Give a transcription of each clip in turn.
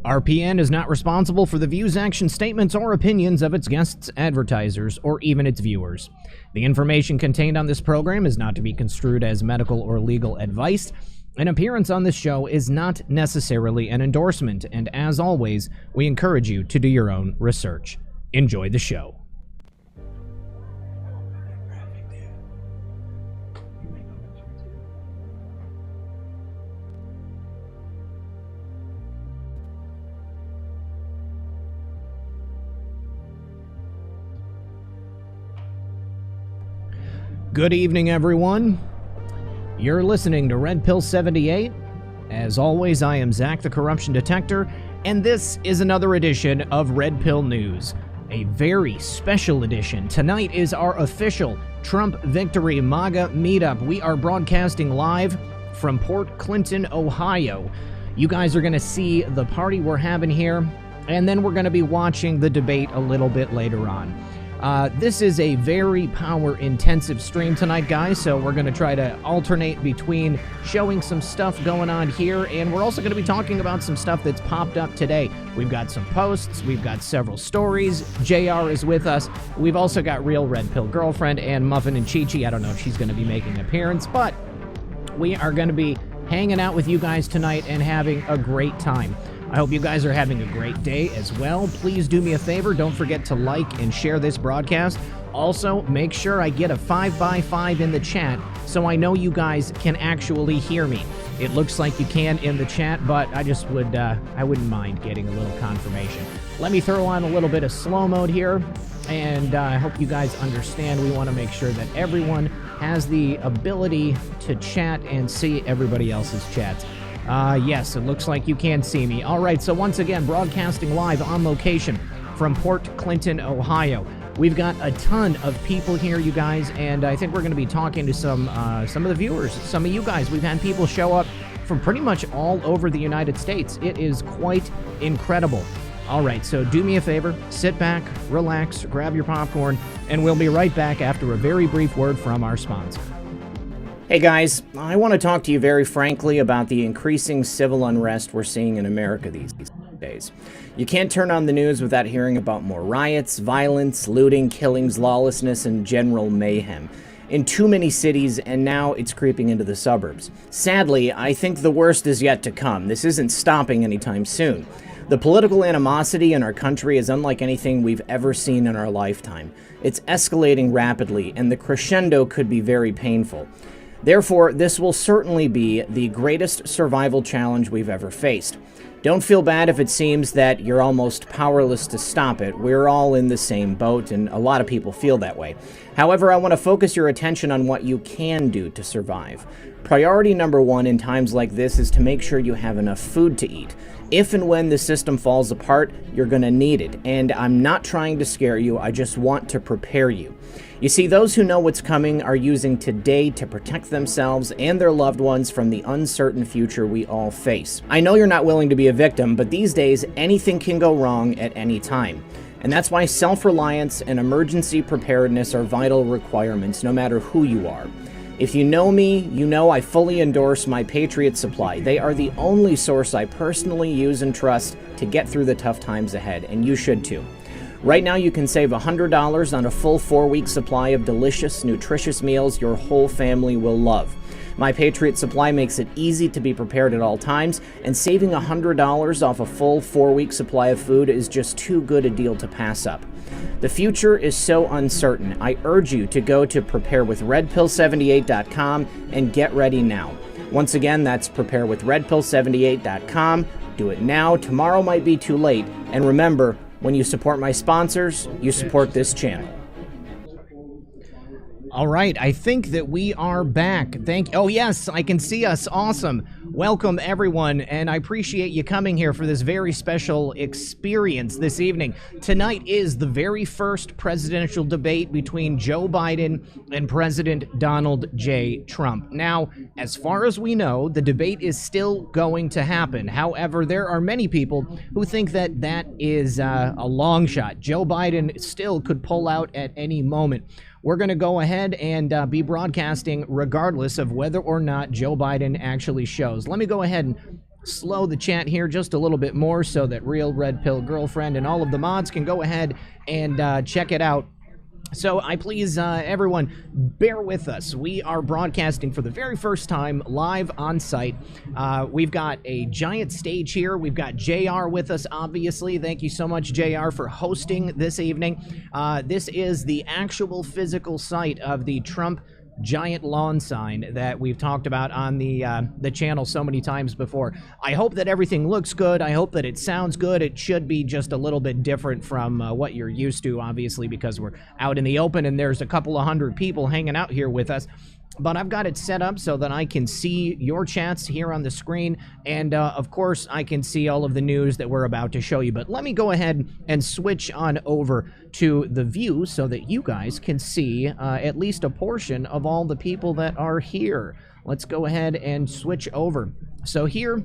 RPN is not responsible for the views, actions, statements, or opinions of its guests, advertisers, or even its viewers. The information contained on this program is not to be construed as medical or legal advice. An appearance on this show is not necessarily an endorsement, and as always, we encourage you to do your own research. Enjoy the show. Good evening, everyone. You're listening to Red Pill 78. As always, I am Zach, the Corruption Detector, and this is another edition of Red Pill News, a very special edition. Tonight is our official Trump Victory MAGA meetup. We are broadcasting live from Port Clinton, Ohio. You guys are going to see the party we're having here, and then we're going to be watching the debate a little bit later on. This is a very power-intensive stream tonight, guys, so we're going to try to alternate between showing some stuff going on here, and we're also going to be talking about some stuff that's popped up today. We've got some posts, we've got several stories, JR is with us, we've also got Real Red Pill Girlfriend and Muffin and Chi-Chi. I don't know if she's going to be making an appearance, but we are going to be hanging out with you guys tonight and having a great time. I hope you guys are having a great day as well. Please do me a favor. Don't forget to like and share this broadcast. Also, make sure I get a 5x5 in the chat so I know you guys can actually hear me. It looks like you can in the chat, but I just would, I wouldn't mind getting a little confirmation. Let me throw on a little bit of slow mode here, and I hope you guys understand. We want to make sure that everyone has the ability to chat and see everybody else's chats. Yes, it looks like you can see me. All right, so once again, broadcasting live on location from Port Clinton, Ohio. We've got a ton of people here, you guys, and I think we're going to be talking to some of the viewers, some of you guys. We've had people show up from pretty much all over the United States. It is quite incredible. All right, so do me a favor, sit back, relax, grab your popcorn, and we'll be right back after a very brief word from our sponsor. Hey guys, I want to talk to you very frankly about the increasing civil unrest we're seeing in America these days. You can't turn on the news without hearing about more riots, violence, looting, killings, lawlessness, and general mayhem in too many cities, and now it's creeping into the suburbs. Sadly, I think the worst is yet to come. This isn't stopping anytime soon. The political animosity in our country is unlike anything we've ever seen in our lifetime. It's escalating rapidly, and the crescendo could be very painful. Therefore, this will certainly be the greatest survival challenge we've ever faced. Don't feel bad if it seems that you're almost powerless to stop it. We're all in the same boat, and a lot of people feel that way. However, I want to focus your attention on what you can do to survive. Priority number one in times like this is to make sure you have enough food to eat. If and when the system falls apart, you're going to need it. And I'm not trying to scare you, I just want to prepare you. You see, those who know what's coming are using today to protect themselves and their loved ones from the uncertain future we all face. I know you're not willing to be a victim, but these days, anything can go wrong at any time. And that's why self-reliance and emergency preparedness are vital requirements, no matter who you are. If you know me, you know I fully endorse my Patriot Supply. They are the only source I personally use and trust to get through the tough times ahead, and you should too. Right now, you can save $100 on a full 4-week supply of delicious, nutritious meals your whole family will love. My Patriot Supply makes it easy to be prepared at all times, and saving $100 off a full 4-week supply of food is just too good a deal to pass up. The future is so uncertain. I urge you to go to preparewithredpill78.com and get ready now. Once again, that's preparewithredpill78.com. Do it now. Tomorrow might be too late. And remember, when you support my sponsors, you support this channel. All right, I think that we are back. Oh yes, I can see us. Awesome. Welcome everyone, and I appreciate you coming here for this very special experience this evening. Tonight is the very first presidential debate between Joe Biden and President Donald J. Trump. Now, as far as we know, the debate is still going to happen. However, there are many people who think that that is a long shot. Joe Biden still could pull out at any moment. We're going to go ahead and be broadcasting regardless of whether or not Joe Biden actually shows. Let me go ahead and slow the chat here just a little bit more so that Real Red Pill Girlfriend and all of the mods can go ahead and check it out. So I please, everyone, bear with us. We are broadcasting for the very first time live on site. We've got a giant stage here. We've got JR with us, obviously. Thank you so much, JR, for hosting this evening. This is the actual physical site of the Trump giant lawn sign that we've talked about on the channel so many times before. I hope that everything looks good. I hope that it sounds good. It should be just a little bit different from what you're used to, obviously, because we're out in the open and there's a couple of hundred people hanging out here with us. But I've got it set up so that I can see your chats here on the screen, and of course I can see all of the news that we're about to show you. But let me go ahead and switch on over to the view so that you guys can see at least a portion of all the people that are here. Let's go ahead and switch over. So here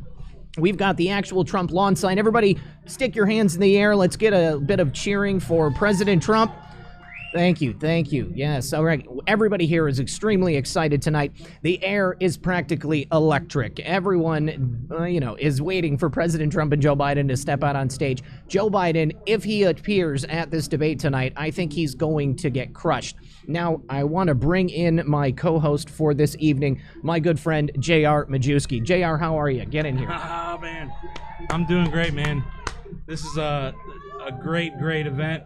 we've got the actual Trump lawn sign. Everybody stick your hands in the air. Let's get a bit of cheering for President Trump. Thank you, thank you. Yes, all right. Everybody here is extremely excited tonight. The air is practically electric. Everyone, is waiting for President Trump and Joe Biden to step out on stage. Joe Biden, if he appears at this debate tonight, I think he's going to get crushed. Now, I want to bring in my co-host for this evening, my good friend, JR Majewski. JR, how are you? Get in here. Oh, man. I'm doing great, man. This is a great event.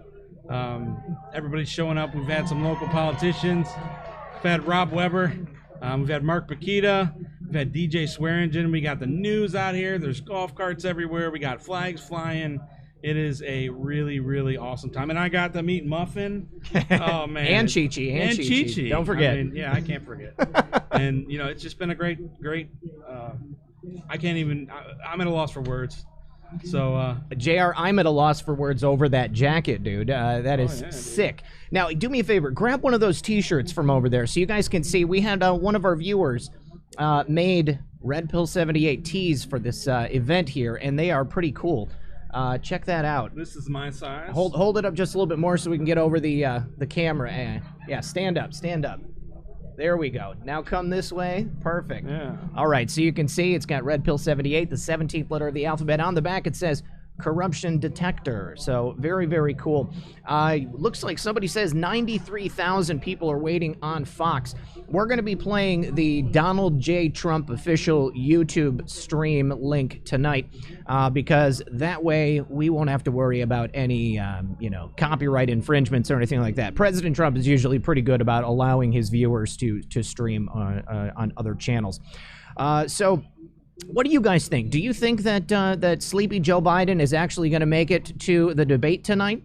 Everybody's showing up. We've had some local politicians. We've had Rob Weber. We've had Mark Pakita. We've had DJ Swearingen. We got the news out here. There's golf carts everywhere. We got flags flying. It is a really awesome time. And I got to meet Muffin. Oh, man. And Chi-Chi. Don't forget. I mean, yeah, I can't forget. And, it's just been a great, I can't even, I'm at a loss for words. So, JR, I'm at a loss for words over that jacket, dude. That is sick. Now, do me a favor. Grab one of those T-shirts from over there so you guys can see. We had one of our viewers made Red Pill 78 tees for this event here, and they are pretty cool. Check that out. This is my size. Hold it up just a little bit more so we can get over the camera. Yeah, stand up. There we go. Now come this way. Perfect. Yeah. All right, so you can see it's got Red Pill 78, the 17th letter of the alphabet. On the back it says corruption detector. So very cool. Looks like somebody says 93,000 people are waiting on Fox. We're going to be playing the Donald J. Trump official YouTube stream link tonight because that way we won't have to worry about any copyright infringements or anything like that. President Trump is usually pretty good about allowing his viewers to stream on other channels. So what do you guys think? Do you think that that sleepy Joe Biden is actually going to make it to the debate tonight?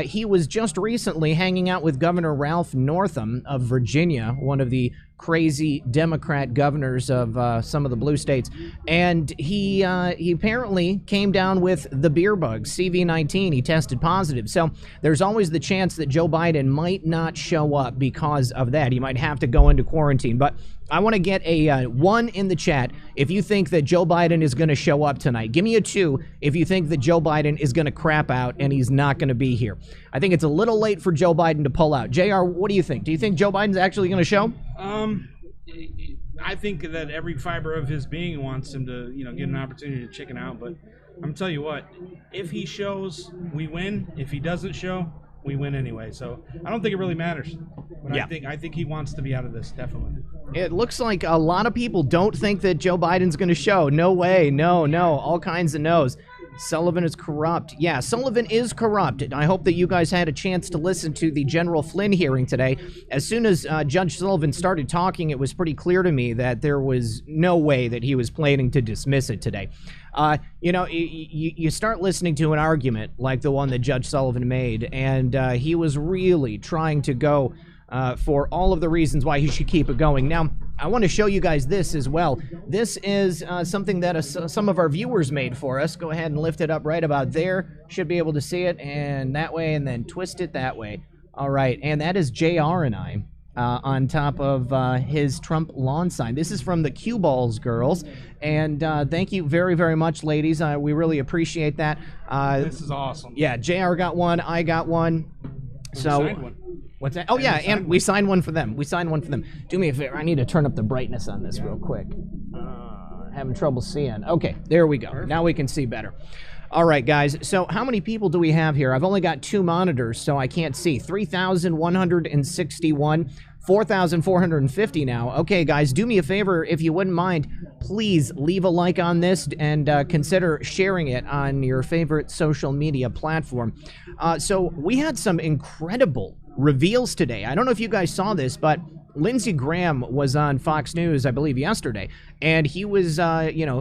He was just recently hanging out with Governor Ralph Northam of Virginia, one of the crazy Democrat governors of some of the blue states, and he apparently came down with the beer bug, CV-19. He tested positive, so there's always the chance that Joe Biden might not show up because of that. He might have to go into quarantine, but I want to get a 1 in the chat if you think that Joe Biden is going to show up tonight. Give me a 2 if you think that Joe Biden is going to crap out and he's not going to be here. I think it's a little late for Joe Biden to pull out. JR, what do you think? Do you think Joe Biden's actually going to show? I think that every fiber of his being wants him to, get an opportunity to chicken out. But I'm telling you what, if he shows, we win. If he doesn't show, we win anyway. So I don't think it really matters. But yeah. I think he wants to be out of this, definitely. It looks like a lot of people don't think that Joe Biden's going to show. No way. No. All kinds of no's. Sullivan is corrupt. Yeah, Sullivan is corrupt. I hope that you guys had a chance to listen to the General Flynn hearing today. As soon as Judge Sullivan started talking, it was pretty clear to me that there was no way that he was planning to dismiss it today. You start listening to an argument like the one that Judge Sullivan made, and he was really trying to go for all of the reasons why he should keep it going. Now, I want to show you guys this as well. This is something that some of our viewers made for us. Go ahead and lift it up right about there. Should be able to see it, and that way, and then twist it that way. All right, and that is JR and I on top of his Trump lawn sign. This is from the Cue Balls girls, and thank you very much, ladies. We really appreciate that. This is awesome. Yeah, JR got one, I got one. So. What's that? Oh, yeah, and we signed one for them. Do me a favor. I need to turn up the brightness on this real quick. Having trouble seeing. Okay, there we go. Now we can see better. All right, guys. So how many people do we have here? I've only got 2 monitors, so I can't see. 3,161. 4,450 now. Okay, guys, do me a favor, if you wouldn't mind, please leave a like on this and consider sharing it on your favorite social media platform. So we had some incredible reveals today. I don't know if you guys saw this, but Lindsey Graham was on Fox News, I believe, yesterday, and he was,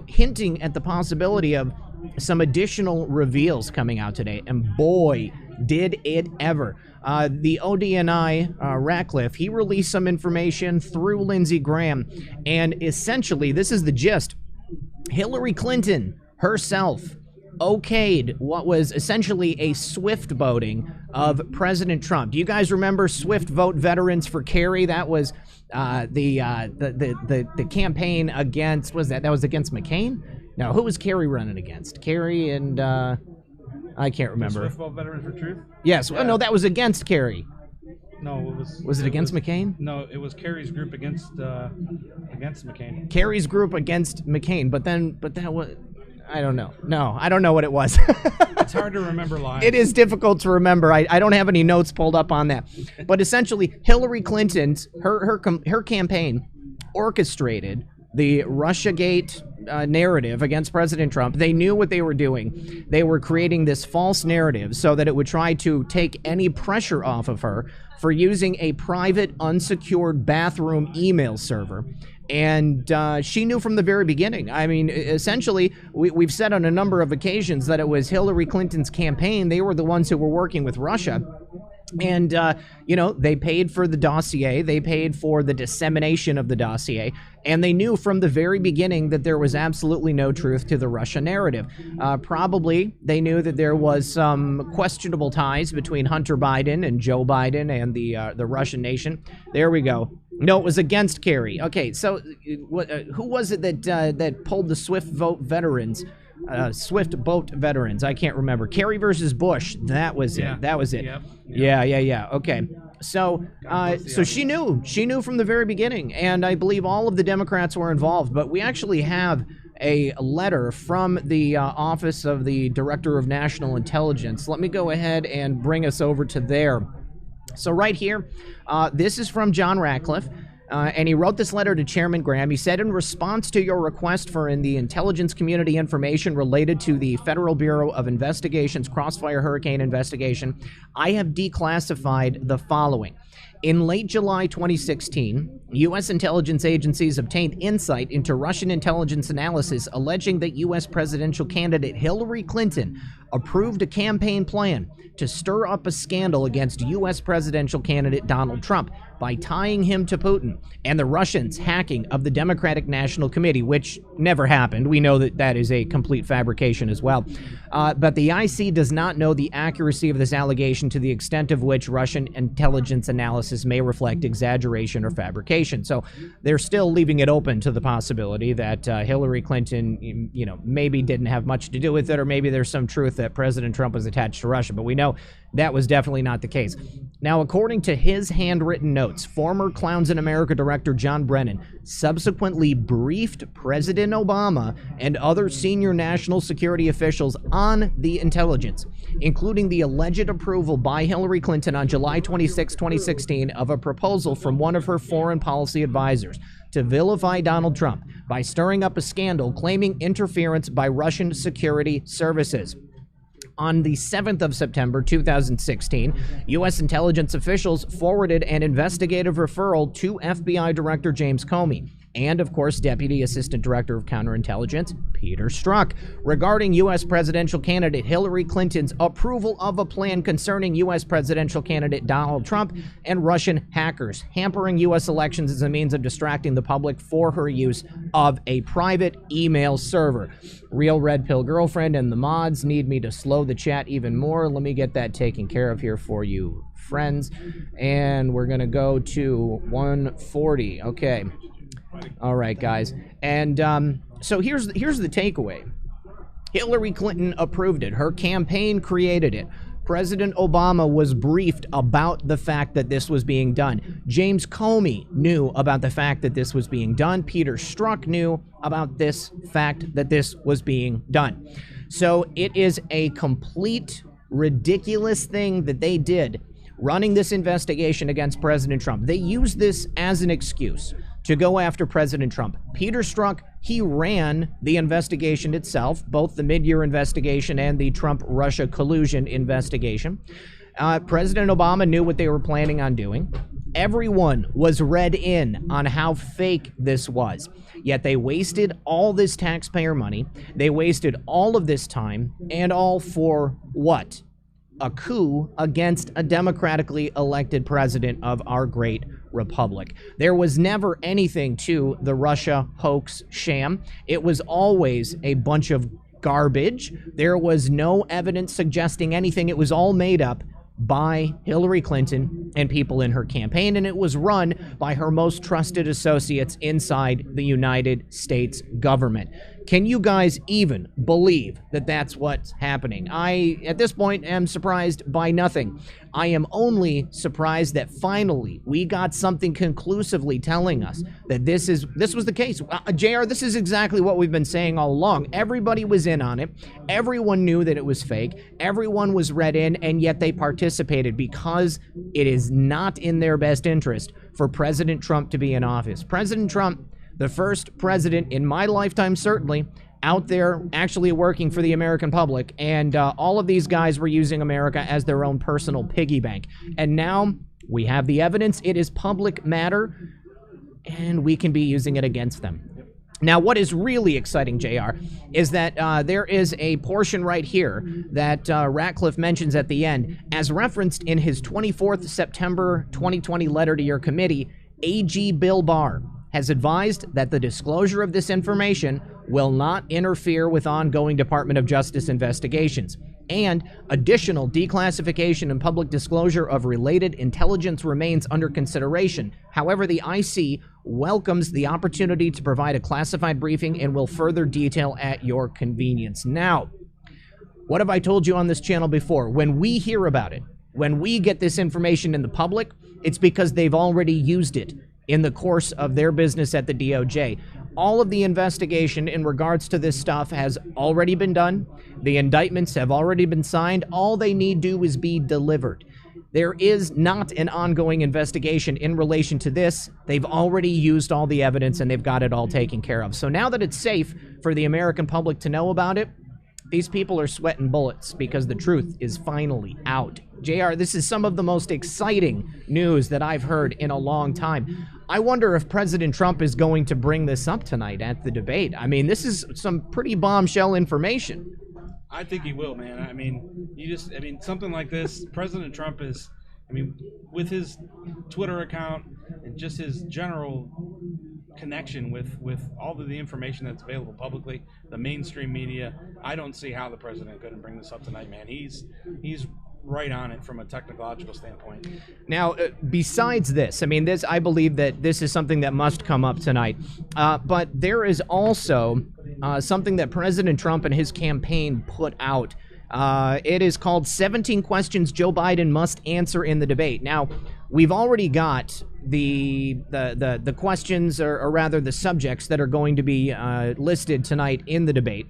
hinting at the possibility of some additional reveals coming out today, and boy, did it ever. The ODNI, Ratcliffe, he released some information through Lindsey Graham, and essentially, this is the gist. Hillary Clinton herself okayed what was essentially a swift voting of President Trump. Do you guys remember swift vote veterans for Kerry? That was the campaign against, that was against McCain? No, who was Kerry running against? Kerry and I can't remember. Swift vote veterans for truth? Yes. Yeah. Oh, no, that was against Kerry. No, it was. Was it against McCain? No, it was Kerry's group against McCain. Kerry's group against McCain, but that was, I don't know. No, I don't know what it was. It's hard to remember live. It is difficult to remember. I don't have any notes pulled up on that. But essentially, Hillary Clinton's her campaign orchestrated the Russiagate narrative against President Trump. They knew what they were doing. They were creating this false narrative so that it would try to take any pressure off of her for using a private, unsecured bathroom email server. And she knew from the very beginning. I mean, essentially, we've said on a number of occasions that it was Hillary Clinton's campaign. They were the ones who were working with Russia. And, they paid for the dossier. They paid for the dissemination of the dossier. And they knew from the very beginning that there was absolutely no truth to the Russia narrative. Probably they knew that there was some questionable ties between Hunter Biden and Joe Biden and the Russian nation. There we go. No, it was against Kerry. Okay, so who was it that pulled the Swift vote veterans? Swift boat veterans. I can't remember. Kerry versus Bush. That was it. That was it. Yep. Yeah. Okay. So, so she knew from the very beginning, and I believe all of the Democrats were involved. But we actually have a letter from the Office of the Director of National Intelligence. Let me go ahead and bring us over to there. So right here, this is from John Ratcliffe. And he wrote this letter to Chairman Graham. He said, in response to your request for the intelligence community information related to the Federal Bureau of Investigation's Crossfire Hurricane investigation, I have declassified the following. In late July 2016, U.S. intelligence agencies obtained insight into Russian intelligence analysis alleging that U.S. presidential candidate Hillary Clinton approved a campaign plan to stir up a scandal against U.S. presidential candidate Donald Trump by tying him to Putin and the Russians' hacking of the Democratic National Committee, which never happened. We know that that is a complete fabrication as well. But the IC does not know the accuracy of this allegation to the extent of which Russian intelligence analysis may reflect exaggeration or fabrication. So they're still leaving it open to the possibility that Hillary Clinton, maybe didn't have much to do with it, or maybe there's some truth that President Trump was attached to Russia. But we know that was definitely not the case. Now, according to his handwritten notes, former Clowns in America director John Brennan subsequently briefed President Obama and other senior national security officials on the intelligence, including the alleged approval by Hillary Clinton on July 26, 2016, of a proposal from one of her foreign policy advisors to vilify Donald Trump by stirring up a scandal claiming interference by Russian security services. On the 7th of September 2016, U.S. intelligence officials forwarded an investigative referral to FBI Director James Comey and, of course, Deputy Assistant Director of Counterintelligence Peter Strzok regarding U.S. presidential candidate Hillary Clinton's approval of a plan concerning U.S. presidential candidate Donald Trump and Russian hackers, hampering U.S. elections as a means of distracting the public for her use of a private email server. Real Red Pill Girlfriend and the mods need me to slow the chat even more. Let me get that taken care of here for you, friends. And we're going to go to 140. Okay. All right, guys. And so here's the takeaway. Hillary Clinton approved it. Her campaign created it. President Obama was briefed about the fact that this was being done. James Comey knew about the fact that this was being done. Peter Strzok knew about this fact that this was being done. So it is a complete ridiculous thing that they did, running this investigation against President Trump. They used this as an excuse to go after President Trump. Peter Strzok, he ran the investigation itself, both the mid-year investigation and the Trump-Russia collusion investigation. President Obama knew what they were planning on doing. Everyone was read in on how fake this was. Yet they wasted all this taxpayer money. They wasted all of this time, and all for what? A coup against a democratically elected president of our great republic. There was never anything to the Russia hoax sham. It was always a bunch of garbage. There was no evidence suggesting anything. It was all made up by Hillary Clinton and people in her campaign, and it was run by her most trusted associates inside the United States government. Can you guys even believe that that's what's happening? I, at this point, am surprised by nothing. I am only surprised that finally we got something conclusively telling us that this was the case. JR, this is exactly what we've been saying all along. Everybody was in on it. Everyone knew that it was fake. Everyone was read in, and yet they participated because it is not in their best interest for President Trump to be in office. President Trump, the first president in my lifetime, certainly, out there actually working for the American public, and all of these guys were using America as their own personal piggy bank. And now we have the evidence. It is public matter, and we can be using it against them. Now, what is really exciting, JR, is that there is a portion right here that Ratcliffe mentions at the end. As referenced in his 24th September 2020 letter to your committee, AG Bill Barr has advised that the disclosure of this information will not interfere with ongoing Department of Justice investigations, and additional declassification and public disclosure of related intelligence remains under consideration. However, the IC welcomes the opportunity to provide a classified briefing and will further detail at your convenience. Now, what have I told you on this channel before? When we hear about it, when we get this information in the public, it's because they've already used it in the course of their business at the DOJ. All of the investigation in regards to this stuff has already been done. The indictments have already been signed. All they need do is be delivered. There is not an ongoing investigation in relation to this. They've already used all the evidence and they've got it all taken care of. So now that it's safe for the American public to know about it, these people are sweating bullets because the truth is finally out. JR, this is some of the most exciting news that I've heard in a long time. I wonder if President Trump is going to bring this up tonight at the debate. I mean, this is some pretty bombshell information. I think he will, man. I mean, something like this, President Trump is, with his Twitter account and just his general connection with all of the information that's available publicly, the mainstream media, I don't see how the president couldn't bring this up tonight, man. He's right on it from a technological standpoint. Now, besides this, I believe that this is something that must come up tonight. But there is also something that President Trump and his campaign put out. It is called 17 Questions Joe Biden Must Answer in the Debate. Now, we've already got the questions, or rather the subjects that are going to be listed tonight in the debate.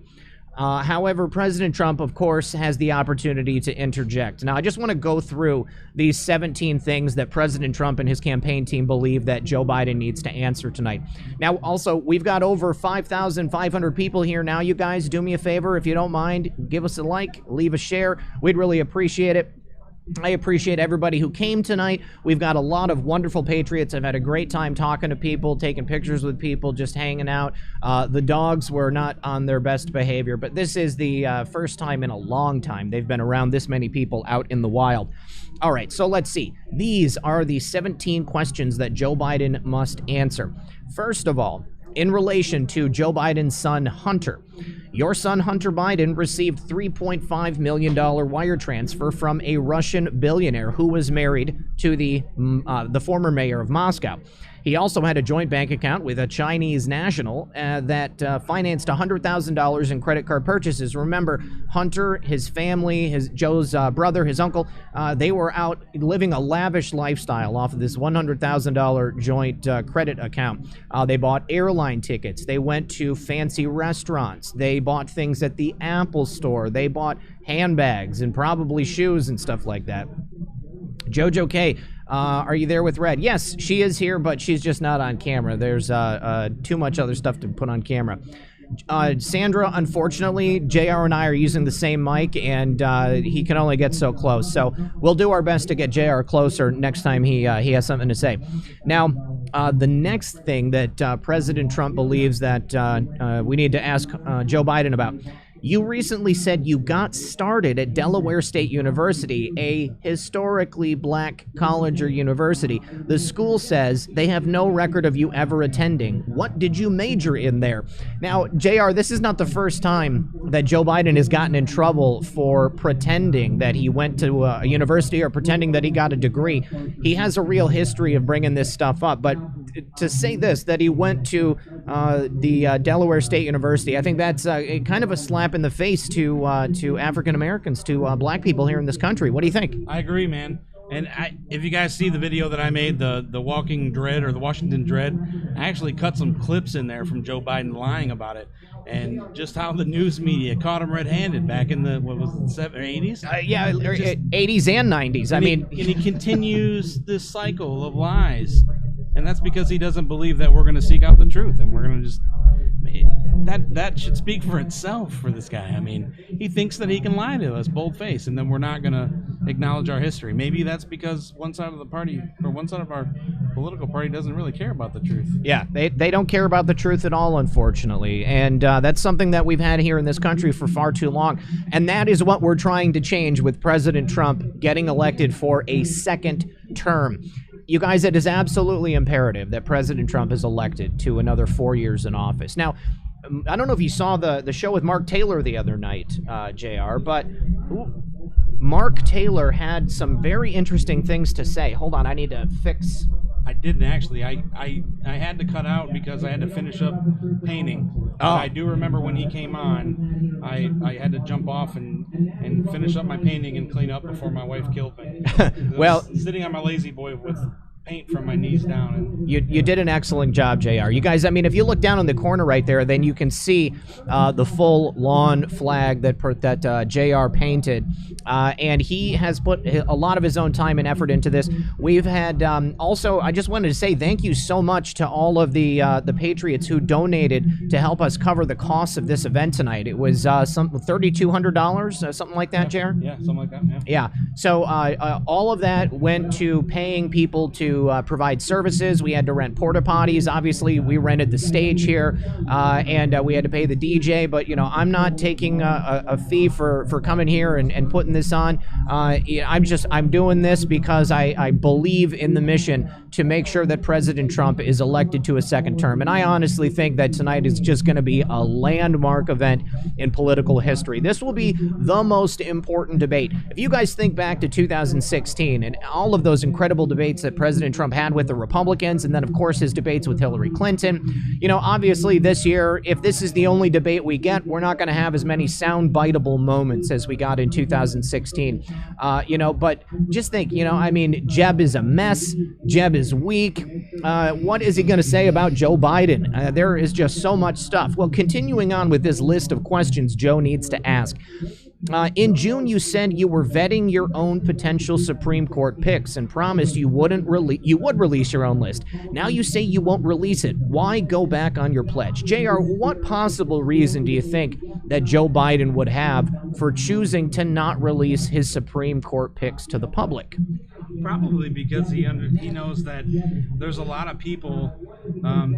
However, President Trump, of course, has the opportunity to interject. Now, I just want to go through these 17 things that President Trump and his campaign team believe that Joe Biden needs to answer tonight. Now, also, we've got over 5,500 people here now. You guys, do me a favor, if you don't mind, give us a like, leave a share. We'd really appreciate it. I appreciate everybody who came tonight. We've got a lot of wonderful patriots. I've had a great time talking to people, taking pictures with people, just hanging out. The dogs were not on their best behavior, but this is the first time in a long time they've been around this many people out in the wild. All right, so let's see. These are the 17 questions that Joe Biden must answer. First of all, in relation to Joe Biden's son, Hunter. Your son, Hunter Biden, received $3.5 million wire transfer from a Russian billionaire who was married to the former mayor of Moscow. He also had a joint bank account with a Chinese national that financed $100,000 in credit card purchases. Remember, Hunter, his family, Joe's brother, his uncle, they were out living a lavish lifestyle off of this $100,000 joint credit account. They bought airline tickets. They went to fancy restaurants. They bought things at the Apple store. They bought handbags and probably shoes and stuff like that. Jojo K, are you there with Red? Yes, she is here, but she's just not on camera. There's too much other stuff to put on camera. Sandra, unfortunately, JR and I are using the same mic, and he can only get so close. So we'll do our best to get JR closer next time he has something to say. Now, the next thing that President Trump believes that we need to ask Joe Biden about. You recently said you got started at Delaware State University, a historically black college or university. The school says they have no record of you ever attending. What did you major in there? Now, JR, this is not the first time that Joe Biden has gotten in trouble for pretending that he went to a university or pretending that he got a degree. He has a real history of bringing this stuff up, but to say this, that he went to the Delaware State University, I think that's kind of a slap in the face to African Americans, to black people here in this country. What do you think? I agree, man. And if you guys see the video that I made, the Walking Dread or the Washington Dread, I actually cut some clips in there from Joe Biden lying about it, and just how the news media caught him red-handed back in the, what was it, 80s? Yeah, 80s and 90s. And he continues this cycle of lies, and that's because he doesn't believe that we're going to seek out the truth, and we're going to just... That should speak for itself for this guy. I mean, he thinks that he can lie to us bold-faced, and then we're not going to acknowledge our history. Maybe that's because one side of the party, or one side of our political party, doesn't really care about the truth. Yeah, they don't care about the truth at all, unfortunately, and that's something that we've had here in this country for far too long, and that is what we're trying to change with President Trump getting elected for a second term. You guys, it is absolutely imperative that President Trump is elected to another 4 years in office. Now, I don't know if you saw the show with Mark Taylor the other night, JR, but Mark Taylor had some very interesting things to say. Hold on, I need to fix... I didn't actually. I had to cut out because I had to finish up painting. Oh. I do remember when he came on, I had to jump off and finish up my painting and clean up before my wife killed me. Well, sitting on my lazy boy with paint from my knees down. And you did an excellent job, JR. You guys, I mean, if you look down in the corner right there, then you can see the full lawn flag that JR painted. And he has put a lot of his own time and effort into this. We've had also, I just wanted to say thank you so much to all of the Patriots who donated to help us cover the costs of this event tonight. It was some $3,200, something like that, JR? Yeah, something like that, yeah. Yeah, so all of that went to paying people to provide services. We had to rent porta potties. Obviously, we rented the stage here, and we had to pay the DJ. But, you know, I'm not taking a fee for coming here and putting this on. I'm doing this because I believe in the mission to make sure that President Trump is elected to a second term. And I honestly think that tonight is just going to be a landmark event in political history. This will be the most important debate. If you guys think back to 2016 and all of those incredible debates that President Trump had with the Republicans, and then, of course, his debates with Hillary Clinton, you know, obviously this year, if this is the only debate we get, we're not going to have as many sound-biteable moments as we got in 2016. You know, but just think, you know, I mean, Jeb is a mess. Jeb is weak. What is he going to say about Joe Biden? There is just so much stuff. Well, continuing on with this list of questions Joe needs to ask. In June, you said you were vetting your own potential Supreme Court picks and promised you would release your own list. Now you say you won't release it. Why go back on your pledge? JR, what possible reason do you think that Joe Biden would have for choosing to not release his Supreme Court picks to the public? Probably because he knows that there's a lot of people.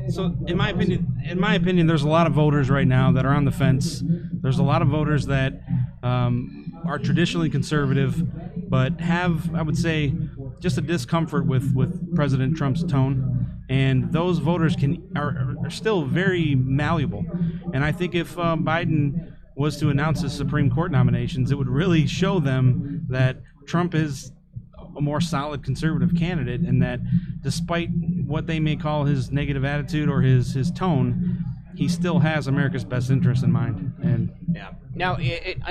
So in my opinion, there's a lot of voters right now that are on the fence. There's a lot of voters that are traditionally conservative, but have, I would say, just a discomfort with President Trump's tone. And those voters are still very malleable. And I think if Biden was to announce his Supreme Court nominations, it would really show them that Trump is a more solid conservative candidate, and that despite what they may call his negative attitude or his tone, he still has America's best interest in mind. And yeah. Now,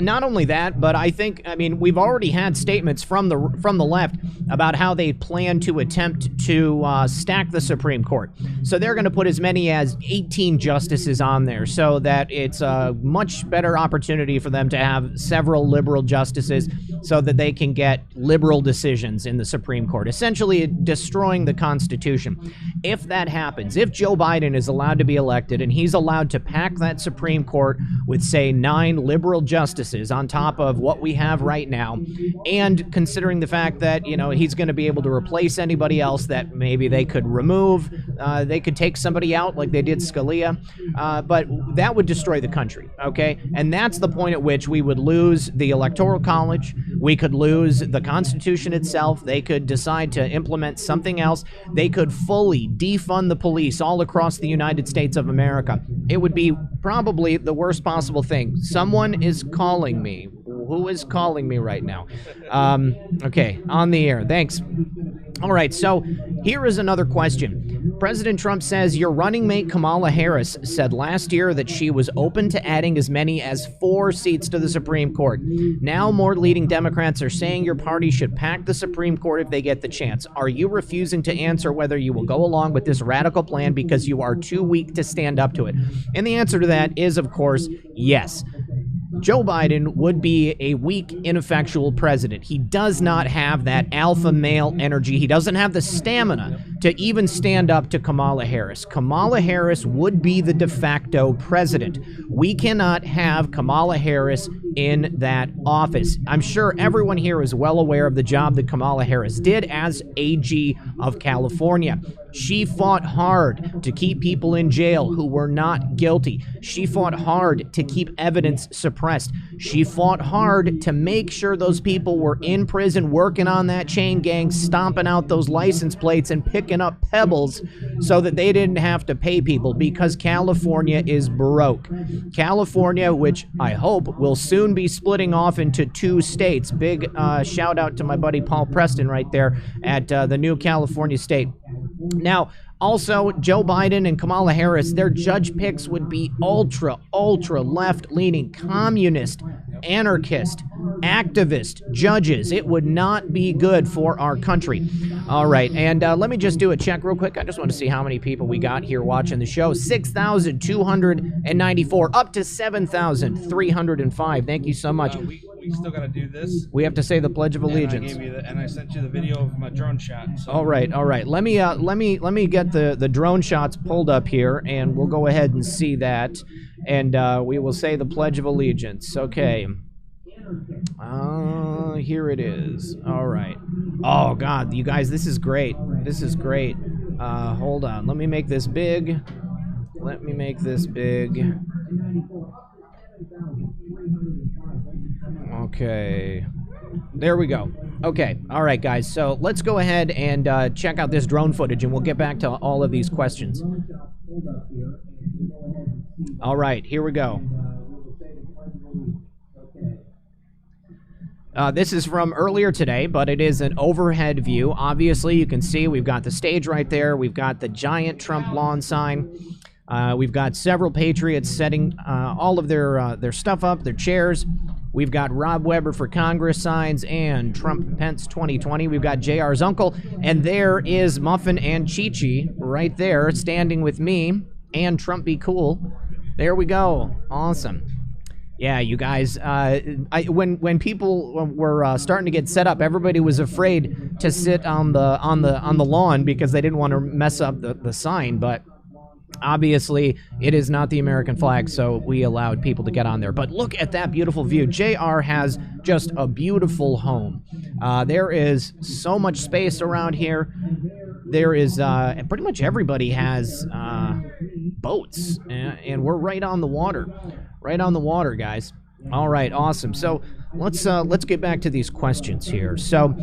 not only that, but I mean, we've already had statements from the left about how they plan to attempt to stack the Supreme Court. So they're going to put as many as 18 justices on there, so that it's a much better opportunity for them to have several liberal justices, so that they can get liberal decisions in the Supreme Court, essentially destroying the Constitution. If that happens, if Joe Biden is allowed to be elected and he's allowed to pack that Supreme Court with, say, 9 liberal justices on top of what we have right now, and considering the fact that, you know, he's going to be able to replace anybody else that maybe they could remove, they could take somebody out like they did Scalia, but that would destroy the country, okay? And that's the point at which we would lose the Electoral College, we could lose the Constitution itself, they could decide to implement something else, they could fully defund the police all across the United States of America. It would be probably the worst possible thing. Someone is calling me. Who is calling me right now? Okay, on the air. Thanks. All right, so here is another question. President Trump says your running mate Kamala Harris said last year that she was open to adding as many as 4 seats to the Supreme Court. Now more leading Democrats are saying your party should pack the Supreme Court if they get the chance. Are you refusing to answer whether you will go along with this radical plan because you are too weak to stand up to it? And the answer to that is, of course, yes. Joe Biden would be a weak, ineffectual president. He does not have that alpha male energy. He doesn't have the stamina to even stand up to Kamala Harris. Kamala Harris would be the de facto president. We cannot have Kamala Harris in that office. I'm sure everyone here is well aware of the job that Kamala Harris did as AG of California. She fought hard to keep people in jail who were not guilty. She fought hard to keep evidence suppressed. She fought hard to make sure those people were in prison working on that chain gang, stomping out those license plates and picking up pebbles so that they didn't have to pay people, because California is broke. California, which I hope will soon be splitting off into 2 states. Big shout out to my buddy Paul Preston right there at the new California state. Now, also, Joe Biden and Kamala Harris, their judge picks would be ultra left-leaning, communist, anarchist, activist judges. It would not be good for our country. All right, and let me just do a check real quick. I just want to see how many people we got here watching the show. 6,294, up to 7,305. Thank you so much. We still got to do this. We have to say the Pledge of Allegiance. And I sent you the video of my drone shot. So. All right. Let me get the drone shots pulled up here, and we'll go ahead and see that, and we will say the Pledge of Allegiance. Okay. Here it is. All right. Oh God, you guys, this is great. This is great. Hold on. Let me make this big. Okay, there we go. Okay, all right, guys, so let's go ahead and check out this drone footage, and we'll get back to all of these questions. All right, here we go. This is from earlier today, but it is an overhead view. Obviously, you can see we've got the stage right there. We've got the giant Trump lawn sign. We've got several patriots setting all of their stuff up, their chairs. We've got Rob Weber for Congress signs and Trump Pence 2020. We've got JR's uncle, and there is Muffin and Chi-Chi right there standing with me and Trump Be Cool. There we go. Awesome. Yeah, you guys, when people were starting to get set up, everybody was afraid to sit on the lawn because they didn't want to mess up the sign, but obviously, it is not the American flag, so we allowed people to get on there. But look at that beautiful view. JR has just a beautiful home. There is so much space around here. There is, pretty much everybody has boats, and we're right on the water. Right on the water, guys. All right, awesome. So let's get back to these questions here. So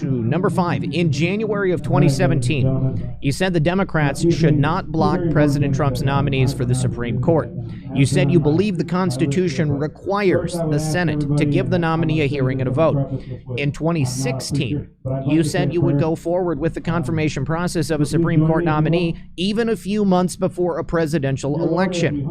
Number 5, in January of 2017, you said the Democrats should not block President Trump's nominees for the Supreme Court. You said you believe the Constitution requires the Senate to give the nominee a hearing and a vote. In 2016, you said you would go forward with the confirmation process of a Supreme Court nominee even a few months before a presidential election.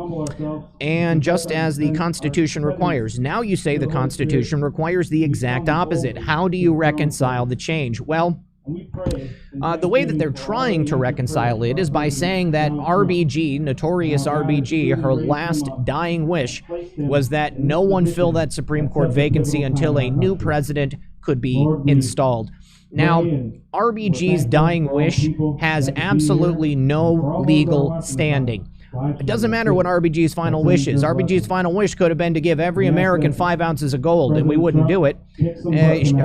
And just as the Constitution requires, now you say the Constitution requires the exact opposite. How do you reconcile the change? Well, the way that they're trying to reconcile it is by saying that RBG, notorious RBG, her last dying wish was that no one fill that Supreme Court vacancy until a new president could be installed. Now, RBG's dying wish has absolutely no legal standing. It doesn't matter what RBG's final wish is. RBG's final wish could have been to give every American 5 ounces of gold, and we wouldn't do it.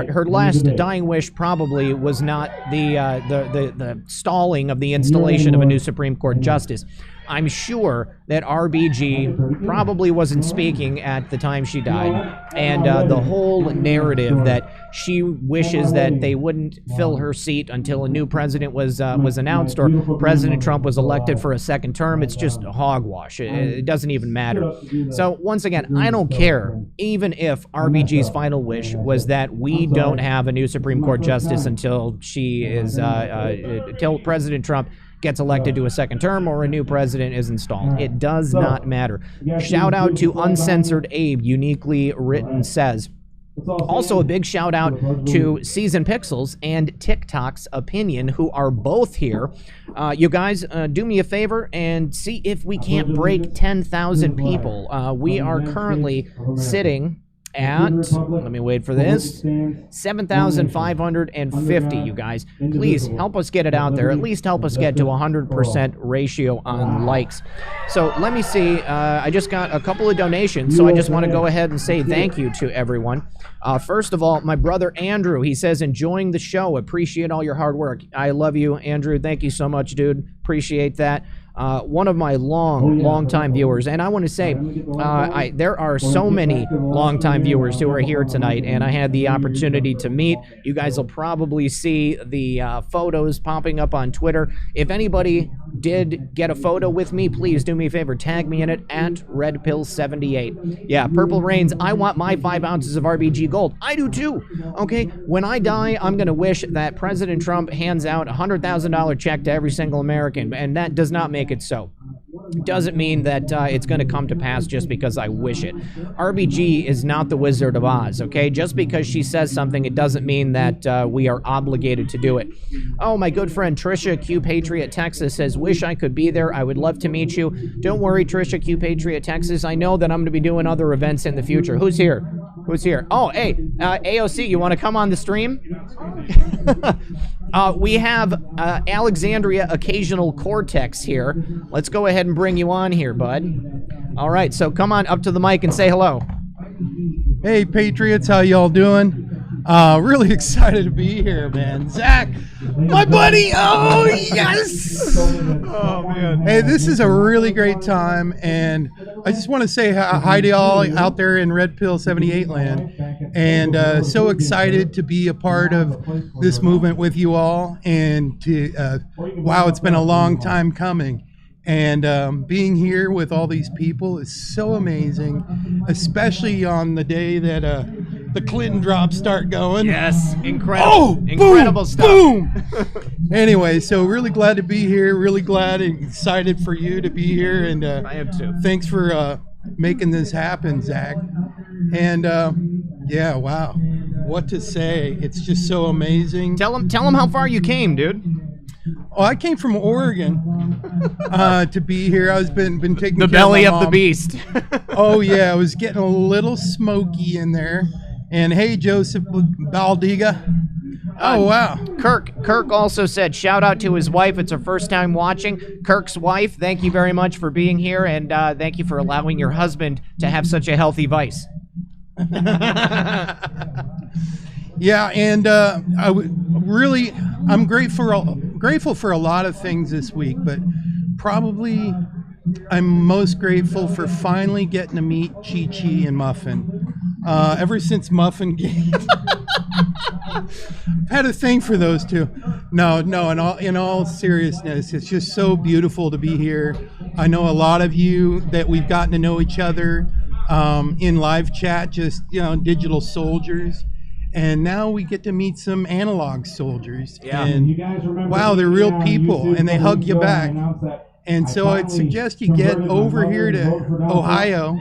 Her last dying wish probably was not the stalling of the installation of a new Supreme Court justice. I'm sure that RBG probably wasn't speaking at the time she died, and the whole narrative that she wishes that they wouldn't fill her seat until a new president was announced or President Trump was elected for a second term, it's just hogwash. It doesn't even matter. So once again, I don't care even if RBG's final wish was that we don't have a new Supreme Court justice until until President Trump gets elected to a second term or a new president is installed. It does not matter. Shout out to Uncensored Abe, uniquely written says. Also, a big shout out to Season Pixels and TikTok's Opinion, who are both here. You guys, do me a favor and see if we can't break 10,000 people. We are currently sitting at, let me wait for this, 7,550, you guys. Please help us get it out there. At least help us get to 100% ratio on likes. So let me see. I just got a couple of donations, so I just want to go ahead and say thank you to everyone. First of all, my brother Andrew, he says, enjoying the show. Appreciate all your hard work. I love you, Andrew. Thank you so much, dude. Appreciate that. One of my long-time viewers, and I want to say there are so many long-time viewers who are here tonight, and I had the opportunity to meet. You guys will probably see the photos popping up on Twitter. If anybody did get a photo with me, please do me a favor, tag me in it at RedPill78. Yeah, Purple Rains, I want my 5 ounces of RBG gold. I do too. Okay, when I die, I'm going to wish that President Trump hands out a $100,000 check to every single American, and that does not make it so. Doesn't mean that it's going to come to pass just because I wish it. RBG is not the Wizard of Oz, okay? Just because she says something, it doesn't mean that we are obligated to do it. Oh, my good friend Trisha Q Patriot Texas says, wish I could be there. I would love to meet you. Don't worry, Trisha Q Patriot Texas. I know that I'm going to be doing other events in the future. Who's here? Who's here? Oh, hey, AOC, you want to come on the stream? We have Alexandria Occasional Cortex here. Let's go ahead and bring you on here, bud. All right, so come on up to the mic and say hello. Hey, Patriots, how y'all doing? Really excited to be here, man. Zach, my buddy. Oh, yes. Oh, man. Hey, this is a really great time, and I just want to say hi to y'all out there in Red Pill 78 land, and so excited to be a part of this movement with you all, and to, wow, it's been a long time coming. And being here with all these people is so amazing, especially on the day that the Clinton drops start going. Yes, incredible, incredible boom, stuff. Boom. Anyway, so really glad to be here. Really glad and excited for you to be here. And I am too. Thanks for making this happen, Zach. And yeah, wow, what to say? It's just so amazing. Tell them how far you came, dude. Oh, I came from Oregon to be here. I was been taking the care belly of, my of the mom. beast. Oh yeah, I was getting a little smoky in there. And hey, Joseph Baldiga. Oh wow. Kirk also said shout out to his wife. It's her first time watching. Kirk's wife, thank you very much for being here, and thank you for allowing your husband to have such a healthy vice. Yeah, and I'm grateful for a lot of things this week, but probably I'm most grateful for finally getting to meet Chi Chi and Muffin. Ever since Muffin gave I've had a thing for those two. No, in all seriousness, it's just so beautiful to be here. I know a lot of you that we've gotten to know each other in live chat, just, digital soldiers. And now we get to meet some analog soldiers. Yeah. And wow, they're real people, and they hug you back. And so I'd suggest you get over here to Ohio.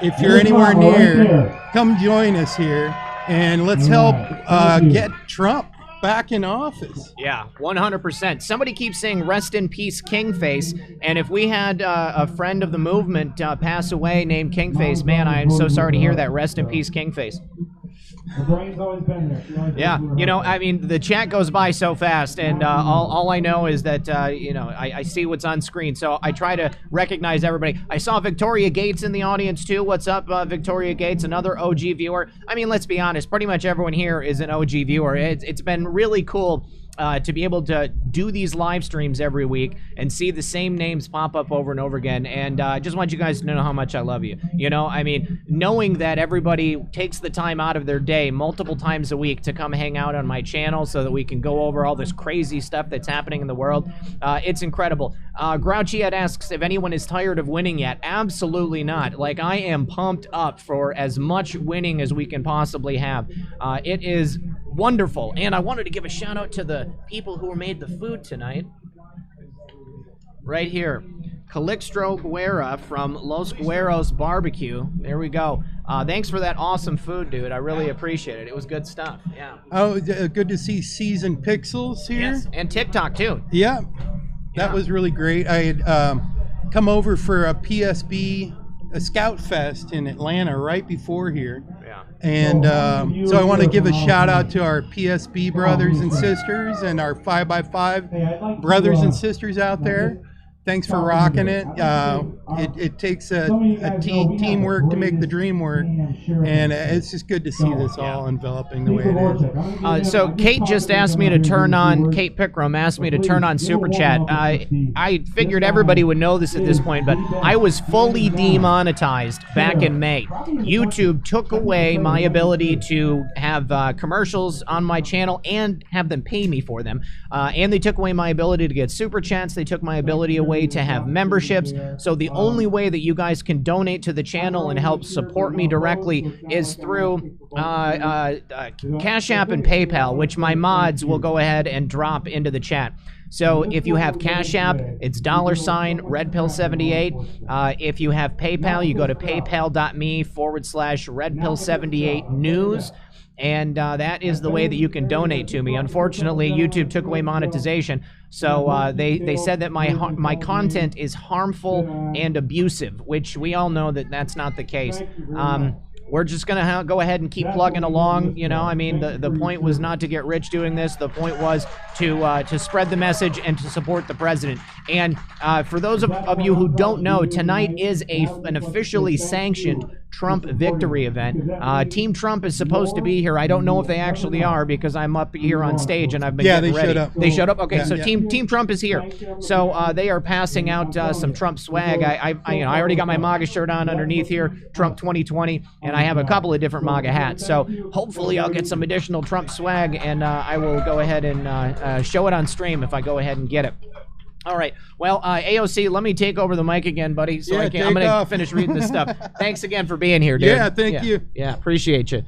If you're anywhere near, come join us here, and let's help get Trump back in office. Yeah, 100%. Somebody keeps saying rest in peace, Kingface. And if we had a friend of the movement pass away named Kingface, man, I am so sorry to hear that. Rest in peace, Kingface. The brain's always been there. Yeah, I mean, the chat goes by so fast, and all I know is that, I see what's on screen, so I try to recognize everybody. I saw Victoria Gates in the audience, too. What's up, Victoria Gates, another OG viewer? I mean, let's be honest, pretty much everyone here is an OG viewer. It's been really cool to be able to do these live streams every week and see the same names pop up over and over again. And I just want you guys to know how much I love you. I mean, knowing that everybody takes the time out of their day multiple times a week to come hang out on my channel so that we can go over all this crazy stuff that's happening in the world, it's incredible. Grouchy Ed asks if anyone is tired of winning yet. Absolutely not. Like, I am pumped up for as much winning as we can possibly have. It is wonderful. And I wanted to give a shout out to the people who made the food tonight. Right here. Calixto Guerra from Los Gueros Barbecue. There we go. Thanks for that awesome food, dude. I really appreciate it. It was good stuff. Yeah. Oh, good to see Seasoned Pixels here. Yes, and TikTok too. Yeah. That was really great. I had come over for a Scout Fest in Atlanta right before here. Yeah. And so I want to give a shout out to our PSB brothers and sisters and our 5x5 brothers and sisters out there. Thanks for rocking it. It takes a teamwork to make the dream work, and it's just good to see this all enveloping the way it is. So Kate just asked me to turn on, Kate Pickram asked me to turn on Super Chat. I figured everybody would know this at this point, but I was fully demonetized back in May. YouTube took away my ability to have commercials on my channel and have them pay me for them. And they took away my ability to get Super Chats. They took my ability away to have memberships. So the only way that you guys can donate to the channel and help support me directly is through Cash App and PayPal, which my mods will go ahead and drop into the chat. So if you have Cash App, it's $RedPill78. If you have PayPal, you go to paypal.me/RedPill78news. And that is the way that you can donate to me. Unfortunately, YouTube took away monetization, so they said that my content is harmful and abusive, which we all know that that's not the case. We're just going to go ahead and keep plugging along. I mean, the point was not to get rich doing this. The point was to spread the message and to support the president. And for those of you who don't know, tonight is an officially sanctioned Trump victory event. Team Trump is supposed to be here. I don't know if they actually are because I'm up here on stage and I've been getting ready. Showed up. They showed up? Okay, so Team Trump is here. So they are passing out some Trump swag. I already got my Maga shirt on underneath here, Trump 2020, and I have a couple of different Maga hats. So hopefully I'll get some additional Trump swag, and I will go ahead and show it on stream if I go ahead and get it. All right. Well, AOC, let me take over the mic again, buddy. So I'm going to finish reading this stuff. Thanks again for being here, dude. Yeah, thank you. Yeah, appreciate you.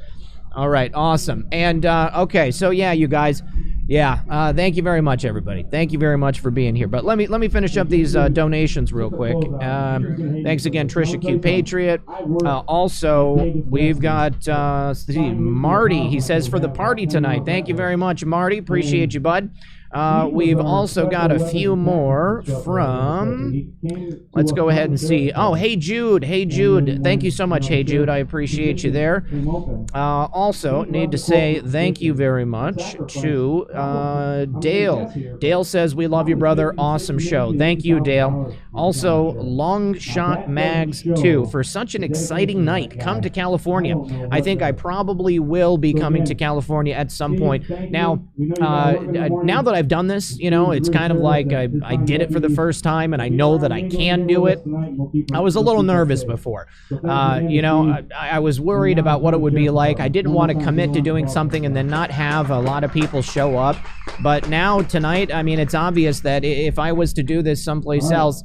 All right, awesome. And, okay, so yeah, you guys. Yeah, thank you very much, everybody. Thank you very much for being here. But let me finish up these donations real quick. Thanks again, Trisha Q Patriot. Also, we've got Marty. He says, for the party tonight. Thank you very much, Marty. Appreciate you, bud. We've also got a few more from, let's go ahead and see. Oh, Hey Jude. Hey Jude. Thank you so much, Hey Jude. I appreciate you there. Also, need to say thank you very much to Dale. Dale says, we love you, brother. Awesome show. Thank you, Dale. Also, Long Shot Mags 2. For such an exciting night, come to California. I think I probably will be coming to California at some point. Now that I've done this. You know, it's kind of like I did it for the first time, and I know that I can do it. I was a little nervous before. You know, I was worried about what it would be like. I didn't want to commit to doing something and then not have a lot of people show up. But now, tonight, I mean, it's obvious that if I was to do this someplace else,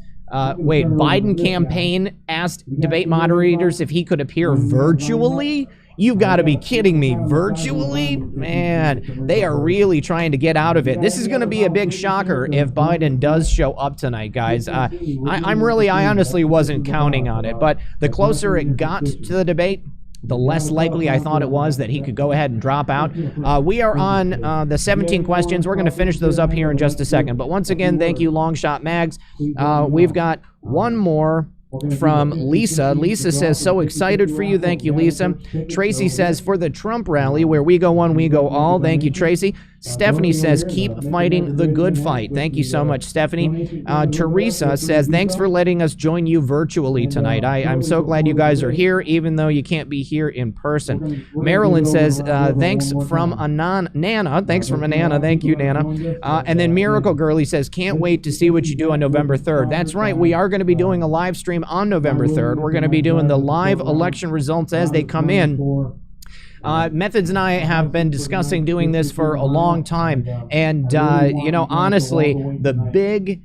wait, Biden campaign asked debate moderators if he could appear virtually? You've got to be kidding me. Virtually? Man, they are really trying to get out of it. This is going to be a big shocker if Biden does show up tonight, guys. I honestly wasn't counting on it, but the closer it got to the debate, the less likely I thought it was that he could go ahead and drop out. We are on the 17 questions. We're going to finish those up here in just a second. But once again, thank you, Long Shot Mags. We've got one more from Lisa. Lisa says, so excited for you. Thank you, Lisa. Tracy says, for the Trump rally, where we go one, we go all. Thank you, Tracy. Stephanie says, keep fighting the good fight. Thank you so much, Stephanie. Teresa says, thanks for letting us join you virtually tonight. I'm so glad you guys are here, even though you can't be here in person. Marilyn says, thanks from Nana. Thanks from Nana. Thank you, Nana. And then Miracle Girlie says, can't wait to see what you do on November 3rd. That's right. We are going to be doing a live stream on November 3rd. We're going to be doing the live election results as they come in. Methods and I have been discussing doing this for a long time, and you know, honestly, the big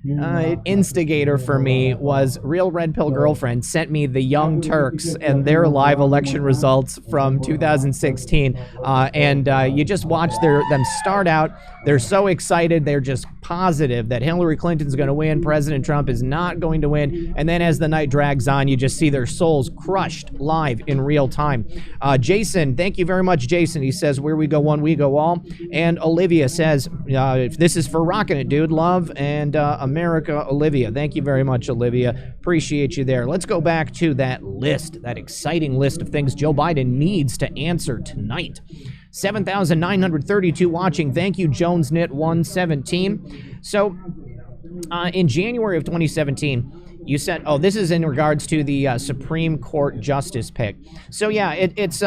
instigator for me was Real Red Pill Girlfriend sent me the Young Turks and their live election results from 2016, and you just watch them start out. They're so excited. They're just positive that Hillary Clinton's going to win. President Trump is not going to win. And then as the night drags on, you just see their souls crushed live in real time. Jason, thank you very much, Jason. He says, where we go one, we go all. And Olivia says, this is for rocking it, dude. Love and America, Olivia. Thank you very much, Olivia. Appreciate you there. Let's go back to that list, that exciting list of things Joe Biden needs to answer tonight. 7,932 watching. Thank you, Jones Knit 117. So, in January of 2017, you said, oh, this is in regards to the Supreme Court justice pick. So yeah, it's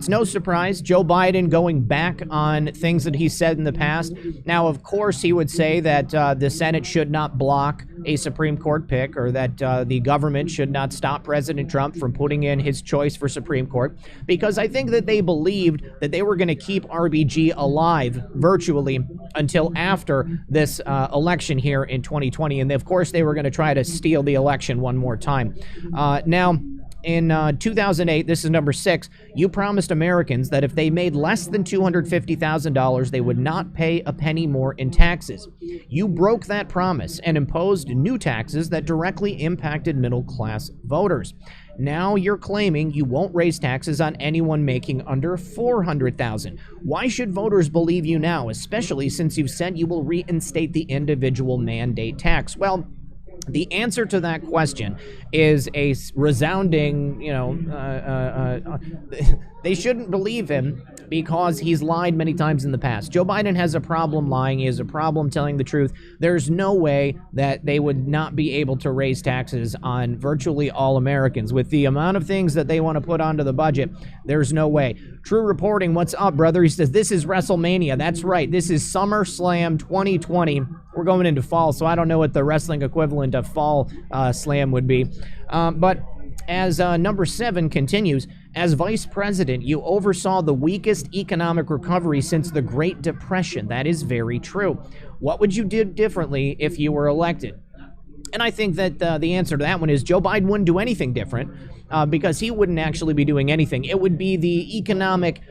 no surprise Joe Biden going back on things that he said in the past. Now, of course, he would say that the Senate should not block a Supreme Court pick, or that the government should not stop President Trump from putting in his choice for Supreme Court, because I think that they believed that they were going to keep RBG alive virtually until after this election here in 2020. And of course, they were going to try to steal the election one more time. Now, in 2008, this is number 6, you promised Americans that if they made less than $250,000, they would not pay a penny more in taxes. You broke that promise and imposed new taxes that directly impacted middle-class voters. Now you're claiming you won't raise taxes on anyone making under $400,000. Why should voters believe you now, especially since you've said you will reinstate the individual mandate tax? Well, the answer to that question is a resounding, they shouldn't believe him because he's lied many times in the past. Joe Biden has a problem lying. He has a problem telling the truth. There's no way that they would not be able to raise taxes on virtually all Americans. With the amount of things that they want to put onto the budget, there's no way. True Reporting, what's up, brother? He says, this is WrestleMania. That's right. This is SummerSlam 2020. We're going into fall, so I don't know what the wrestling equivalent of fall slam would be. But as number 7 continues, as vice president, you oversaw the weakest economic recovery since the Great Depression. That is very true. What would you do differently if you were elected? And I think that the answer to that one is Joe Biden wouldn't do anything different because he wouldn't actually be doing anything. It would be the economic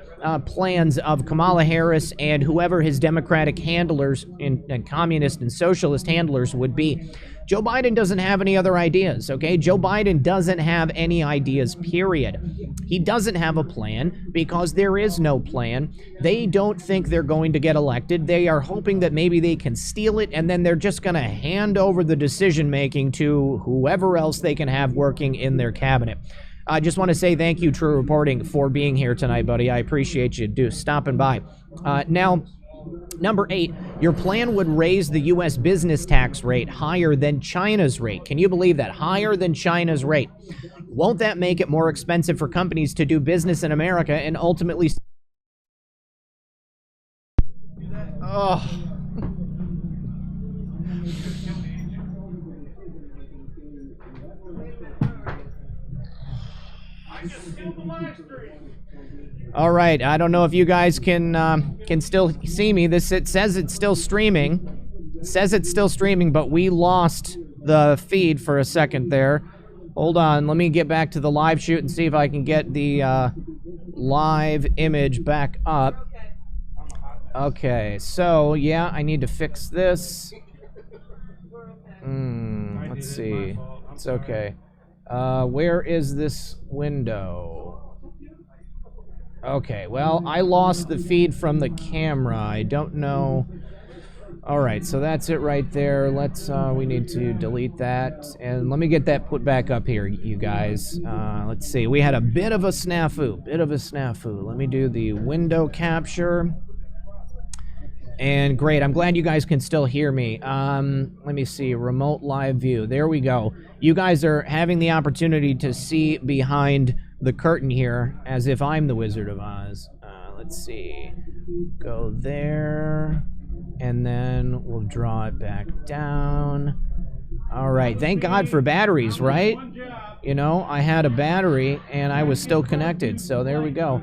plans of Kamala Harris and whoever his Democratic handlers and communist and socialist handlers would be. Joe Biden doesn't have any other ideas, okay? Joe Biden doesn't have any ideas, period. He doesn't have a plan because there is no plan. They don't think they're going to get elected. They are hoping that maybe they can steal it, and then they're just going to hand over the decision-making to whoever else they can have working in their cabinet. I just want to say thank you, True Reporting, for being here tonight, buddy. I appreciate you stopping by. Now, number 8, your plan would raise the U.S. business tax rate higher than China's rate. Can you believe that? Higher than China's rate. Won't that make it more expensive for companies to do business in America and ultimately... Oh... All right, I don't know if you guys can still see me. It says it's still streaming. It says it's still streaming, but we lost the feed for a second there. Hold on, let me get back to the live shoot and see if I can get the live image back up. Okay, so yeah, I need to fix this. Let's see. It's okay. Where is this window? Okay, well, I lost the feed from the camera. I don't know. All right, so that's it right there. We need to delete that. And let me get that put back up here, you guys. Let's see. We had a bit of a snafu. Let me do the window capture. And great, I'm glad you guys can still hear me. Let me see, remote live view. There we go. You guys are having the opportunity to see behind the curtain here, as if I'm the Wizard of Oz. Let's see. Go there, and then we'll draw it back down. All right, thank God for batteries, right? You know, I had a battery, and I was still connected, so there we go.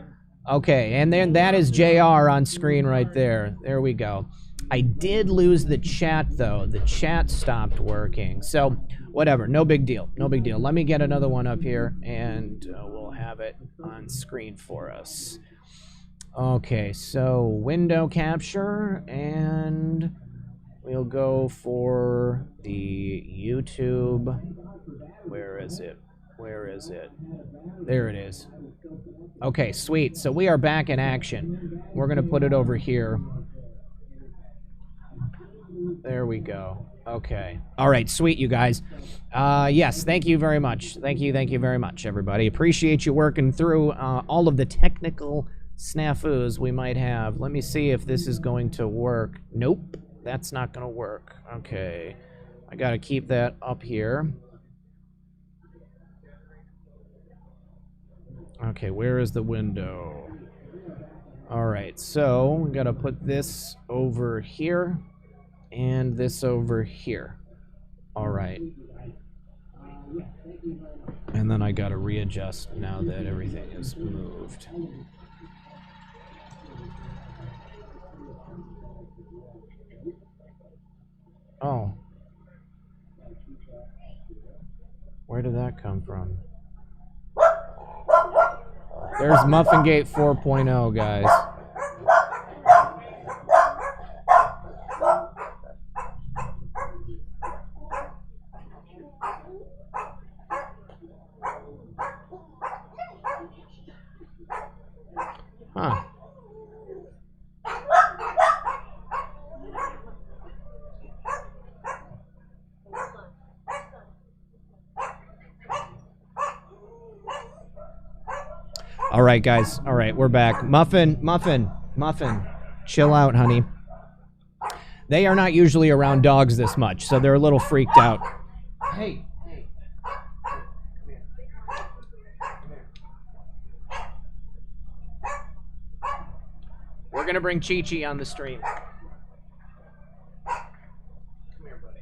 Okay, and then that is JR on screen right there. There we go. I did lose the chat, though. The chat stopped working. So, whatever. No big deal. No big deal. Let me get another one up here, and we'll have it on screen for us. Okay, so window capture, and we'll go for the YouTube. Where is it? Where is it? There it is. Okay, sweet. So we are back in action. We're going to put it over here. There we go. Okay. All right, sweet, you guys. Yes, thank you very much. Thank you very much, everybody. Appreciate you working through all of the technical snafus we might have. Let me see if this is going to work. Nope, that's not going to work. Okay. I got to keep that up here. Okay, where is the window? All right, so we got to put this over here and this over here. All right. And then I got to readjust now that everything is moved. Oh. Where did that come from? There's Muffingate 4.0, guys. Huh. All right, guys. All right, we're back. Muffin. Chill out, honey. They are not usually around dogs this much, so they're a little freaked out. Hey. Come here. We're going to bring Chi-Chi on the stream. Come here, buddy.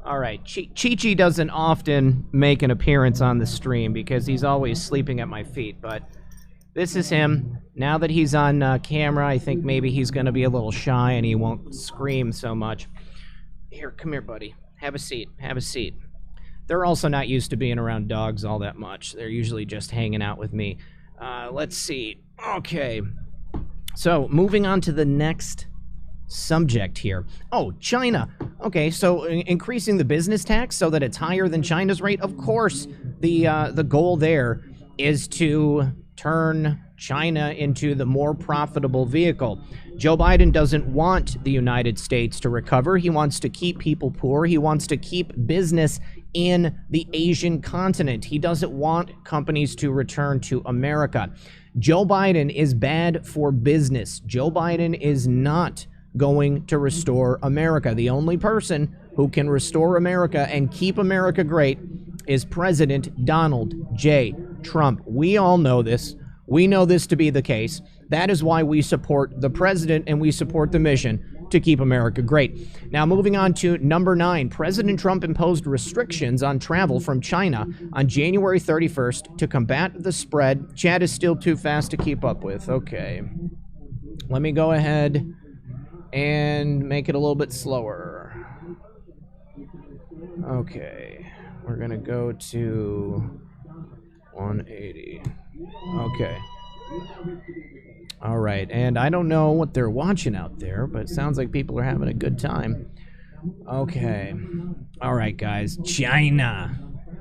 All right, Chi-Chi doesn't often make an appearance on the stream because he's always sleeping at my feet, but this is him. Now that he's on camera, I think maybe he's going to be a little shy and he won't scream so much. Here, come here, buddy. Have a seat. Have a seat. They're also not used to being around dogs all that much. They're usually just hanging out with me. Let's see. Okay. So, moving on to the next subject here. Oh, China. Okay, so increasing the business tax so that it's higher than China's rate. Of course, the goal there is to turn China into the more profitable vehicle. Joe Biden doesn't want the United States to recover. He wants to keep people poor. He wants to keep business in the Asian continent. He doesn't want companies to return to America. Joe Biden is bad for business. Joe Biden is not going to restore America. The only person who can restore America and keep America great is President Donald J. Trump. We all know this. We know this to be the case. That is why we support the president and we support the mission to keep America great. Now, moving on to number 9. President Trump imposed restrictions on travel from China on January 31st to combat the spread. Chat is still too fast to keep up with. Okay. Let me go ahead and make it a little bit slower. Okay. We're going to go to 180. Okay. All right. And I don't know what they're watching out there, but it sounds like people are having a good time. Okay. All right, guys. China.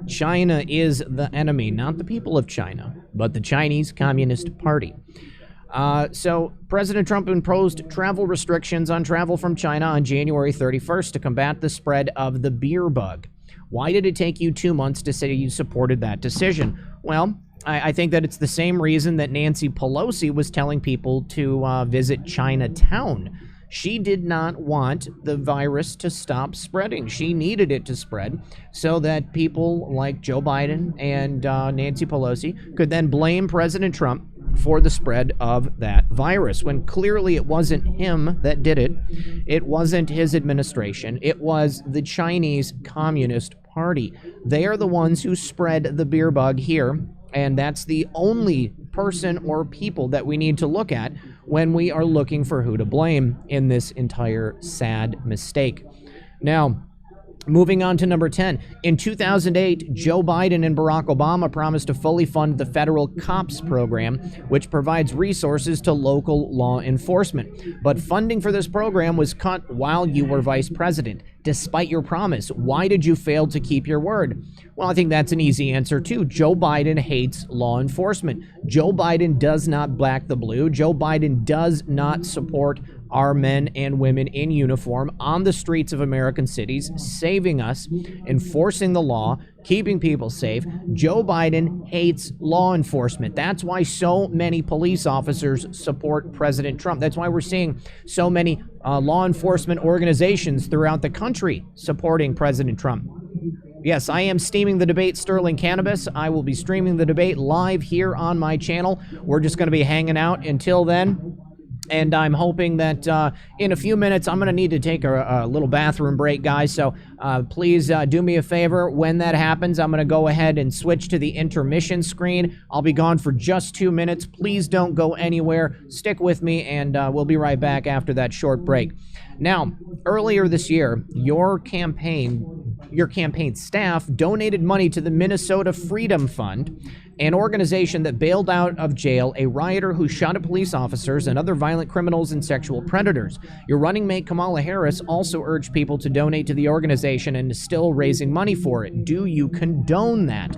China is the enemy, not the people of China, but the Chinese Communist Party. So President Trump imposed travel restrictions on travel from China on January 31st to combat the spread of the beer bug. Why did it take you 2 months to say you supported that decision? Well, I think that it's the same reason that Nancy Pelosi was telling people to visit Chinatown. She did not want the virus to stop spreading. She needed it to spread so that people like Joe Biden and Nancy Pelosi could then blame President Trump for the spread of that virus, when clearly it wasn't him that did it. It wasn't his administration. It was the Chinese Communist Party. They are the ones who spread the beer bug here, and that's the only person or people that we need to look at when we are looking for who to blame in this entire sad mistake. Now, moving on to number 10. In 2008, Joe Biden and Barack Obama promised to fully fund the federal COPS program, which provides resources to local law enforcement. But funding for this program was cut while you were vice president. Despite your promise, why did you fail to keep your word? Well, I think that's an easy answer, too. Joe Biden hates law enforcement. Joe Biden does not black the blue. Joe Biden does not support our men and women in uniform on the streets of American cities, saving us, enforcing the law, keeping people safe. Joe Biden hates law enforcement. That's why so many police officers support President Trump. That's why we're seeing so many law enforcement organizations throughout the country supporting President Trump. Yes, I am steaming the debate Sterling Cannabis. I will be streaming the debate live here on my channel. We're just going to be hanging out until then. And I'm hoping that in a few minutes, I'm going to need to take a little bathroom break, guys. So please do me a favor. When that happens, I'm going to go ahead and switch to the intermission screen. I'll be gone for just 2 minutes. Please don't go anywhere. Stick with me, and we'll be right back after that short break. Now, earlier this year, your campaign staff donated money to the Minnesota Freedom Fund, an organization that bailed out of jail a rioter who shot at police officers and other violent criminals and sexual predators. Your running mate Kamala Harris also urged people to donate to the organization and is still raising money for it. Do you condone that?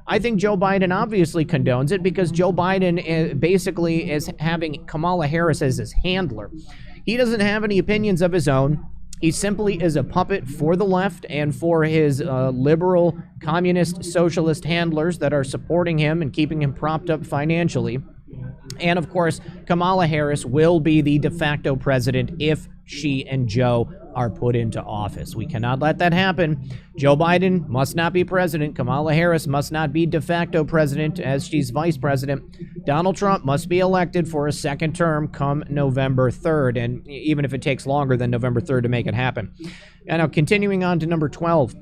I think Joe Biden obviously condones it, because Joe Biden basically is having Kamala Harris as his handler. He doesn't have any opinions of his own. He simply is a puppet for the left and for his liberal, communist, socialist handlers that are supporting him and keeping him propped up financially. And of course, Kamala Harris will be the de facto president if she and Joe are put into office. We cannot let that happen. Joe Biden must not be president. Kamala Harris must not be de facto president, as she's vice president. Donald Trump must be elected for a second term come November 3rd, and even if it takes longer than November 3rd to make it happen. And now, continuing on to number 12,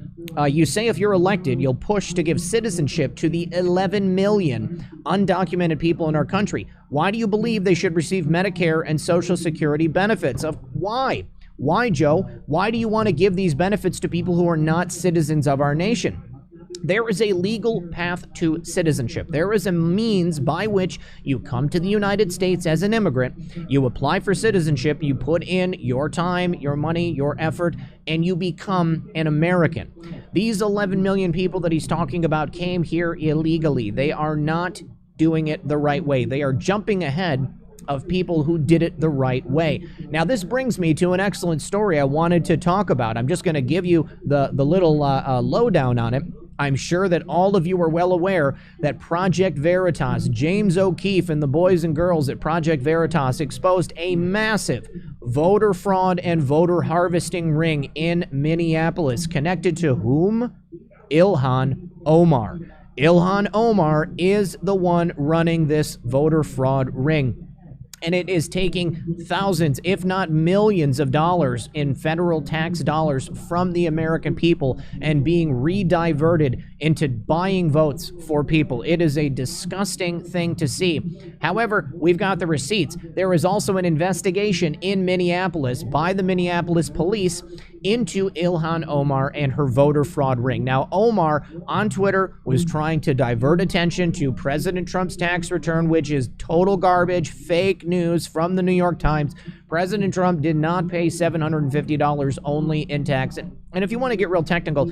you say if you're elected, you'll push to give citizenship to the 11 million undocumented people in our country. Why do you believe they should receive Medicare and Social Security benefits? Why? Why, Joe? Why do you want to give these benefits to people who are not citizens of our nation? There is a legal path to citizenship. There is a means by which you come to the United States as an immigrant, you apply for citizenship, you put in your time, your money, your effort, and you become an American. These 11 million people that he's talking about came here illegally. They are not doing it the right way. They are jumping ahead of people who did it the right way. Now, this brings me to an excellent story I wanted to talk about. I'm just going to give you the little lowdown on it. I'm sure that all of you are well aware that Project Veritas, James O'Keefe and the boys and girls at Project Veritas exposed a massive voter fraud and voter harvesting ring in Minneapolis, connected to whom? Ilhan Omar. Ilhan Omar is the one running this voter fraud ring. And it is taking thousands, if not millions of dollars in federal tax dollars from the American people and being rediverted into buying votes for people. It is a disgusting thing to see. However, we've got the receipts. There is also an investigation in Minneapolis by the Minneapolis police into Ilhan Omar and her voter fraud ring. Now, Omar on Twitter was trying to divert attention to President Trump's tax return, which is total garbage, fake news from the New York Times. President Trump did not pay $750 only in tax. And if you want to get real technical,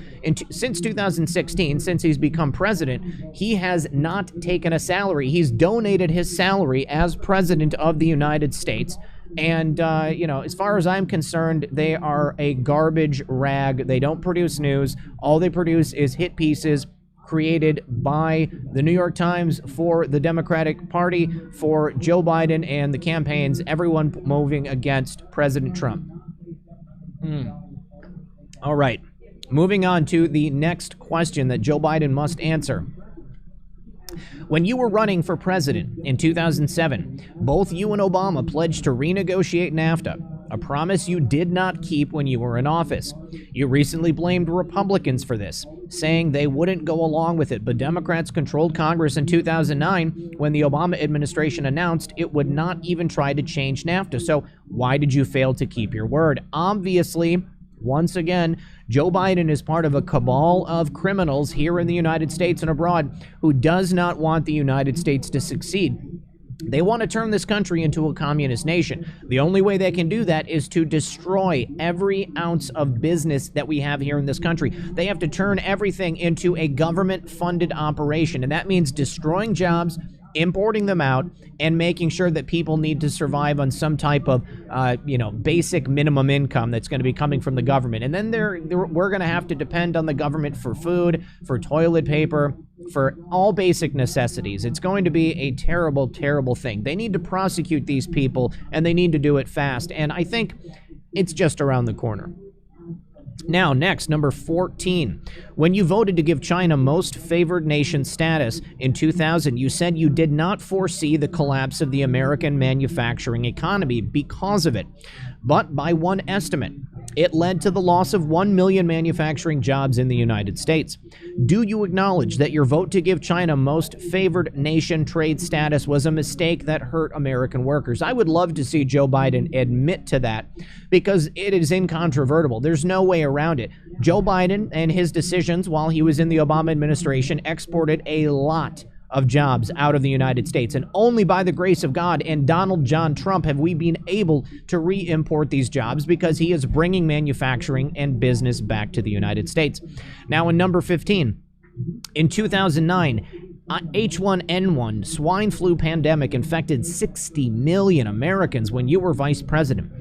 since 2016, since he's become president, he has not taken a salary. He's donated his salary as president of the United States. And, as far as I'm concerned, they are a garbage rag. They don't produce news. All they produce is hit pieces created by the New York Times for the Democratic Party, for Joe Biden and the campaigns, everyone moving against President Trump. All right. Moving on to the next question that Joe Biden must answer. When you were running for president in 2007, both you and Obama pledged to renegotiate NAFTA, a promise you did not keep when you were in office. You recently blamed Republicans for this, saying they wouldn't go along with it, but Democrats controlled Congress in 2009 when the Obama administration announced it would not even try to change NAFTA. So why did you fail to keep your word? Obviously, once again, Joe Biden is part of a cabal of criminals here in the United States and abroad who does not want the United States to succeed. They want to turn this country into a communist nation. The only way they can do that is to destroy every ounce of business that we have here in this country. They have to turn everything into a government-funded operation, and that means destroying jobs, importing them out, and making sure that people need to survive on some type of, basic minimum income that's going to be coming from the government. And then we're going to have to depend on the government for food, for toilet paper, for all basic necessities. It's going to be a terrible, terrible thing. They need to prosecute these people, and they need to do it fast. And I think it's just around the corner. Now, next, number 14. When you voted to give China most favored nation status in 2000, you said you did not foresee the collapse of the American manufacturing economy because of it. But by one estimate, it led to the loss of 1 million manufacturing jobs in the United States. Do you acknowledge that your vote to give China most favored nation trade status was a mistake that hurt American workers? I would love to see Joe Biden admit to that because it is incontrovertible. There's no way around it. Joe Biden and his decisions while he was in the Obama administration exported a lot of jobs out of the United States. And only by the grace of God and Donald John Trump have we been able to re-import these jobs because he is bringing manufacturing and business back to the United States. Now, in number 15, in 2009, H1N1 swine flu pandemic infected 60 million Americans when you were vice president.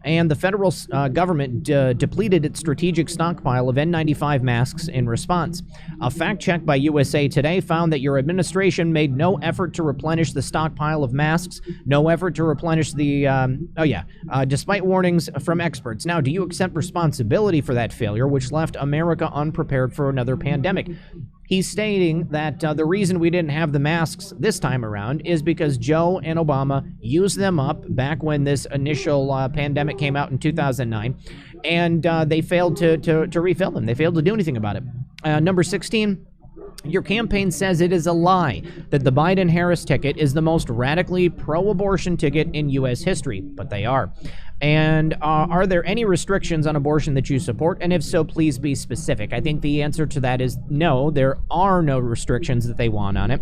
And the federal government depleted its strategic stockpile of N95 masks in response. A fact check by USA Today found that your administration made no effort to replenish the stockpile of masks, no effort to replenish the, despite warnings from experts. Now, do you accept responsibility for that failure, which left America unprepared for another pandemic? He's stating that the reason we didn't have the masks this time around is because Joe and Obama used them up back when this initial pandemic came out in 2009, and they failed to refill them. They failed to do anything about it. Number 16, your campaign says it is a lie that the Biden-Harris ticket is the most radically pro-abortion ticket in U.S. history, but they are. And are there any restrictions on abortion that you support? And if so, please be specific. I think the answer to that is no, there are no restrictions that they want on it.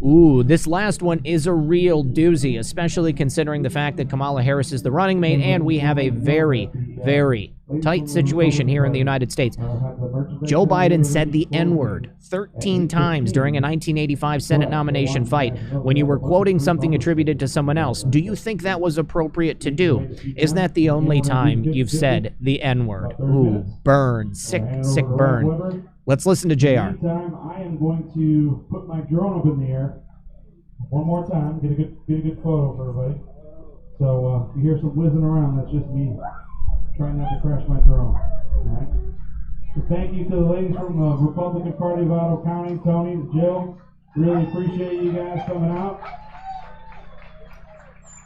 Ooh, this last one is a real doozy, especially considering the fact that Kamala Harris is the running mate, and we have a very, very tight situation here in the United States. Joe Biden said the N-word 13 times during a 1985 Senate nomination fight when you were quoting something attributed to someone else. Do you think that was appropriate to do? Is that the only time you've said the N-word? Ooh, burn. Sick burn. Let's listen to JR. I am going to put my drone up in the air one more time, get a good photo for everybody. So if you hear some whizzing around, that's just me trying not to crash my drone. All right. So thank you to the ladies from the Republican Party of Ottawa County, Tony, Jill. Really appreciate you guys coming out.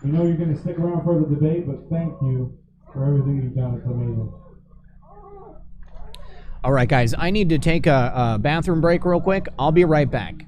We know you're going to stick around for the debate, but thank you for everything you've done. It's amazing. All right, guys, I need to take a bathroom break real quick. I'll be right back.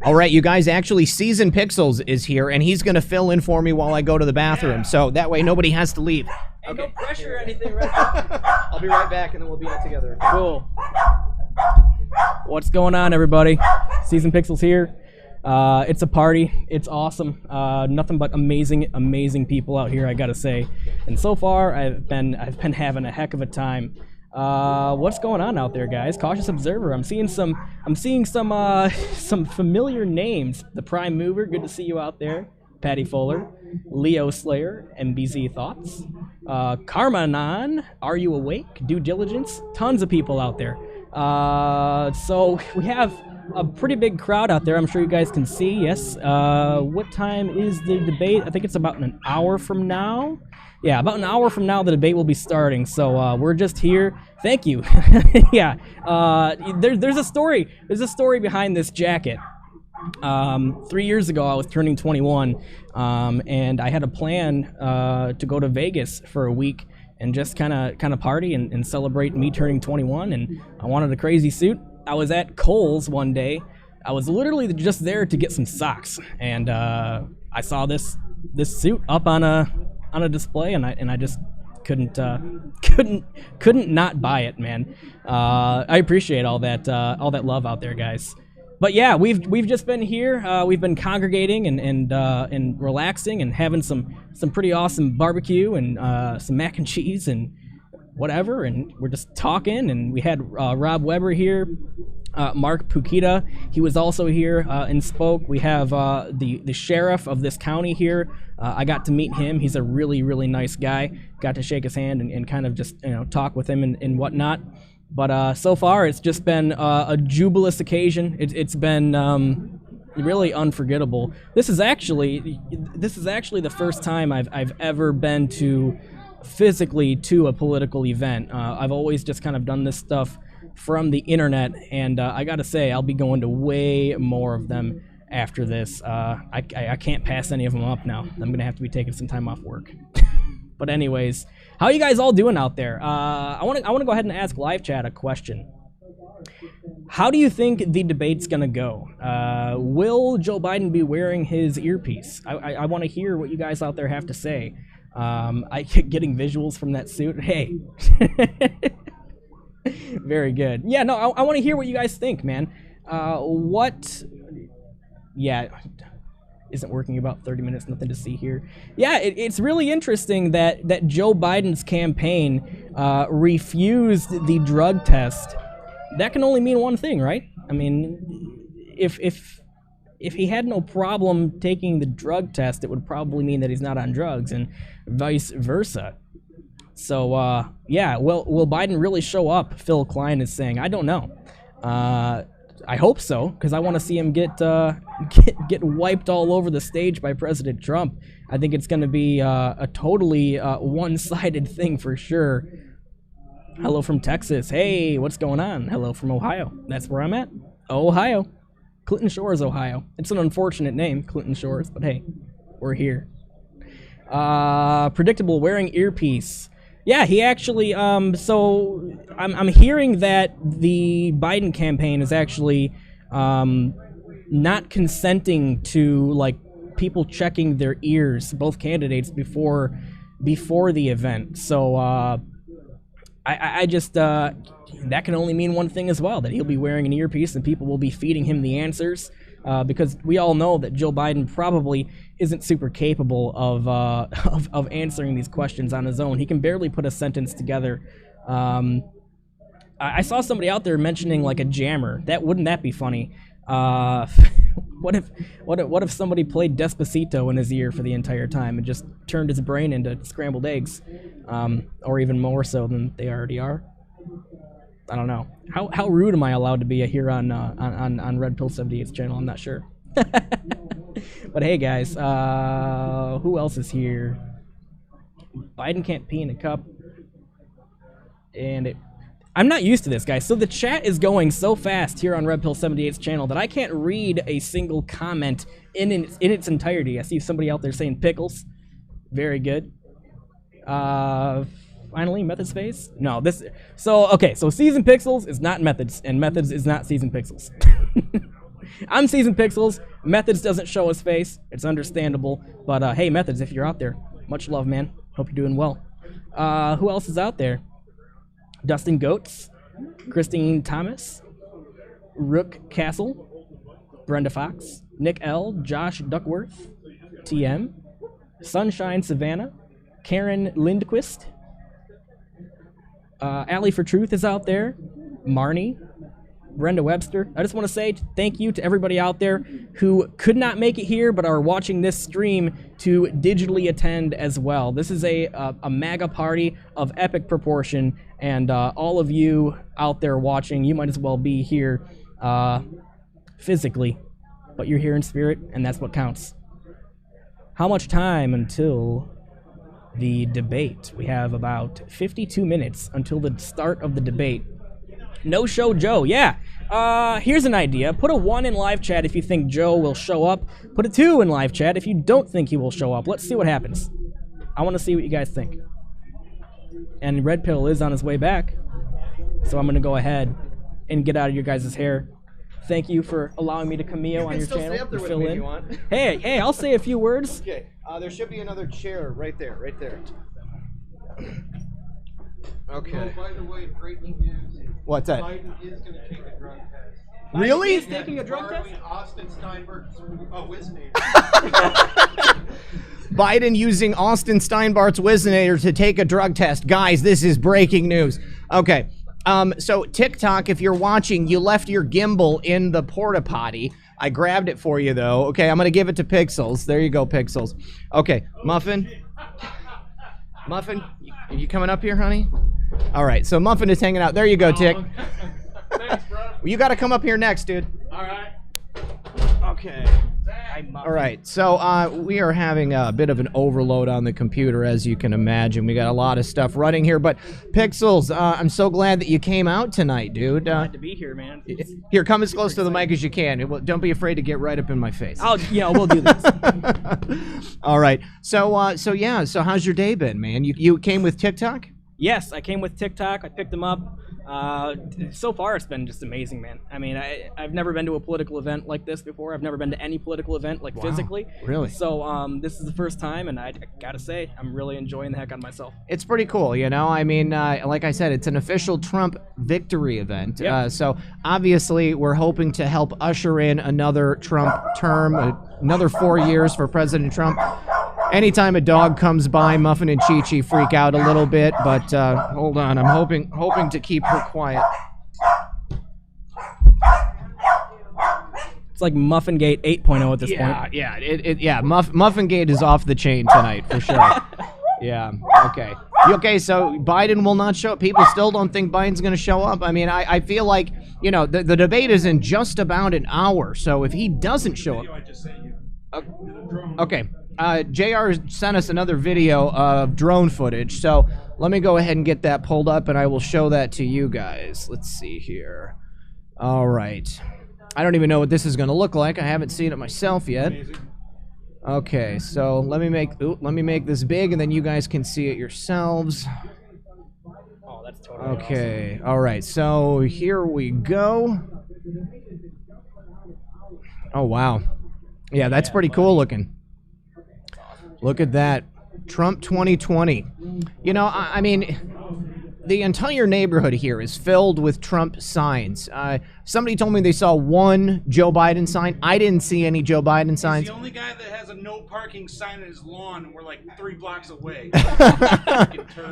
All right, you guys, actually, Season Pixels is here, and he's going to fill in for me while I go to the bathroom, so that way nobody has to leave. Ain't no pressure or anything, right? I'll be right back, and then we'll be out together. Cool. What's going on, everybody? Season Pixels here. It's a party. It's awesome. Nothing but amazing people out here, I gotta say. And so far, I've been having a heck of a time. What's going on out there, guys? Cautious observer. I'm seeing some familiar names. The Prime Mover, good to see you out there. Patty Fuller, Leo Slayer, MBZ Thoughts, Karmanon, Are You Awake? Due Diligence. Tons of people out there. So we have a pretty big crowd out there. I'm sure you guys can see. Yes. What time is the debate? I think it's about an hour from now. Yeah, about an hour from now, the debate will be starting. So we're just here. Thank you. Yeah. There's a story. There's a story behind this jacket. 3 years ago, I was turning 21, and I had a plan to go to Vegas for a week and just kind of party and celebrate me turning 21. And I wanted a crazy suit. I was at Kohl's one day. I was literally just there to get some socks, and I saw this suit up on a display, and I just couldn't not buy it, man. I appreciate all that love out there, guys. But yeah, we've just been here. We've been congregating and relaxing and having some pretty awesome barbecue and some mac and cheese and whatever, and we're just talking. And we had Rob Weber here, Mark Pukita. He was also here and spoke. We have the sheriff of this county here. I got to meet him. He's a really nice guy. Got to shake his hand and kind of just talk with him and whatnot. But so far, it's just been a jubilous occasion. It's been really unforgettable. This is actually the first time I've ever been physically to a political event. I've always just kind of done this stuff from the internet, and I gotta say, I'll be going to way more of them after this. I can't pass any of them up now. I'm gonna have to be taking some time off work. But anyways, how are you guys all doing out there? I want to go ahead and ask live chat a question. How do you think the debate's gonna go? Will Joe Biden be wearing his earpiece? I want to hear what you guys out there have to say. I keep getting visuals from that suit. Hey. Very good. Yeah, no, I want to hear what you guys think, man. Yeah, isn't working about 30 minutes, nothing to see here. Yeah, it's really interesting that Joe Biden's campaign refused the drug test. That can only mean one thing, right? I mean, if he had no problem taking the drug test, it would probably mean that he's not on drugs, and vice versa. So, yeah, will Biden really show up? Phil Klein is saying. I don't know. I hope so, because I want to see him get wiped all over the stage by President Trump. I think it's going to be a totally one-sided thing for sure. Hello from Texas. Hey, what's going on? Hello from Ohio. That's where I'm at. Ohio. Clinton Shores, Ohio. It's an unfortunate name, Clinton Shores, but hey, we're here. Predictable wearing earpiece. Yeah, he actually, so I'm hearing that the Biden campaign is actually not consenting to, like, people checking their ears, both candidates, before the event. So I just that can only mean one thing as well, that he'll be wearing an earpiece and people will be feeding him the answers, because we all know that Joe Biden probably isn't super capable of of answering these questions on his own. He can barely put a sentence together. I saw somebody out there mentioning like a jammer. Wouldn't that be funny? What if somebody played Despacito in his ear for the entire time and just turned his brain into scrambled eggs, or even more so than they already are? I don't know. How rude am I allowed to be here on Red Pill 78's channel? I'm not sure. But hey, guys, who else is here? Biden can't pee in a cup, and I'm not used to this, guys. So the chat is going so fast here on Red Pill 78's channel that I can't read a single comment in its entirety. I see somebody out there saying pickles. Very good. Finally, Methods face? No, this... So, okay, so Season Pixels is not Methods, and Methods is not Season Pixels. I'm Season Pixels. Methods doesn't show his face. It's understandable. But, hey, Methods, if you're out there, much love, man. Hope you're doing well. Who else is out there? Dustin Goats, Christine Thomas, Rook Castle, Brenda Fox, Nick L, Josh Duckworth, TM, Sunshine Savannah, Karen Lindquist, Allie for Truth is out there, Marnie, Brenda Webster. I just want to say thank you to everybody out there who could not make it here but are watching this stream to digitally attend as well. This is a MAGA party of epic proportion, and all of you out there watching, you might as well be here physically, but you're here in spirit, and that's what counts. How much time until the debate? We have about 52 minutes until the start of the debate. No show Joe, yeah. Here's an idea. Put a 1 in live chat if you think Joe will show up. Put a 2 in live chat if you don't think he will show up. Let's see what happens. I want to see what you guys think. And Red Pill is on his way back, so I'm going to go ahead and get out of your guys' hair. Thank you for allowing me to cameo on your channel and fill in. Hey, I'll say a few words. Okay, there should be another chair right there, right there. Okay. Oh, by the way, breaking news. What's that? Biden is going to take a drug test. Really? He's taking a drug test? Austin Steinberg's Whizzinator. Biden using Austin Steinbart's Whizzinator to take a drug test. Guys, this is breaking news. Okay. So TikTok, if you're watching, you left your gimbal in the porta potty. I grabbed it for you, though. Okay, I'm going to give it to Pixels. There you go, Pixels. Okay, Muffin. Muffin, you coming up here, honey? All right, so Muffin is hanging out. There you go, Tick. Thanks, bro. Well, you got to come up here next, dude. All right. Okay. All right, so we are having a bit of an overload on the computer, as you can imagine. We got a lot of stuff running here, but Pixels, I'm so glad that you came out tonight, dude. Glad to be here, man. Here, come as close to the mic as you can. Don't be afraid to get right up in my face. We'll do this. All right, so how's your day been, man? You came with TikTok? Yes, I came with TikTok. I picked them up. So far, it's been just amazing, man. I mean, I've never been to a political event like this before. I've never been to any political event, like, physically. Really? So, this is the first time, and I gotta say, I'm really enjoying the heck out of myself. It's pretty cool, you know? I mean, like I said, it's an official Trump victory event. Yep. So, obviously, we're hoping to help usher in another Trump term, another 4 years for President Trump. Anytime a dog comes by, Muffin and Chi-Chi freak out a little bit, but hold on, I'm hoping to keep her quiet. It's like Muffingate 8.0 at this point. Yeah, Muffingate is off the chain tonight, for sure. Yeah, okay. Okay, so Biden will not show up. People still don't think Biden's going to show up. I mean, I feel like, you know, the debate is in just about an hour, so if he doesn't show up... Okay. JR sent us another video of drone footage, so let me go ahead and get that pulled up, and I will show that to you guys. Let's see here. All right. I don't even know what this is going to look like. I haven't seen it myself yet. Okay, so let me make this big, and then you guys can see it yourselves. Oh, that's totally okay. Awesome. All right. So here we go. Oh wow. Yeah, that's pretty cool looking. Look at that. Trump 2020. You know, I mean, the entire neighborhood here is filled with Trump signs. Somebody told me they saw one Joe Biden sign. I didn't see any Joe Biden signs. He's the only guy that has a no parking sign on his lawn, and we're like 3 blocks away.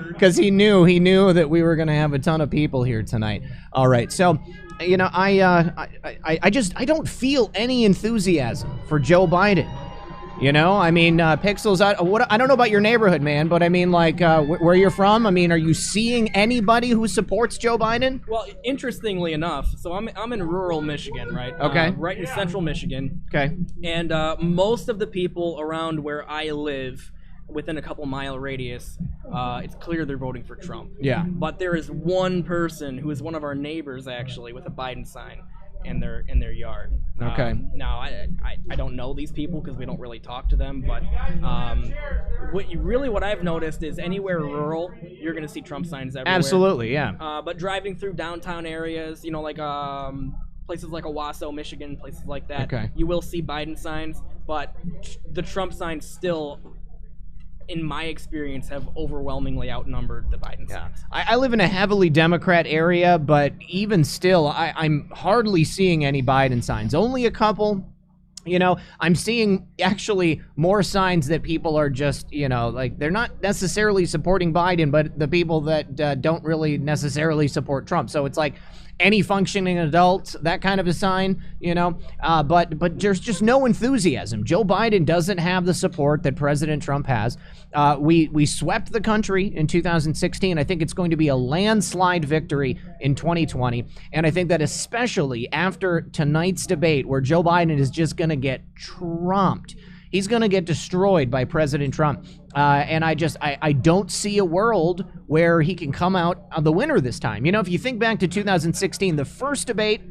Because he knew that we were going to have a ton of people here tonight. All right, so you know, I don't feel any enthusiasm for Joe Biden. You know, I mean, Pixels, I don't know about your neighborhood, man, but I mean, like, where you're from, I mean, are you seeing anybody who supports Joe Biden? Well, interestingly enough, so I'm in rural Michigan, right? Okay. Right in central Michigan. Okay. And most of the people around where I live, within a couple mile radius, it's clear they're voting for Trump. Yeah. But there is one person who is one of our neighbors, actually, with a Biden sign in their yard. Okay. Now, I don't know these people because we don't really talk to them, but what I've noticed is anywhere rural, you're going to see Trump signs everywhere. Absolutely, yeah. But driving through downtown areas, you know, like places like Owasso, Michigan, places like that, Okay. you will see Biden signs, but the Trump signs still, in my experience, have overwhelmingly outnumbered the Biden signs. I live in a heavily Democrat area, but even still, I'm hardly seeing any Biden signs. Only a couple. You know, I'm seeing actually more signs that people are just, you know, like they're not necessarily supporting Biden, but the people that don't really necessarily support Trump. So it's like any functioning adult, that kind of a sign, you know, but there's just no enthusiasm. Joe Biden doesn't have the support that President Trump has. We swept the country in 2016. I think it's going to be a landslide victory in 2020. And I think that especially after tonight's debate where Joe Biden is just going to get trumped. He's going to get destroyed by President Trump. And I don't see a world where he can come out the winner this time. You know, if you think back to 2016, the first debate,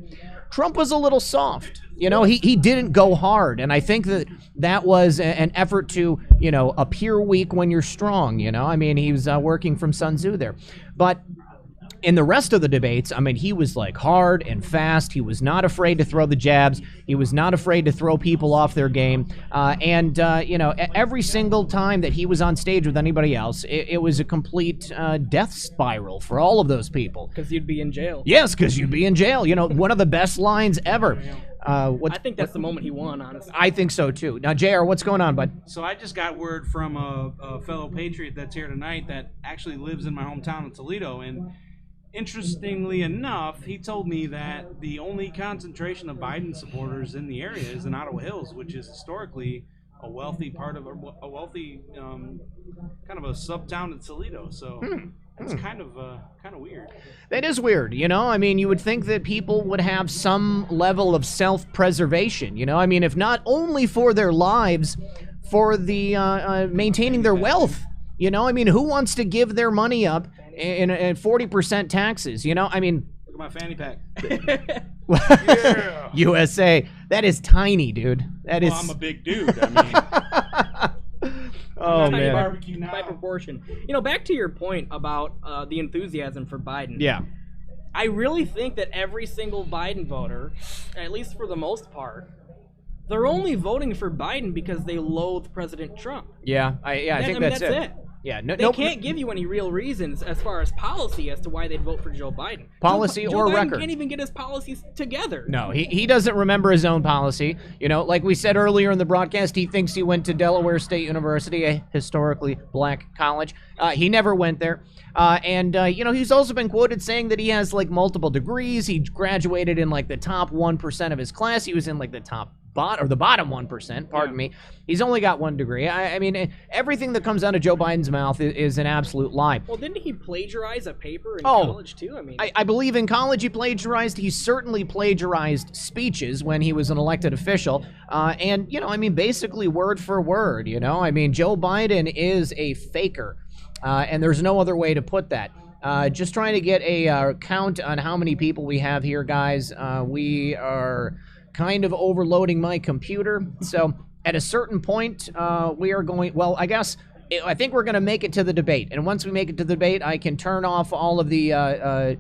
Trump was a little soft. You know, he didn't go hard. And I think that was an effort to, you know, appear weak when you're strong. You know, I mean, he was working from Sun Tzu there. But in the rest of the debates, I mean, he was like hard and fast. He was not afraid to throw the jabs. He was not afraid to throw people off their game. You know, every single time that he was on stage with anybody else, it was a complete death spiral for all of those people. Because you'd be in jail. Yes, because you'd be in jail. You know, one of the best lines ever. I think that's the moment he won, honestly. I think so, too. Now, JR, what's going on, bud? So I just got word from a fellow patriot that's here tonight that actually lives in my hometown of Toledo, and interestingly enough, he told me that the only concentration of Biden supporters in the area is in Ottawa Hills, which is historically a wealthy part of a wealthy kind of a sub-town of Toledo. So it's kind of weird. That is weird, you know? I mean, you would think that people would have some level of self-preservation, you know? I mean, if not only for their lives, for the maintaining their wealth. You know, I mean, who wants to give their money up in 40% taxes? You know, I mean, Look at my fanny pack. yeah. USA. That is tiny, dude. That is. Well, I'm a big dude. I mean, oh Tiny man. barbecue now. By proportion. You know, back to your point about the enthusiasm for Biden. Yeah. I really think that every single Biden voter, at least for the most part, they're only voting for Biden because they loathe President Trump. Yeah. I think that's it. Yeah, They can't give you any real reasons as far as policy as to why they'd vote for Joe Biden. Policy Joe or Biden record. Can't even get his policies together. No, he doesn't remember his own policy. You know, like we said earlier in the broadcast, he thinks he went to Delaware State University, a historically black college. He never went there. You know, he's also been quoted saying that he has like multiple degrees. He graduated in like the top 1% of his class. He was in like the the bottom 1%, pardon me. He's only got 1 degree. I mean, everything that comes out of Joe Biden's mouth is an absolute lie. Well, didn't he plagiarize a paper in college too? I mean, I believe in college he plagiarized. He certainly plagiarized speeches when he was an elected official. And, you know, I mean, basically word for word, you know. I mean, Joe Biden is a faker. And there's no other way to put that. Just trying to get a count on how many people we have here, guys. We are kind of overloading my computer. So at a certain point, we are going, well, I think we're going to make it to the debate. And once we make it to the debate, I can turn off all of the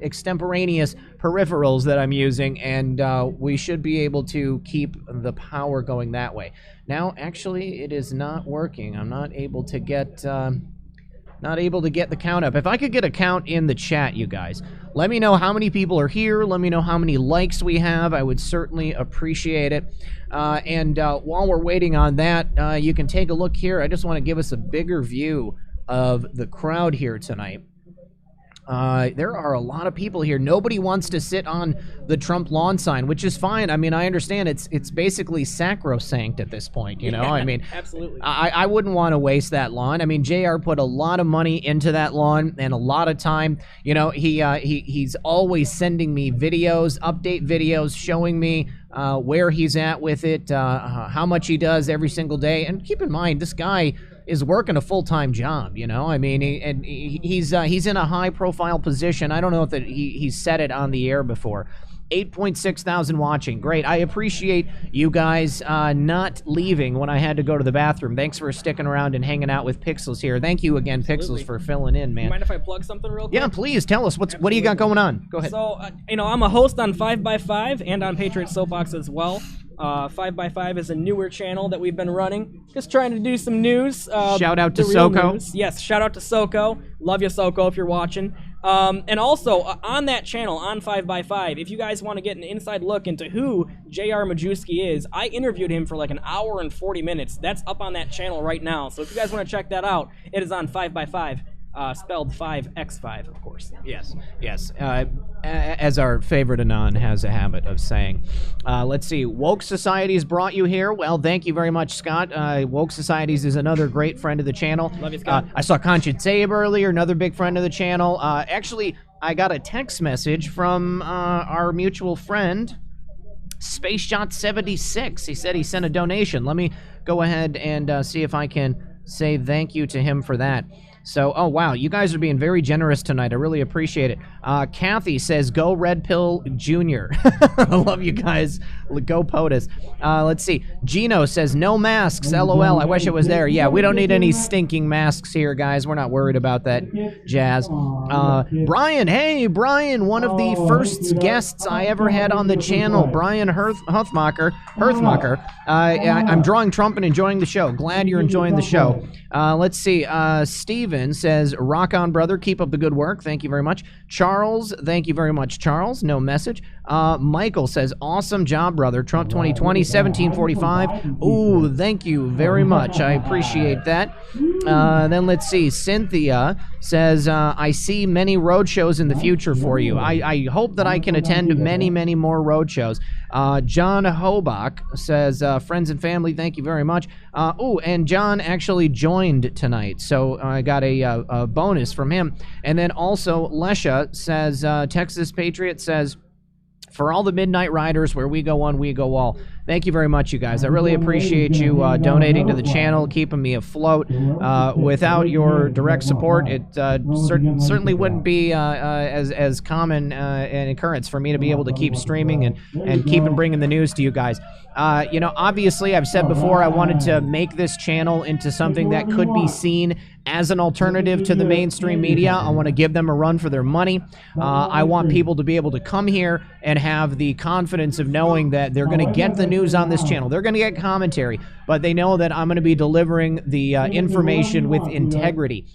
extemporaneous peripherals that I'm using, and we should be able to keep the power going that way. Now, actually, it is not working. I'm not able to get Not able to get the count up. If I could get a count in the chat, you guys, let me know how many people are here. Let me know how many likes we have. I would certainly appreciate it. And while we're waiting on that, you can take a look here. I just want to give us a bigger view of the crowd here tonight. There are a lot of people here. Nobody wants to sit on the Trump lawn sign, which is fine. I mean, I understand it's basically sacrosanct at this point, you know? Yeah, I mean, absolutely. I wouldn't want to waste that lawn. I mean, JR put a lot of money into that lawn and a lot of time. You know, he's always sending me videos, update videos, showing me where he's at with it, how much he does every single day. And keep in mind, this guy is working a full-time job, you know? I mean, he's in a high-profile position. I don't know if he's said it on the air before. 8.6 thousand watching. Great. I appreciate you guys not leaving when I had to go to the bathroom. Thanks for sticking around and hanging out with Pixels here. Thank you again, Absolutely. Pixels, for filling in, man. You mind if I plug something real quick? Yeah, please, tell us. What do you got going on? Go ahead. So, you know, I'm a host on 5x5 and on Patriot Soapbox as well. 5x5 is a newer channel that we've been running. Just trying to do some news. Shout out to the real Soko. news. Yes, shout out to Soko. Love you, Soko, if you're watching. And also, on that channel, on 5x5, if you guys want to get an inside look into who J.R. Majewski is, I interviewed him for like an hour and 40 minutes. That's up on that channel right now. So if you guys want to check that out, it is on 5x5. Spelled 5x5, of course. Yes, yes. As our favorite Anon has a habit of saying. Let's see. Woke Societies brought you here. Well, thank you very much, Scott. Woke Societies is another great friend of the channel. Love you, Scott. I saw Conscience Abe earlier, another big friend of the channel. Actually, I got a text message from our mutual friend, SpaceShot76. He said he sent a donation. Let me go ahead and see if I can say thank you to him for that. So, oh, wow, you guys are being very generous tonight. I really appreciate it. Kathy says, go Red Pill Jr. I love you guys. Go POTUS. Let's see. Gino says, no masks. LOL. I wish it was there. Yeah, we don't need any stinking masks here, guys. We're not worried about that jazz. Brian. Hey, Brian, one of the first guests I ever had on the channel. Brian Herthmacher. I'm drawing Trump and enjoying the show. Glad you're enjoying the show. Let's see. Steven says, rock on, brother. Keep up the good work. Thank you very much. Charles, thank you very much, Charles. No message. Michael says, awesome job, brother. Trump 2020, 1745. Ooh, thank you very much. I appreciate that. Then let's see. Cynthia says, I see many road shows in the future for you. I hope that I can attend many, many more road shows. John Hobach says, friends and family, thank you very much. Oh, and John actually joined tonight, so I got a bonus from him. And then also Lesha says, Texas Patriot says, for all the Midnight Riders, where we go one, we go all. Thank you very much, you guys. I really appreciate you donating to the channel, keeping me afloat. Without your direct support, it certainly wouldn't be as common an occurrence for me to be able to keep streaming and keep bringing the news to you guys. You know, obviously, I've said before, I wanted to make this channel into something that could be seen as an alternative to the mainstream media. I want to give them a run for their money. I want people to be able to come here and have the confidence of knowing that they're going to get the news on this channel. They're going to get commentary, but they know that I'm going to be delivering the information with integrity.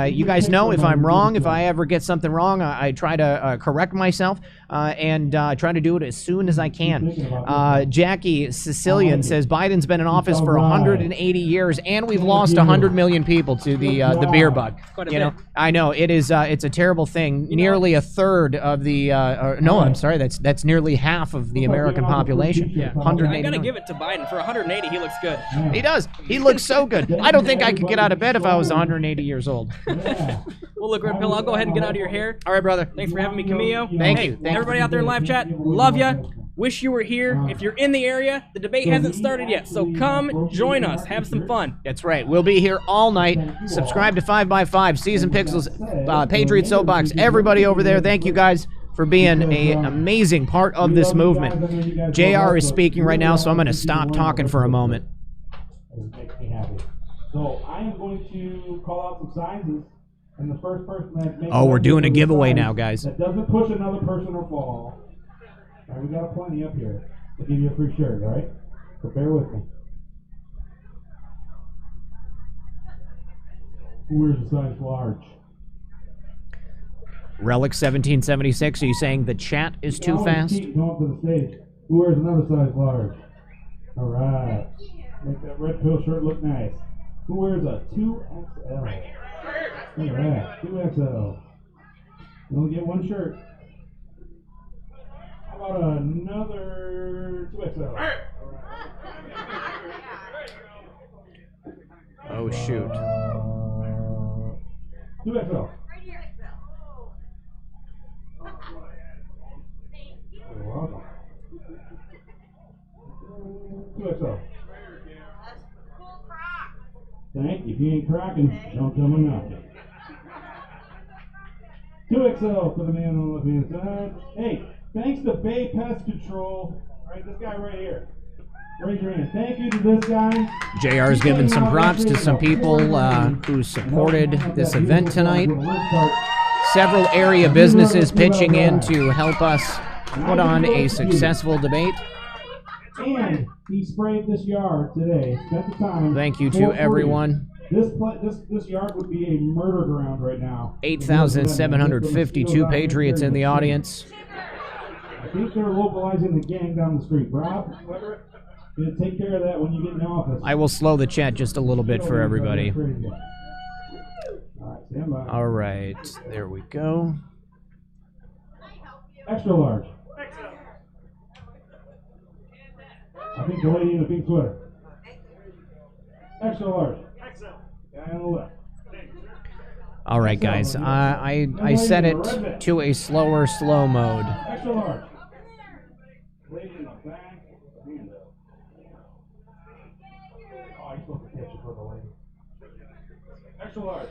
You guys know if I'm wrong, if I ever get something wrong, I try to correct myself and try to do it as soon as I can. Jackie Sicilian says, Biden's been in office for 180 years, and we've lost 100 million people to the beer bug. You know, I know it is. It's a terrible thing. Nearly a third of the. No, I'm sorry. That's nearly half of the American population. Yeah. 180. I gotta give it to Biden. For 180, he looks good. He does. He looks so good. I don't think I could get out of bed if I was 180 years old. Well, look, Red Pill, I'll go ahead and get out of your hair. All right, brother. Thanks for having me, Camillo. Thank Hey, you. Thank everybody out there in live chat, love ya. Wish you were here. If you're in the area, the debate hasn't started yet, so come join us. Have some fun. That's right. We'll be here all night. Subscribe to 5x5, Season Pixels, Patriot Soapbox, everybody over there. Thank you guys for being an amazing part of this movement. JR is speaking right now, so I'm going to stop talking for a moment. It makes me happy. So I am going to call out some signs, and the first person that makes Oh, we're doing a giveaway now, guys. that doesn't push another person or fall. All right, we got plenty up here. I'll give you a free shirt, all right? So bear with me. Who wears a size large? Relic 1776, are you saying the chat is too fast? Go up to the stage. Who wears another size large? All right. Make that red pill shirt look nice. Who wears a 2XL? All right, 2XL. You only get one shirt. How about another 2XL? Oh, shoot. 2XL. You're welcome. 2XL. Thank you. If you ain't cracking, don't come and knock it. 2XL for the man on the left-hand side. Hey, thanks to Bay Pest Control. Right, this guy right here. Raise your hand. Thank you to this guy. JR's giving some props to some people who supported this event tonight. Several area businesses pitching in to help us put on a successful debate. And he sprayed this yard today. Spent the time. Thank you to everyone. This yard would be a murder ground right now. 8,752 Patriots in the audience. I think they're localizing the gang down the street. Rob, Weber, gonna take care of that when you get in the office. I will slow the chat just a little bit for everybody. All right, stand by. All right, there we go. Extra large. I think the lady in the pink sweater. Extra large. Guy on the left. All right, guys. I set it to a slower slow mode. Extra large. Lady in the back. Hand up. Oh, you're supposed to catch it for the lady. Extra large.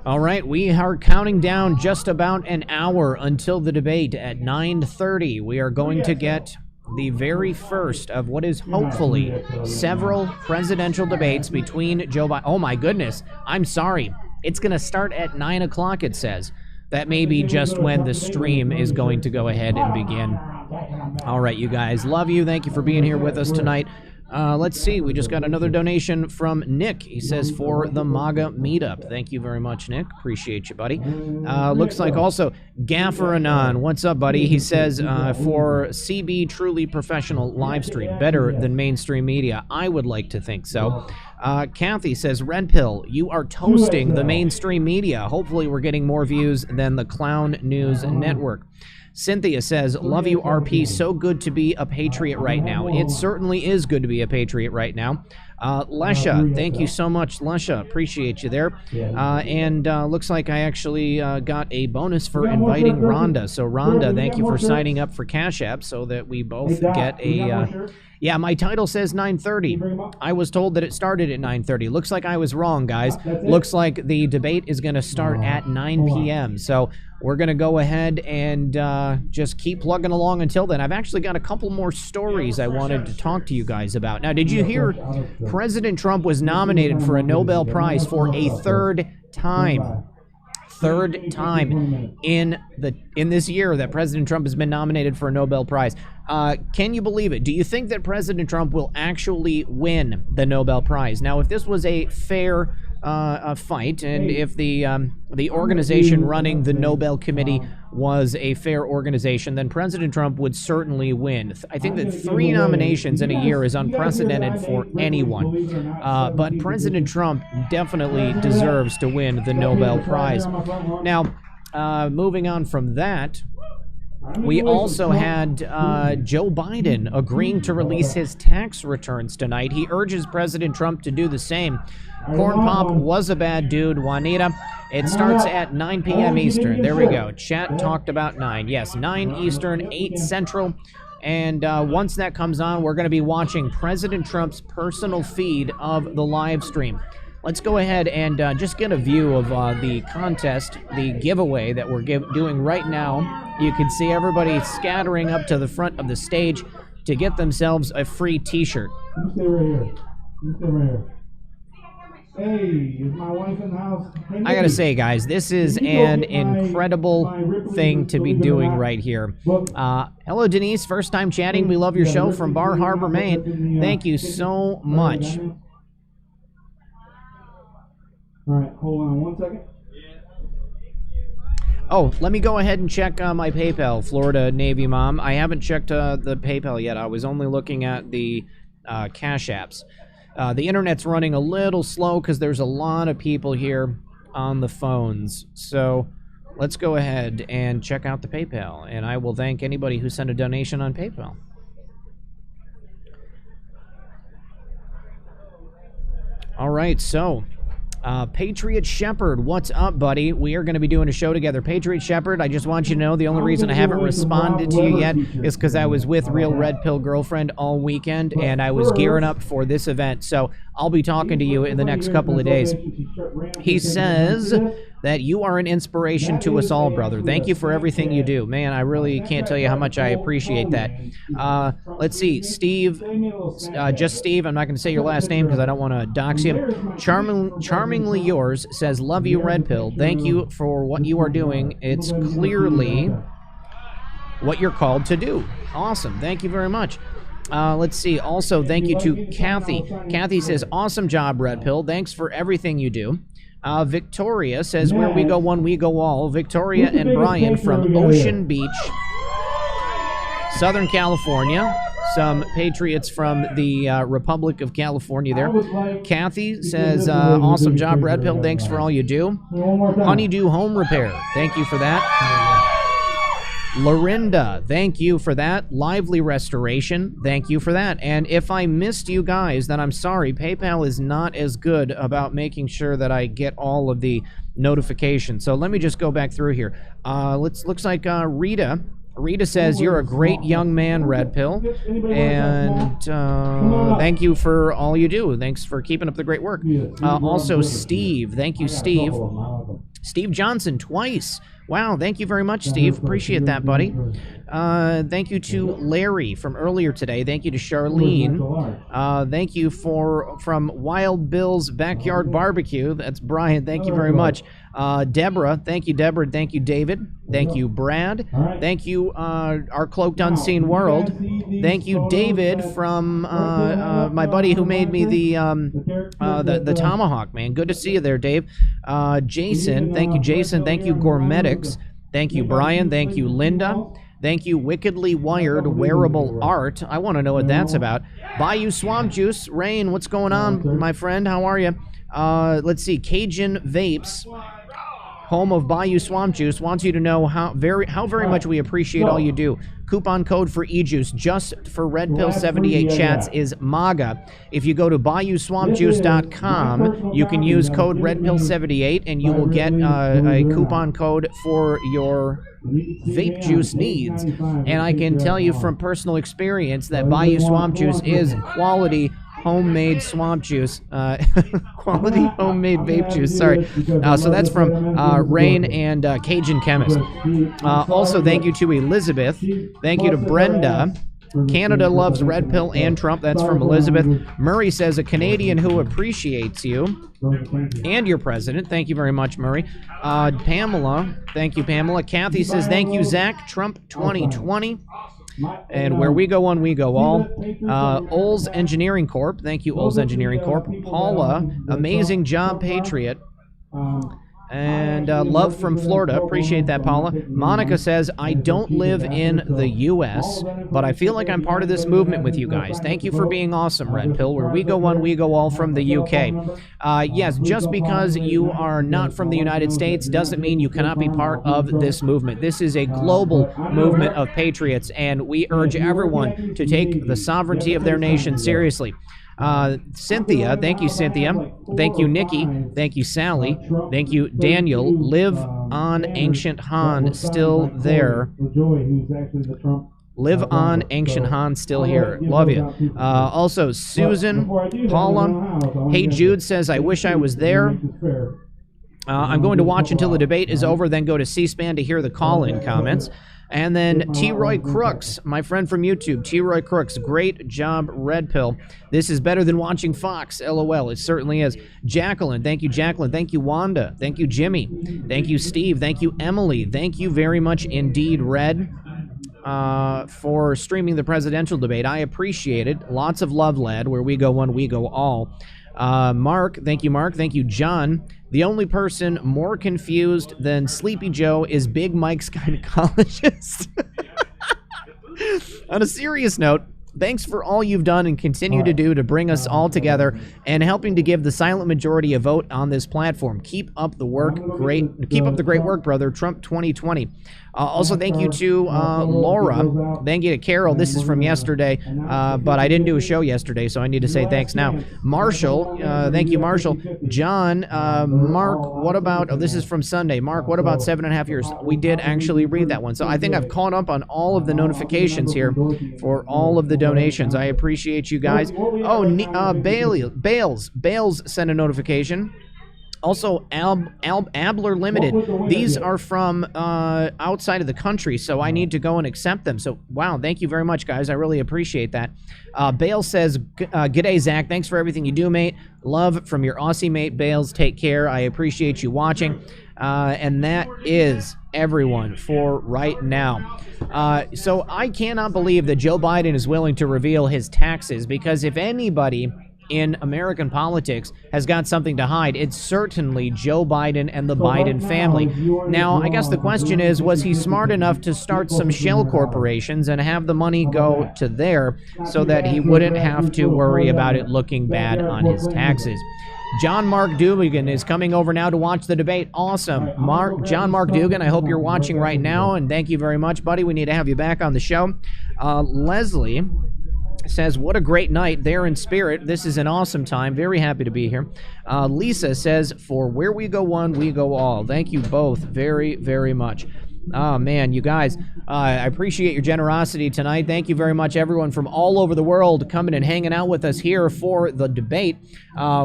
All right, we are counting down just about an hour until the debate at 9:30. We are going to get the very first of what is hopefully several presidential debates between Joe Biden. Oh my goodness, I'm sorry. It's going to start at 9 o'clock, it says. That may be just when the stream is going to go ahead and begin. All right, you guys, love you. Thank you for being here with us tonight. Let's see, we just got another donation from Nick. He says, for the Maga meetup. Thank you very much, Nick. Appreciate you, buddy. Looks like also Gaffer Anon. What's up, buddy? He says, for CB truly professional live stream, better than mainstream media. I would like to think so. Kathy says, Red Pill, you are toasting the mainstream media. Hopefully we're getting more views than the Clown News Network. Cynthia says, love you, RP. So good to be a patriot right now. It certainly is good to be a patriot right now. Lesha, thank you so much, Lesha. Appreciate you there. And looks like I actually got a bonus for inviting Rhonda. So, Rhonda, thank you for signing up for Cash App so that we both get a... yeah, my title says 9:30. I was told that it started at 9:30. Looks like I was wrong, guys. Looks like the debate is going to start at 9 p.m. So we're going to go ahead and just keep plugging along until then. I've actually got a couple more stories I wanted to talk to you guys about. Now, did you hear President Trump was nominated for a Nobel Prize for a third time? Third time in this year that President Trump has been nominated for a Nobel Prize. Can you believe it? Do you think that President Trump will actually win the Nobel Prize? Now, if this was a fair fight, and if the organization running the Nobel Committee was a fair organization, then President Trump would certainly win. I think that 3 nominations in a year is unprecedented for anyone. But President Trump definitely deserves to win the Nobel Prize. Now, moving on from that, we also had Joe Biden agreeing to release his tax returns tonight. He urges President Trump to do the same. Corn Pop was a bad dude, Juanita. It starts at 9 p.m. Eastern. There we go. Chat talked about 9. Yes, 9 Eastern, 8 Central. And once that comes on, we're going to be watching President Trump's personal feed of the live stream. Let's go ahead and just get a view of the contest, the giveaway that we're doing right now. You can see everybody scattering up to the front of the stage to get themselves a free t-shirt. You stay right here. You stay right here. Hey, is my wife in the house? Hey, I gotta say, guys, this is an incredible thing to be doing right here. Hello, Denise. First time chatting. We love your show from Bar Harbor, Maine. Thank you so much. All right, hold on 1 second. Oh, let me go ahead and check my PayPal, Florida Navy Mom. I haven't checked the PayPal yet. I was only looking at the Cash Apps. The internet's running a little slow because there's a lot of people here on the phones. So let's go ahead and check out the PayPal, and I will thank anybody who sent a donation on PayPal. All right, so Patriot Shepherd, what's up, buddy? We are going to be doing a show together. Patriot Shepherd, I just want you to know the only reason I haven't responded to you yet is because I was with Real Red Pill Girlfriend all weekend, and I was gearing up for this event, so I'll be talking to you in the next couple of days. He says that you are an inspiration to us all, brother. Thank you for everything you do. Man, I really can't tell you how much I appreciate that. Let's see, Steve, just Steve, I'm not going to say your last name because I don't want to dox you. Charmingly Yours says, love you, Red Pill. Thank you for what you are doing. It's clearly what you're called to do. Awesome. Thank you very much. Let's see. Also, thank you to Kathy. Kathy says, awesome job, Red Pill. Thanks for everything you do. Victoria says, where we go one, we go all. Victoria and Brian from Ocean Beach, Southern California. Some patriots from the Republic of California there. Kathy says, awesome job, Red Pill. Thanks for all you do. Honeydew Home Repair. Thank you for that. Lorinda, thank you for that. Lively Restoration, thank you for that. And if I missed you guys, then I'm sorry. PayPal is not as good about making sure that I get all of the notifications. So let me just go back through here. Looks like Rita. Rita says, you're a great young man, Red Pill. And thank you for all you do. Thanks for keeping up the great work. Also, Steve. Thank you, Steve. Steve Johnson, twice. Wow, thank you very much, Steve. Appreciate that, buddy. Thank you to Larry from earlier today. Thank you to Charlene. Thank you from Wild Bill's Backyard Barbecue. That's Brian. Thank you very much. Deborah. Thank you, Deborah. Thank you, David. Thank you, Brad. Thank you, our Cloaked Unseen World. Thank you, David, from my buddy who made me the Tomahawk, man. Good to see you there, Dave. Jason. Thank you, Jason. Thank you, Gourmetics. Thank you, Brian. Thank you, Linda. Thank you, Wickedly Wired Wearable Art. I want to know what that's about. Bayou Swamp Juice. Rain, what's going on, my friend? How are you? Let's see. Cajun Vapes, home of Bayou Swamp Juice, wants you to know how very much we appreciate all you do. Coupon code for eJuice just for Red Pill 78 chats is MAGA. If you go to BayouSwampJuice.com, you can use code Red Pill 78 and you will get a coupon code for your vape juice needs. And I can tell you from personal experience that Bayou Swamp Juice is quality homemade swamp juice, quality homemade vape juice, sorry. So that's from Rain and Cajun Chemist. Also, thank you to Elizabeth. Thank you to Brenda. Canada loves Red Pill and Trump. That's from Elizabeth. Murray says, a Canadian who appreciates you and your president. Thank you very much, Murray. Pamela. Thank you, Pamela. Kathy says, thank you, Zach. Trump 2020. And where we go one, we go all. Oles Engineering Corp. Thank you, Oles Engineering Corp. Paula, amazing job, Patriot. And love from Florida. Appreciate that, Paula. Monica says, I don't live in the U.S., but I feel like I'm part of this movement with you guys. Thank you for being awesome, Red Pill. Where we go one, we go all from the U.K. Yes, just because you are not from the United States doesn't mean you cannot be part of this movement. This is a global movement of patriots, and we urge everyone to take the sovereignty of their nation seriously. Cynthia, thank you, Cynthia. Thank you, Nikki. Thank you, Sally. Thank you, Daniel. Live on, Ancient Han, still there. Live on, Ancient Han, still here. Love you. Also, Susan, Paula. Hey, Jude says, I wish I was there. I'm going to watch until the debate is over, then go to C-SPAN to hear the call-in comments. And then T-Roy Crooks, my friend from YouTube. T-Roy Crooks, great job, Red Pill. This is better than watching Fox, LOL. It certainly is. Jacqueline, thank you, Jacqueline. Thank you, Wanda. Thank you, Jimmy. Thank you, Steve. Thank you, Emily. Thank you very much indeed, Red, for streaming the presidential debate. I appreciate it. Lots of love, lad. Where we go one, we go all. Mark, thank you, Mark. Thank you, John. The only person more confused than Sleepy Joe is Big Mike's gynecologist. On a serious note, thanks for all you've done and continue to do to bring us all together and helping to give the silent majority a vote on this platform. Keep up the work. Keep up the great work, brother. Trump 2020. Also, thank you to Laura. Thank you to Carol. This is from yesterday, but I didn't do a show yesterday, so I need to say thanks now. Marshall, thank you, Marshall. John, Mark, what about, oh, this is from Sunday. Mark, what about 7.5 years? We did actually read that one. So I think I've caught up on all of the notifications here for all of the donations. I appreciate you guys. Oh, Bales sent a notification. Also, Abler Limited. These are from outside of the country, so I need to go and accept them. So, wow, thank you very much, guys. I really appreciate that. Bales says, G'day, Zach. Thanks for everything you do, mate. Love from your Aussie mate, Bales. Take care. I appreciate you watching. And that is everyone for right now. So I cannot believe that Joe Biden is willing to reveal his taxes, because if anybody in American politics has got something to hide, it's certainly Joe Biden and the Biden family. Now, I guess the question is, was he smart enough to start some shell corporations and have the money go to there so that he wouldn't have to worry about it looking bad on his taxes? John Mark Dugan is coming over now to watch the debate. Awesome. John Mark Dugan, I hope you're watching right now, and thank you very much, buddy. We need to have you back on the show. Leslie says, what a great night there in spirit. This is an awesome time. Very happy to be here. Lisa says, for where we go one, we go all. Thank you both very, very much. Oh, man, you guys, I appreciate your generosity tonight. Thank you very much, everyone from all over the world coming and hanging out with us here for the debate.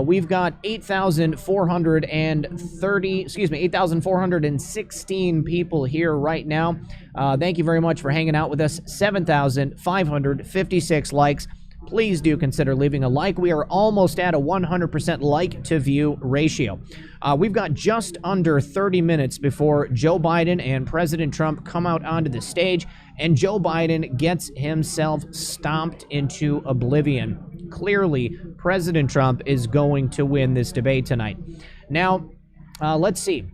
We've got 8,416 people here right now. Thank you very much for hanging out with us. 7,556 likes. Please do consider leaving a like. We are almost at a 100% like to view ratio. We've got just under 30 minutes before Joe Biden and President Trump come out onto the stage, and Joe Biden gets himself stomped into oblivion. Clearly, President Trump is going to win this debate tonight. Now, let's see.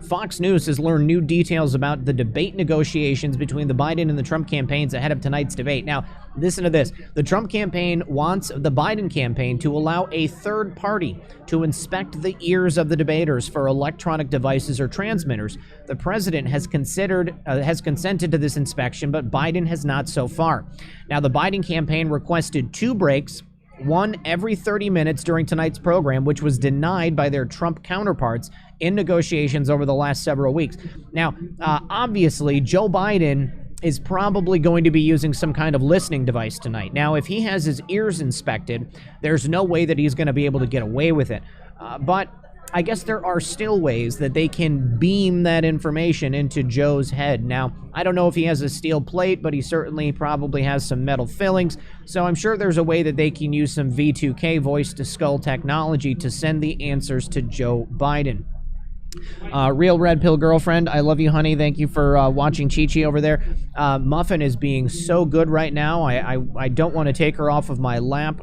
Fox News has learned new details about the debate negotiations between the Biden and the Trump campaigns ahead of tonight's debate. Now, listen to this. The Trump campaign wants the Biden campaign to allow a third party to inspect the ears of the debaters for electronic devices or transmitters. The president has consented to this inspection, but Biden has not so far. Now, the Biden campaign requested 2 breaks, one every 30 minutes during tonight's program, which was denied by their Trump counterparts in negotiations over the last several weeks. Now, obviously, Joe Biden is probably going to be using some kind of listening device tonight. Now, if he has his ears inspected, there's no way that he's going to be able to get away with it. But I guess there are still ways that they can beam that information into Joe's head. Now, I don't know if he has a steel plate, but he certainly probably has some metal fillings. So I'm sure there's a way that they can use some V2K voice-to-skull technology to send the answers to Joe Biden. Real Red Pill Girlfriend, I love you, honey. Thank you for watching Chi-Chi over there. Muffin is being so good right now. I don't want to take her off of my lap.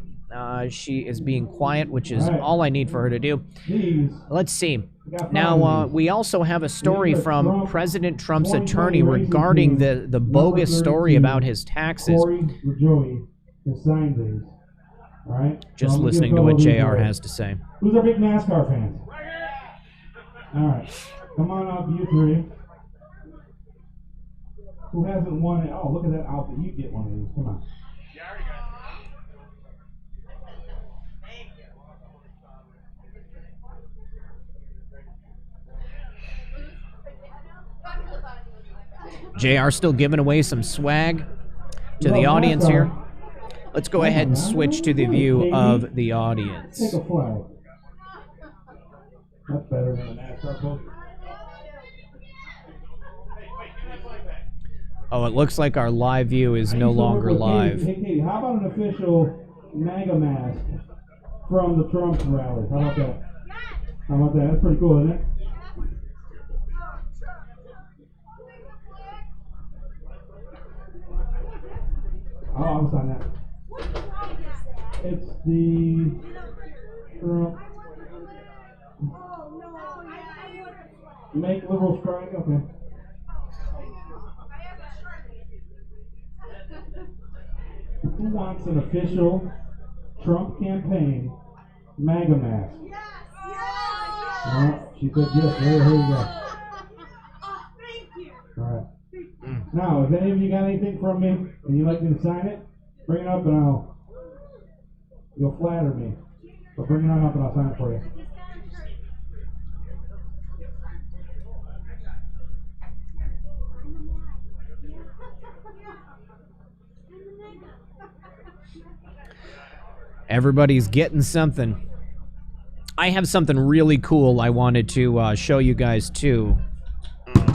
She is being quiet, which is all I need for her to do. Let's see. Now, we also have a story from President Trump's attorney regarding the bogus story about his taxes. Just listening to what JR has to say. Who's our big NASCAR fans? All right. Come on up, you three. Who hasn't won it? Oh, look at that outfit. You get one of these. Come on. JR still giving away some swag to the audience here. Let's go ahead and switch to the view of the audience. Take a flag. That's better than a NASCAR poster. Oh, it looks like our live view is no longer live. Hey, Katie, how about an official Maga mask from the Trump rally? How about that? How about that? That's pretty cool, isn't it? Oh, I was on that. It's the Trump. Make liberals cry? Okay. Who wants an official Trump campaign MAGA mask? She said yes. Here you go. Thank you. All right. Now, if any of you got anything from me and you'd like me to sign it, bring it up and you'll flatter me. So bring it on up and I'll sign it for you. Everybody's getting something. I have something really cool I wanted to show you guys too.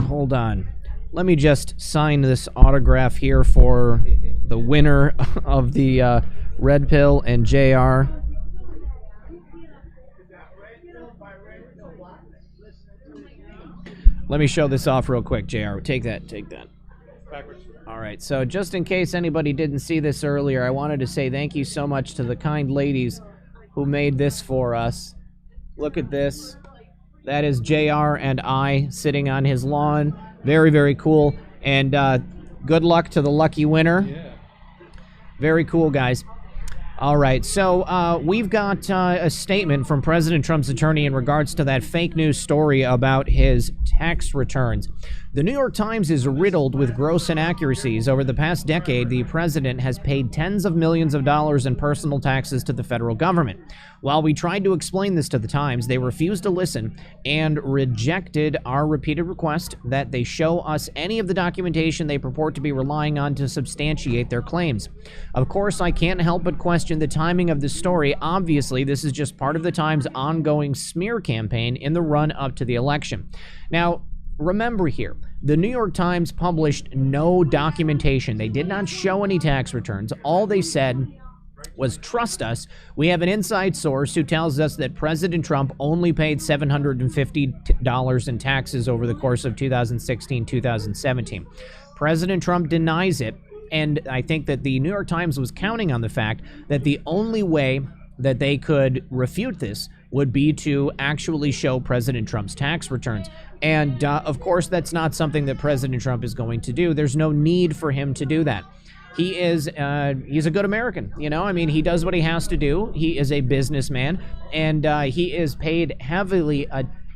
Hold on. Let me just sign this autograph here for the winner of the Red Pill and JR. Let me show this off real quick, JR. Take that, take that. Backwards. All right, so just in case anybody didn't see this earlier, I wanted to say thank you so much to the kind ladies who made this for us. Look at this. That is JR and I sitting on his lawn. Very, very cool. And good luck to the lucky winner. Yeah. Very cool, guys. All right, so we've got a statement from President Trump's attorney in regards to that fake news story about his tax returns. The New York Times is riddled with gross inaccuracies. Over the past decade, the president has paid tens of millions of dollars in personal taxes to the federal government. While we tried to explain this to the Times, they refused to listen and rejected our repeated request that they show us any of the documentation they purport to be relying on to substantiate their claims. Of course, I can't help but question the timing of this story. Obviously, this is just part of the Times' ongoing smear campaign in the run-up to the election. Now, remember here, the New York Times published no documentation. They did not show any tax returns. All they said was, trust us, we have an inside source who tells us that President Trump only paid $750 in taxes over the course of 2016-2017. President Trump denies it, and I think that the New York Times was counting on the fact that the only way that they could refute this would be to actually show President Trump's tax returns. And, of course, that's not something that President Trump is going to do. There's no need for him to do that. He is, he's a good American, you know? I mean, he does what he has to do. He is a businessman, and he is paid heavily.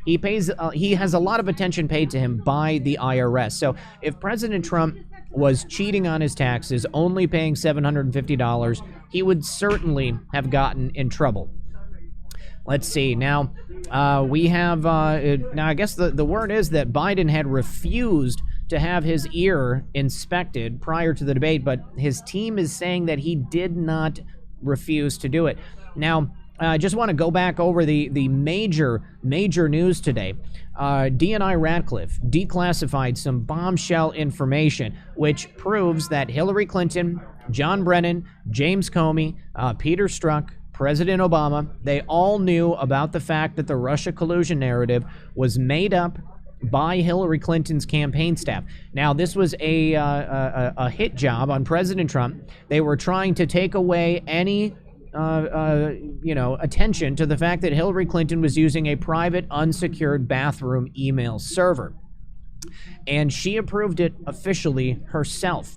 He has a lot of attention paid to him by the IRS. So if President Trump was cheating on his taxes, only paying $750, he would certainly have gotten in trouble. Let's see. Now, we have, now I guess the word is that Biden had refused to have his ear inspected prior to the debate, but his team is saying that he did not refuse to do it. Now, I just want to go back over the major news today. DNI Radcliffe declassified some bombshell information, which proves that Hillary Clinton, John Brennan, James Comey, Peter Strzok, President Obama, they all knew about the fact that the Russia collusion narrative was made up by Hillary Clinton's campaign staff. Now, this was a hit job on President Trump. They were trying to take away any attention to the fact that Hillary Clinton was using a private, unsecured bathroom email server. And she approved it officially herself.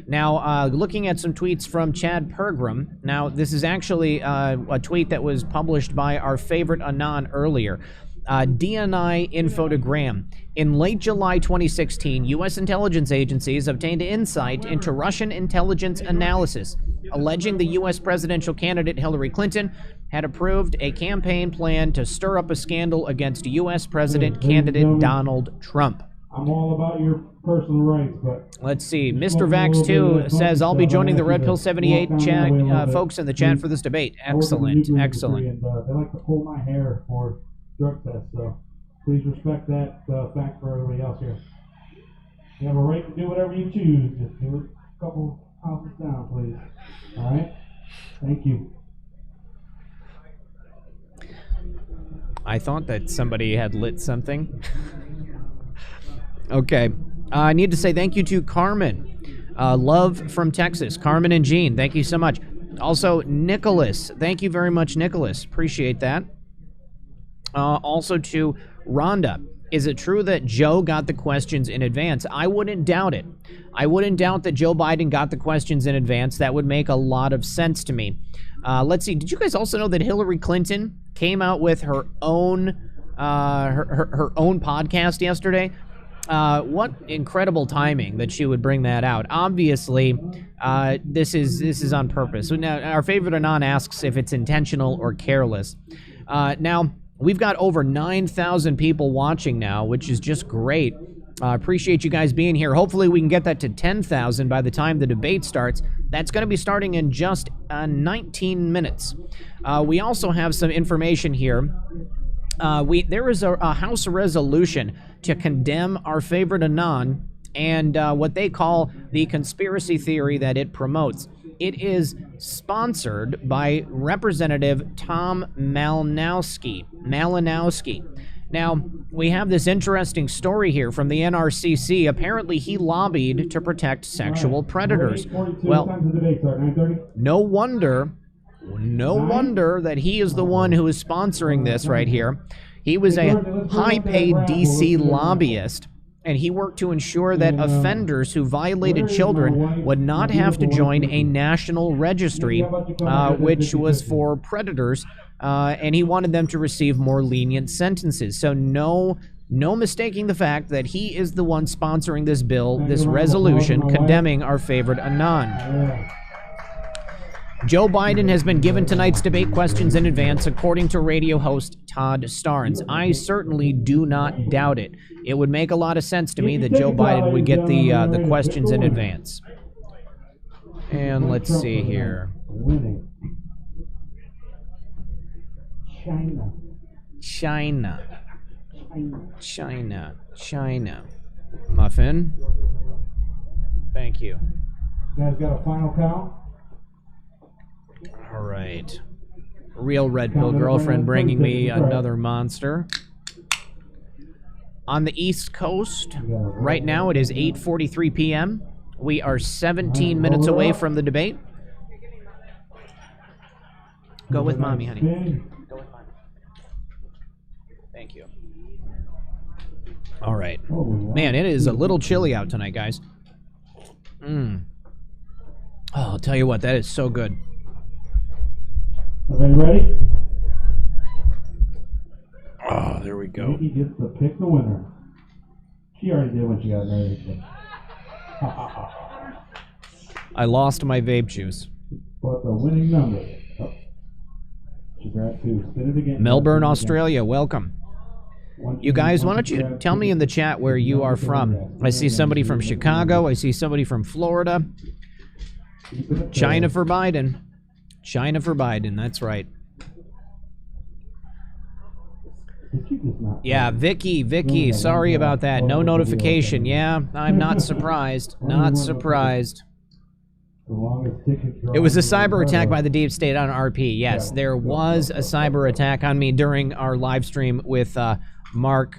Now, looking at some tweets from Chad Pergram. Now, this is actually a tweet that was published by our favorite Anon earlier. DNI Infotogram. In late July 2016, U.S. intelligence agencies obtained insight into Russian intelligence analysis, alleging the U.S. presidential candidate Hillary Clinton had approved a campaign plan to stir up a scandal against U.S. President candidate Donald Trump. I'm all about your personal rights, but... Let's see. Mr. Vax2 says, I'll be joining the Red Pill 78 chat, folks in the chat for this debate. Excellent, excellent. And, they like to pull my hair for drug tests, so please respect that fact for everybody else here. You have a right to do whatever you choose. Just do it a couple houses down, please. All right? Thank you. I thought that somebody had lit something. Okay. I need to say thank you to Carmen. Love from Texas. Carmen and Jean, thank you so much. Also, Nicholas. Thank you very much, Nicholas. Appreciate that. Also to Rhonda. Is it true that Joe got the questions in advance? I wouldn't doubt it. I wouldn't doubt that Joe Biden got the questions in advance. That would make a lot of sense to me. Let's see. Did you guys also know that Hillary Clinton came out with her own her own podcast yesterday? What incredible timing that she would bring that out. Obviously, this is on purpose. So now, our favorite Anon asks if it's intentional or careless. Now, we've got over 9,000 people watching now, which is just great. Appreciate you guys being here. Hopefully, we can get that to 10,000 by the time the debate starts. That's going to be starting in just 19 minutes. We also have some information here. There is a House resolution to condemn our favorite Anon and what they call the conspiracy theory that it promotes. It is sponsored by Representative Tom Malinowski. Now, we have this interesting story here from the NRCC. Apparently, he lobbied to protect sexual predators. Well, no wonder that he is the one who is sponsoring this right here. He was a high-paid D.C. lobbyist, and he worked to ensure that offenders who violated children would not have to join a national registry, which was for predators, and he wanted them to receive more lenient sentences. So no mistaking the fact that he is the one sponsoring this bill, this resolution condemning our favorite Anon. Joe Biden has been given tonight's debate questions in advance, according to radio host Todd Starnes. I certainly do not doubt it. It would make a lot of sense to me that Joe Biden would get the questions in advance. And let's see here. China. Muffin. Thank you. You guys got a final count? All right. Real Red Pill girlfriend bringing me another monster. On the East Coast, right now it is 8:43 p.m. We are 17 minutes away from the debate. Go with mommy, honey. Go with mommy. Thank you. All right. Man, it is a little chilly out tonight, guys. Oh, I'll tell you what, that is so good. Everybody ready? Oh, there we go. Nikki gets to pick the winner. She already did when she got married. I lost my vape juice. But the winning number. Oh. She grabbed two. Spin it again. Melbourne, Australia, welcome. You guys, why don't you tell me in the chat where you are from? I see somebody from Chicago. I see somebody from Florida. China for Biden. China for Biden, that's right. Yeah, Vicky, sorry about that. No notification. Yeah, I'm not surprised. Not surprised. It was a cyber attack by the deep state on RP. Yes, there was a cyber attack on me during our live stream with Mark.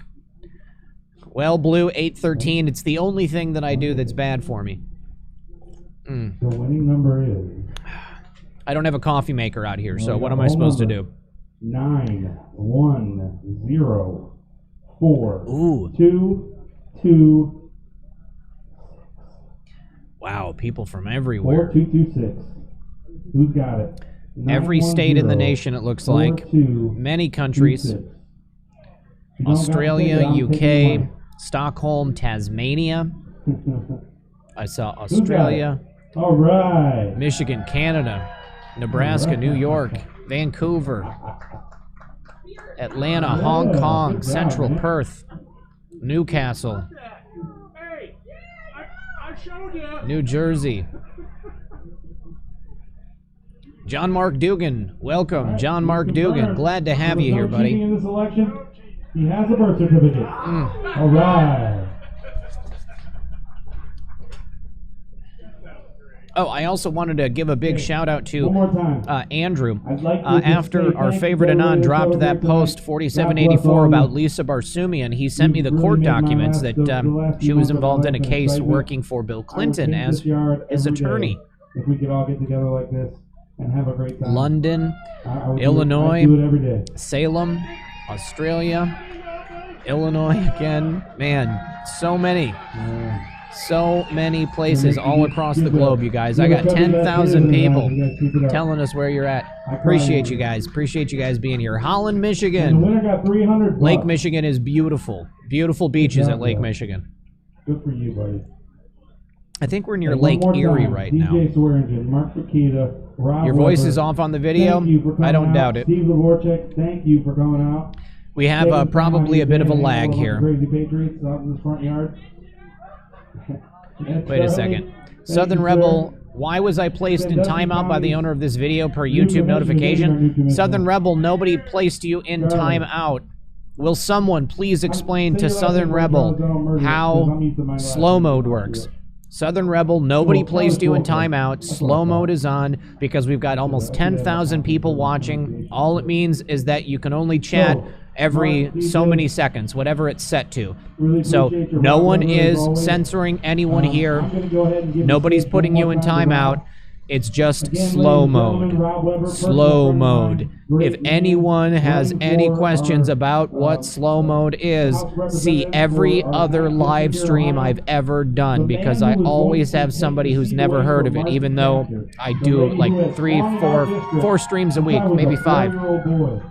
Well, Blue 813, it's the only thing that I do that's bad for me. The winning number is... I don't have a coffee maker out here, so what am I supposed to do? 9104. Ooh. 226. Wow, people from everywhere. 4226. Who's got it? Every state in the nation, it looks like. Many countries. Australia, UK, Stockholm, Tasmania. I saw Australia. All right. Michigan, Canada, Nebraska, New York, Vancouver, Atlanta, Hong Kong, Central Perth, Newcastle, New Jersey. John Mark Dugan, welcome. John Mark Dugan, glad to have you here, buddy. In this election, he has a birth certificate. All right. Oh, I also wanted to give a big shout out to Andrew. Like after our favorite Anon dropped that post 4784 about Lisa Barsoomian, he sent me the court documents that she was involved in a case working for Bill Clinton as his attorney. If we could all get together like this, and have a great time. London, I would Illinois, I do it every day. Salem, Australia, Illinois again. Man, so many. So many places all across the globe, you guys. I got 10,000 people telling us where you're at. Appreciate you guys. Appreciate you guys being here. Holland, And the Michigan. winner got 300 Lake bucks. Michigan is beautiful. Beautiful beaches at Lake Michigan. Good for you, buddy. I think we're near And Lake one more Erie time, right DJ now. Swearingen, Mark Fakita, Rob Your voice Weber, is off on the video. thank you for coming I don't out. doubt it. Steve Dvorak, thank you for coming out. We have Taking probably a time bit of a to hang out lag with here. Crazy Patriots out in the front yard. Wait a second. Southern Rebel, why was I placed in timeout by the owner of this video per YouTube notification? Southern Rebel, nobody placed you in timeout. Will someone please explain to Southern Rebel how slow mode works? Southern Rebel, nobody placed you in timeout. Slow mode is on because we've got almost 10,000 people watching. All it means is that you can only chat every so many seconds, whatever it's set to. So no one is censoring anyone here. Nobody's putting you in timeout. It's just slow mode. Slow mode. If anyone has any questions about what slow mode is, see every other live stream I've ever done, because I always have somebody who's never heard of it, even though I do like 4 streams a week, maybe 5. The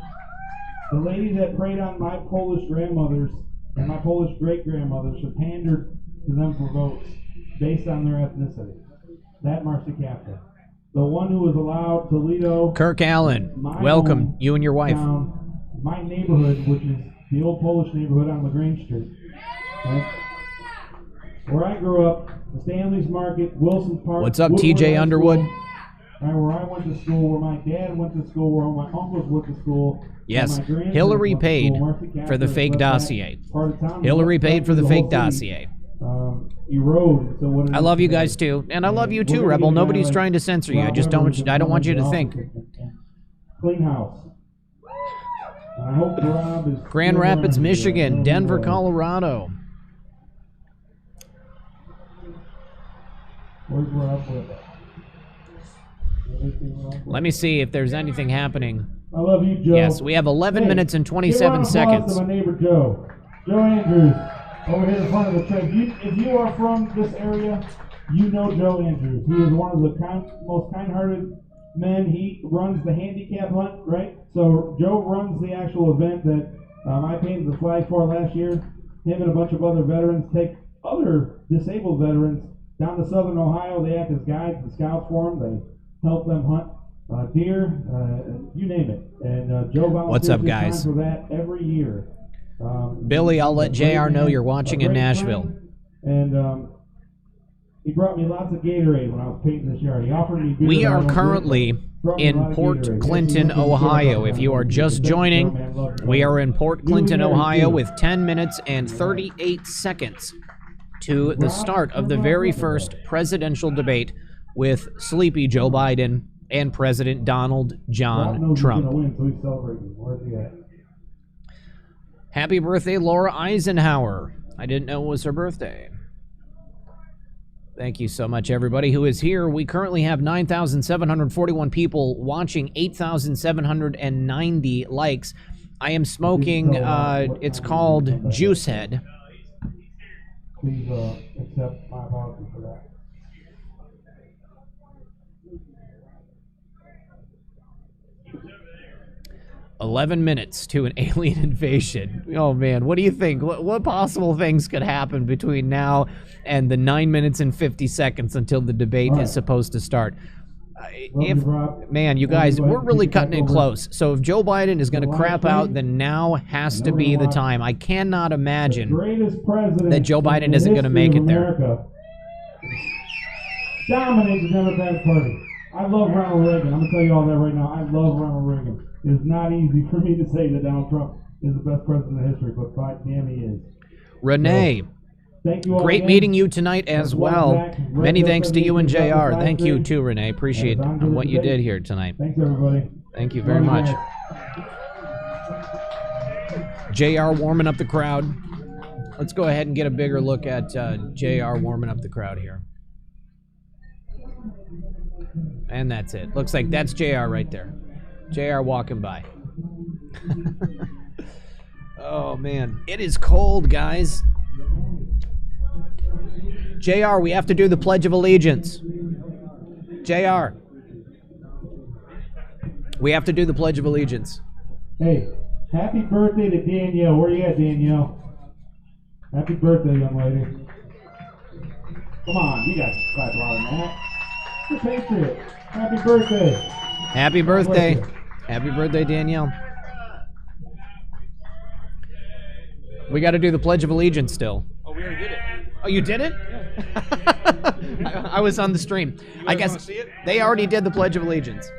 lady that preyed on my Polish grandmothers and my Polish great-grandmothers who pandered to them for votes based on their ethnicity. That Marcy Kaplan. The one who was allowed Toledo. Kirk Allen, welcome, you and your wife. My neighborhood, which is the old Polish neighborhood on LaGrange Street. Right? Where I grew up, the Stanley's Market, Wilson Park. What's up, Woodward TJ High Underwood? School, right, where I went to school, where my dad went to school, where my uncles went to school. Yes, Hillary paid for the fake dossier. Hillary paid for the fake dossier. Erode. So what I love you guys too, and I love you too, Rebel. Nobody's trying to censor you. I just don't want you to think. Clean house. And I hope Rob is Grand Rapids, Michigan, Denver, Colorado. Where's Rob with it? Let me see if there's anything happening. I love you, Joe. Yes, we have 11 minutes and 27 Give a round of applause seconds. to my neighbor Joe. Joe Andrews, over here in front of the train. If you are from this area, you know Joe Andrews. He is one of the most kind-hearted men. He runs the handicap hunt, right? So Joe runs the actual event that I painted the flag for last year. Him and a bunch of other veterans take other disabled veterans down to southern Ohio. They act as guides and scouts for them. They help them hunt deer, you name it. And Joe volunteers What's up, his time guys? for that every year. Billy, I'll let JR know you're watching in A great Nashville. friend, and he brought me lots of Gatorade when I was painting this yard. He offered me beer. We that I are don't currently drink. Brought me a lot in of Port Gatorade. Clinton, Thank you so much. Ohio. If you are just joining, we are in Port Clinton, Ohio with 10 minutes and 38 seconds to the start of the very first presidential debate with sleepy Joe Biden and President Donald Rob John knows he's Trump. gonna win, so he's celebrating. Where's he at? Happy birthday, Laura Eisenhower. I didn't know it was her birthday. Thank you so much, everybody who is here. We currently have 9,741 people watching, 8,790 likes. I am smoking, it's called Juice Head. Please accept my apology for that. 11 minutes to an alien invasion. Oh man, what do you think? What possible things could happen between now and the 9 minutes and 50 seconds until the debate is supposed to start? Man, you guys, we're really cutting it close. So if Joe Biden is going to crap out, then now has to be the time. I cannot imagine that Joe Biden isn't going to make it there. Dominate the Democratic Party. I love Ronald Reagan. I'm going to tell you all that right now. I love Ronald Reagan. It's not easy for me to say that Donald Trump is the best president in history, but by damn he is. Renee, thank you all great again. meeting you tonight as well. Zach. Many thanks to you and JR. Thank you Live too, Renee. Appreciate what you did here tonight. Thanks, everybody. Thank you very much. JR warming up the crowd. Let's go ahead and get a bigger look at JR warming up the crowd here. And that's it. Looks like that's JR right there. JR walking by. Oh, man. It is cold, guys. JR, we have to do the Pledge of Allegiance. JR. We have to do the Pledge of Allegiance. Hey, happy birthday to Danielle. Where you at, Danielle? Happy birthday, young lady. Come on, you guys clap louder than that. The Patriot. Happy birthday. Happy birthday. Happy birthday, Danielle. We got to do the Pledge of Allegiance still. Oh, we already did it. Oh, you did it? I was on the stream. I guess see it? they already did the Pledge of Allegiance.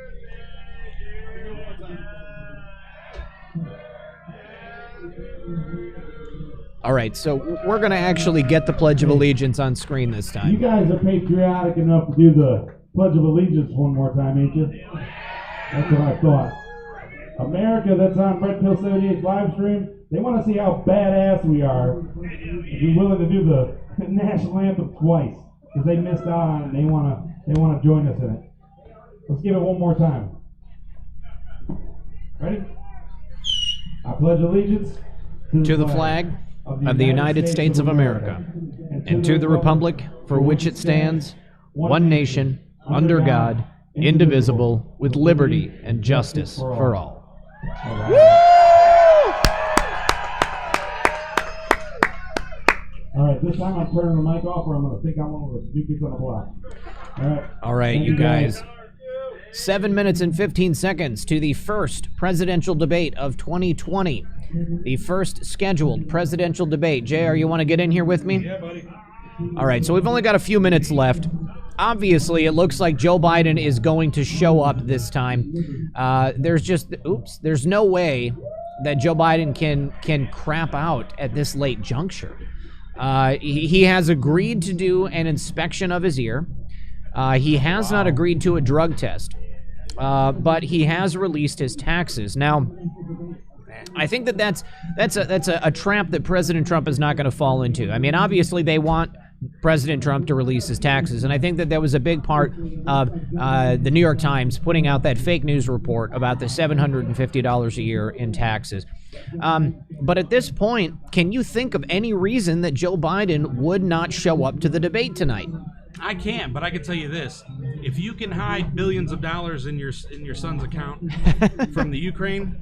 All right, so we're going to actually get the Pledge of Allegiance on screen this You time. guys are patriotic enough to do the Pledge of Allegiance one more time, ain't you? That's what I thought. America, that's on Red Pill 78's live stream. They want to see how badass we are. If you're willing to do the national anthem twice, because they missed out on it, and they want to join us in it. Let's give it one more time. Ready? I pledge allegiance To the flag of the United States of America, and to the republic for which it stands, one nation, under God, indivisible, with liberty and justice for all. All right, this time I'm turning the mic off, or I'm going to think I'm one of the new kids on the block. All right. All right, Thank you guys. 7 minutes and 15 seconds to the first presidential debate of 2020. The first scheduled presidential debate. JR, you want to get in here with me? Yeah, buddy. All right, so we've only got a few minutes left. Obviously, it looks like Joe Biden is going to show up this time. There's no way that Joe Biden can crap out at this late juncture. He has agreed to do an inspection of his ear. He has not agreed to a drug test, but he has released his taxes. Now, I think that's a trap that President Trump is not going to fall into. I mean, obviously, they want President Trump to release his taxes, and I think that was a big part of the New York Times putting out that fake news report about the $750 a year in taxes. But at this point, can you think of any reason that Joe Biden would not show up to the debate tonight? I can't, but I can tell you this: if you can hide billions of dollars in your son's account from the Ukraine,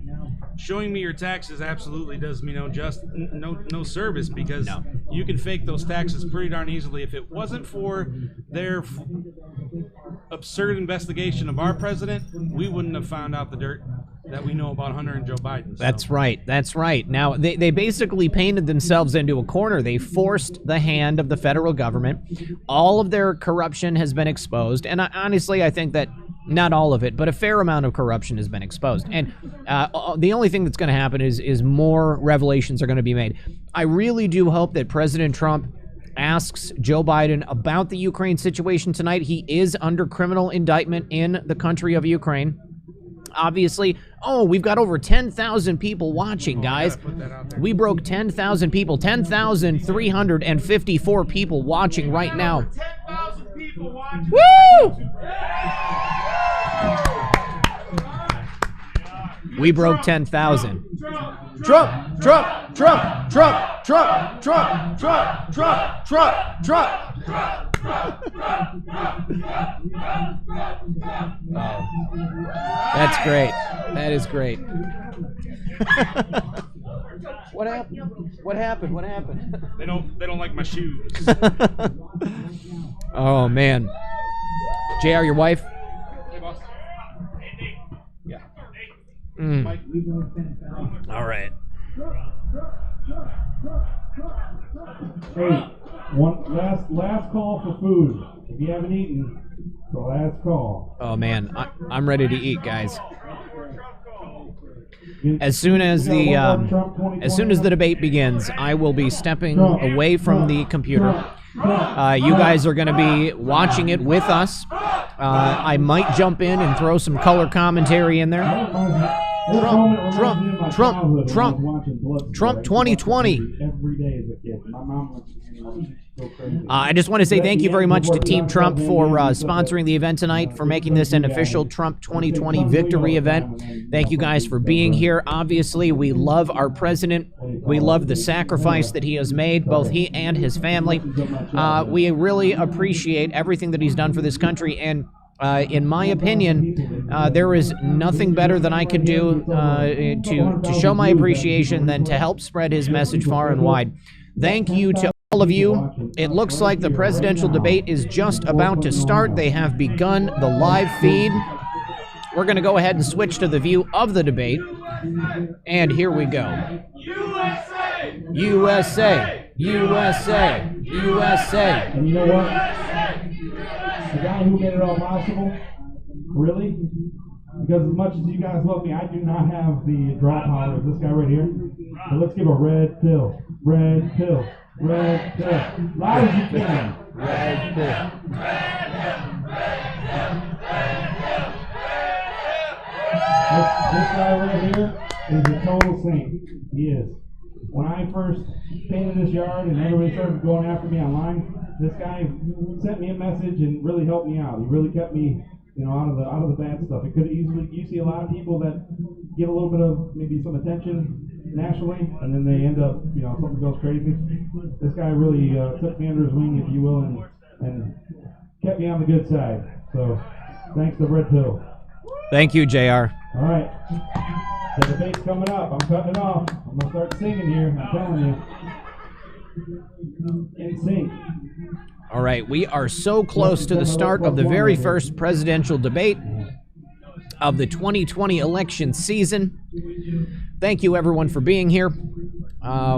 showing me your taxes absolutely does me no service, because you can fake those taxes pretty darn easily. If it wasn't for their absurd investigation of our president, we wouldn't have found out the dirt that we know about Hunter and Joe Biden. So. That's right. Now, they basically painted themselves into a corner. They forced the hand of the federal government. All of their corruption has been exposed. And honestly, I think that not all of it, but a fair amount of corruption has been exposed. And the only thing that's going to happen is more revelations are going to be made. I really do hope that President Trump asks Joe Biden about the Ukraine situation tonight. He is under criminal indictment in the country of Ukraine. Obviously, we've got over 10,000 people watching, guys. We broke 10,000 people, 10,354 people watching right now. 10,000 people watching. Woo! We broke 10,000. Trump. That's great. That is great. What happened? What happened? They don't like my shoes. Oh man. JR, your wife? Hey, boss. Yeah. All right. Hey, one last call for food. If you haven't eaten, the last call. Oh man, I'm ready to eat, guys. As soon as the debate begins, I will be stepping away from the computer. You guys are going to be watching it with us. I might jump in and throw some color commentary in there. Trump 2020. Every day as a kid. My mom was so crazy. I just want to say thank you very much to Team Trump for sponsoring the event tonight, for making this an official Trump 2020 victory event. Thank you guys for being here. Obviously, we love our president. We love the sacrifice that he has made, both he and his family. We really appreciate everything that he's done for this country, and in my opinion, there is nothing better than I could do to show my appreciation than to help spread his message far and wide. Thank you to all of you. It looks like the presidential debate is just about to start. They have begun the live feed. We're going to go ahead and switch to the view of the debate. And here we go. USA! USA! USA! USA! And you know what? The guy who made it all possible, really? Because as much as you guys love me, I do not have the draw power of this guy right here. So let's give a red pill. Red pill. Red pill. Loud as you can. Red pill. This guy right here is a total saint. He is. When I first painted this yard and everybody started going after me online, this guy sent me a message and really helped me out. He really kept me, out of the bad stuff. It could easily, you see a lot of people that get a little bit of maybe some attention nationally, and then they end up, something goes crazy. This guy really took me under his wing, if you will, and kept me on the good side. So, thanks to Red Pill. Thank you, JR. All right. The debate's coming up. I'm cutting it off. I'm going to start singing here. I'm telling you. In sync. All right, we are so close to the start of the very first presidential debate of the 2020 election season. Thank you, everyone, for being here.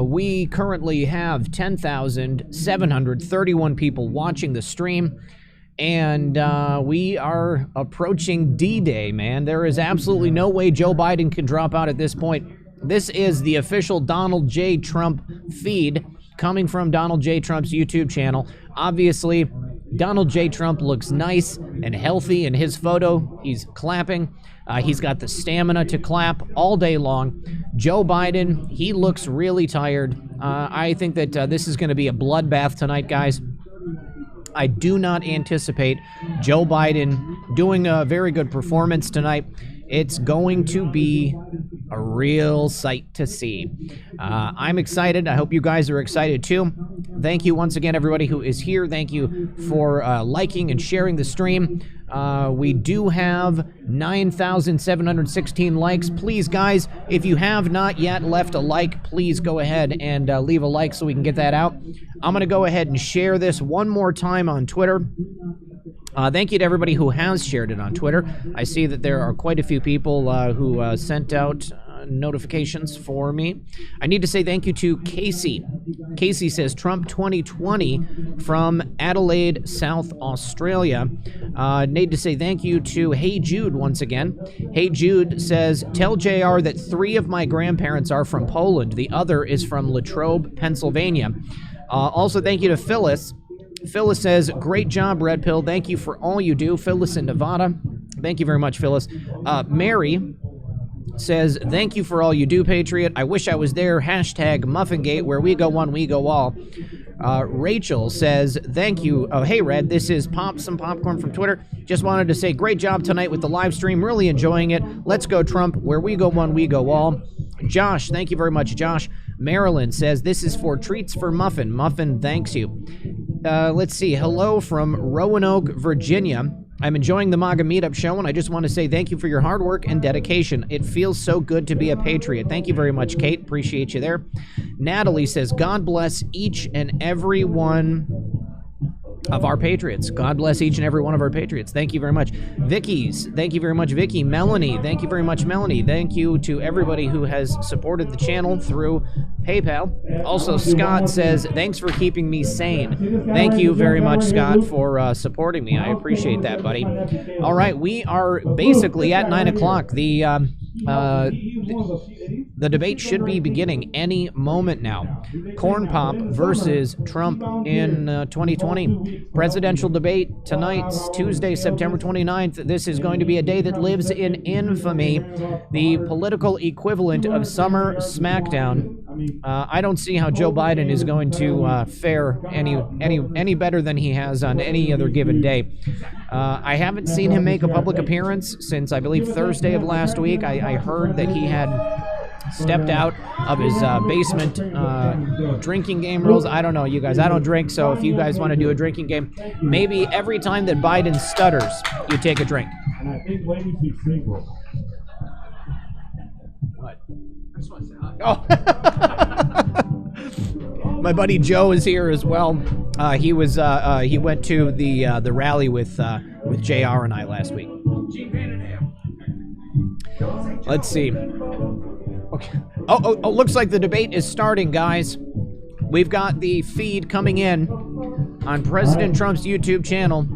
We currently have 10,731 people watching the stream. And we are approaching D-Day, man. There is absolutely no way Joe Biden can drop out at this point. This is the official Donald J. Trump feed coming from Donald J. Trump's YouTube channel. Obviously, Donald J. Trump looks nice and healthy in his photo. He's clapping. He's got the stamina to clap all day long. Joe Biden, he looks really tired. I think that this is going to be a bloodbath tonight, guys. I do not anticipate Joe Biden doing a very good performance tonight. It's going to be a real sight to see. I'm excited. I hope you guys are excited too. Thank you once again, everybody who is here. Thank you for liking and sharing the stream. We do have 9,716 likes. Please, guys, if you have not yet left a like, please go ahead and leave a like so we can get that out. I'm going to go ahead and share this one more time on Twitter. Thank you to everybody who has shared it on Twitter. I see that there are quite a few people who sent out notifications for me. I need to say thank you to Casey. Casey says Trump 2020 from Adelaide, South Australia. Need to say thank you to Hey Jude once again. Hey Jude says, tell JR that 3 of my grandparents are from Poland. The other is from Latrobe, Pennsylvania. Also, thank you to Phyllis. Phyllis says, great job, Red Pill. Thank you for all you do. Phyllis in Nevada. Thank you very much, Phyllis. Mary says, thank you for all you do, Patriot. I wish I was there. Hashtag Muffingate, where we go one, we go all. Rachel says, thank you. Oh, hey, Red, this is Pop Some Popcorn from Twitter. Just wanted to say, great job tonight with the live stream. Really enjoying it. Let's go, Trump. Where we go one, we go all. Josh, thank you very much, Josh. Marilyn says, this is for Treats for Muffin. Muffin thanks you. Let's see. Hello from Roanoke, Virginia. I'm enjoying the Maga Meetup show, and I just want to say thank you for your hard work and dedication. It feels so good to be a patriot. Thank you very much, Kate. Appreciate you there. Natalie says, God bless each and every one of our patriots. God bless each and every one of our patriots. Thank you very much. Vicky's, thank you very much, Vicky. Melanie, thank you very much, Melanie. Thank you to everybody who has supported the channel through PayPal. Also, Scott says, thanks for keeping me sane. Thank you very much, Scott, for supporting me. I appreciate that, buddy. All right, we are basically at 9 o'clock. The The debate should be beginning any moment now. Corn Pop versus Trump in 2020. Presidential debate tonight, Tuesday, September 29th. This is going to be a day that lives in infamy, the political equivalent of Sumer Smackdown. I don't see how Joe Biden is going to fare any better than he has on any other given day. I haven't seen him make a public appearance since, I believe, Thursday of last week. I heard that he had stepped out of his basement drinking game rules. I don't know, you guys. I don't drink, so if you guys want to do a drinking game, maybe every time that Biden stutters, you take a drink. And I think ladies be single. What? I just want to say hi. Oh. My buddy Joe is here as well. He went to the rally with JR and I last week. Let's see. Okay. Oh, looks like the debate is starting, guys. We've got the feed coming in on President Trump's YouTube channel.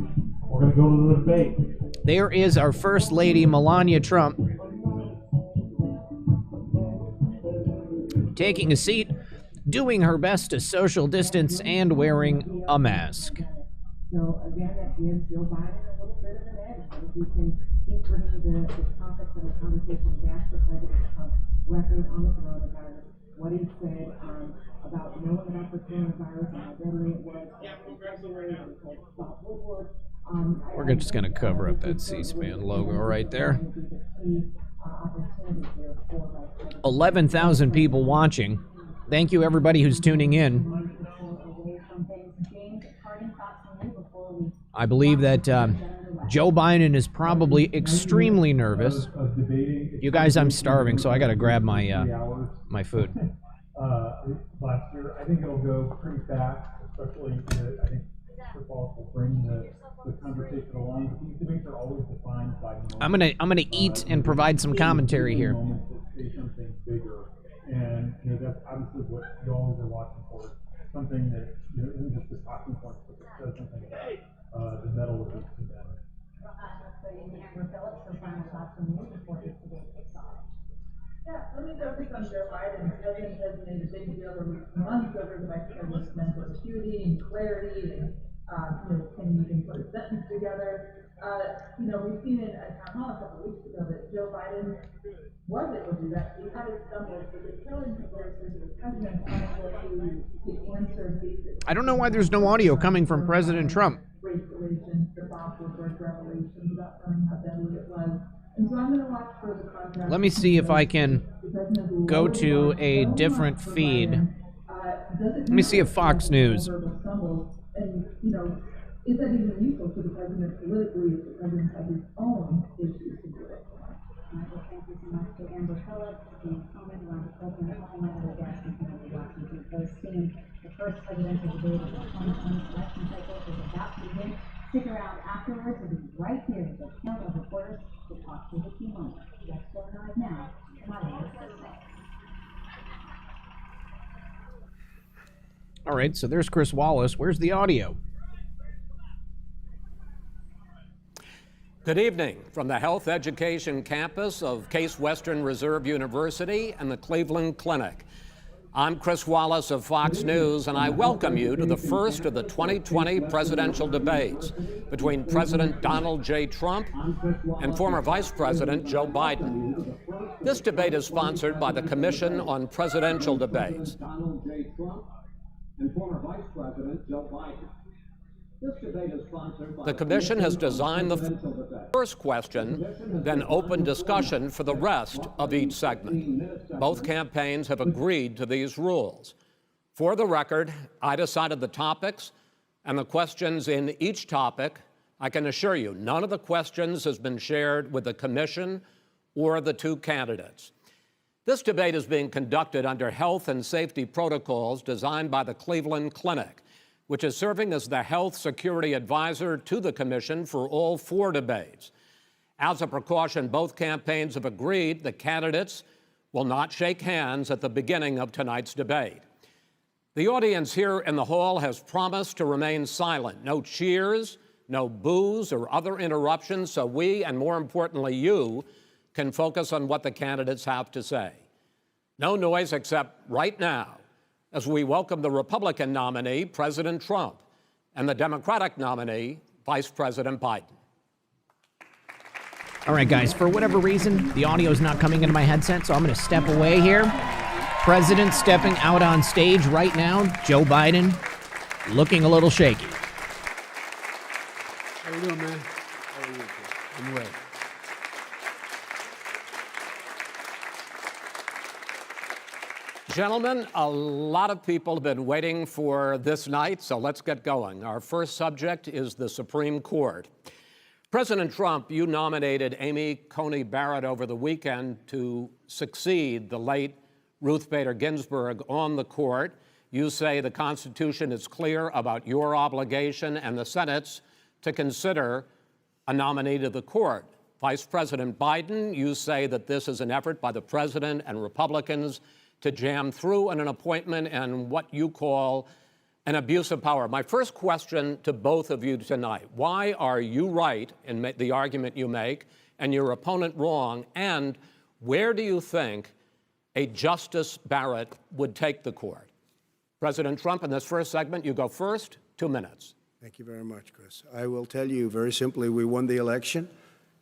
We're going to go to the debate. There is our First Lady, Melania Trump, taking a seat, doing her best to social distance and wearing a mask. So again, that gives Joe Biden a little bit of an edge. I think we can keep bringing the topics of the conversation back to President Trump's record on the coronavirus, what he said about knowing about the coronavirus and how deadly it was in February when he told Bob Woodward. We're just going to cover up that C-SPAN logo right there. 11,000 people watching. Thank you, everybody who's tuning in. I believe that Joe Biden is probably extremely nervous. You guys, I'm starving, so I got to grab my food. Last year, I think it'll go pretty fast, especially I think football will bring the conversation along. These debates are always defined by moments. I'm gonna eat and provide some commentary here. Moments that say something bigger, and that's obviously what you always are watching for. Something that isn't just a talking point, but it says something about the metal of each of them. Yeah, let me focus on Joe Biden. President has made a big deal over months over the fact that this mental acuity and clarity and can you even put a sentence together? We've seen in a town hall a couple weeks ago that Joe Biden was able to do that. He had his stumbles, but the telling comparisons to the president unable to answer basic. I don't know why there's no audio coming from President Trump. Race relations, the Bob Woodward revelations about how deadly it was. And so I'm going to watch for the contrast. Let me see if I can go to a different feed. Let me see if Fox News. And, is that even useful to the president politically if the president has his own issues to do it? Thank you so much to Amber Phillips, the comment around the president, and my other guests from the Washington Post team. The first presidential debate of the 2020 election cycle is about to begin. Stick around afterwards. We'll be right here with a panel of reporters to talk through the key moments. Let's go live now. My name is Chris Wallace. All right, so there's Chris Wallace. Where's the audio? Good evening from the Health Education Campus of Case Western Reserve University and the Cleveland Clinic. I'm Chris Wallace of Fox News, and I welcome you to the first of the 2020 presidential debates between President Donald J. Trump and former Vice President Joe Biden. This debate is sponsored by the Commission on Presidential Debates. Donald J. Trump and former Vice President Joe Biden. The Commission has designed the first question, then open discussion for the rest of each segment. Both campaigns have agreed to these rules. For the record, I decided the topics and the questions in each topic. I can assure you, none of the questions has been shared with the Commission or the two candidates. This debate is being conducted under health and safety protocols designed by the Cleveland Clinic, which is serving as the health security advisor to the Commission for all four debates. As a precaution, both campaigns have agreed the candidates will not shake hands at the beginning of tonight's debate. The audience here in the hall has promised to remain silent. No cheers, no boos or other interruptions, so we, and more importantly you, can focus on what the candidates have to say. No noise except right now as we welcome the Republican nominee, President Trump, and the Democratic nominee, Vice President Biden. All right, guys, for whatever reason, the audio is not coming into my headset, so I'm going to step away here. President stepping out on stage right now, Joe Biden, looking a little shaky. How you doing, man? How are you? I'm well. Gentlemen, a lot of people have been waiting for this night, so let's get going. Our first subject is the Supreme Court. President Trump, you nominated Amy Coney Barrett over the weekend to succeed the late Ruth Bader Ginsburg on the court. You say the Constitution is clear about your obligation and the Senate's to consider a nominee to the court. Vice President Biden, you say that this is an effort by the president and Republicans to jam through an appointment and what you call an abuse of power. My first question to both of you tonight: why are you right in the argument you make and your opponent wrong? And where do you think a Justice Barrett would take the court? President Trump, in this first segment, you go first, 2 minutes. Thank you very much, Chris. I will tell you very simply, we won the election.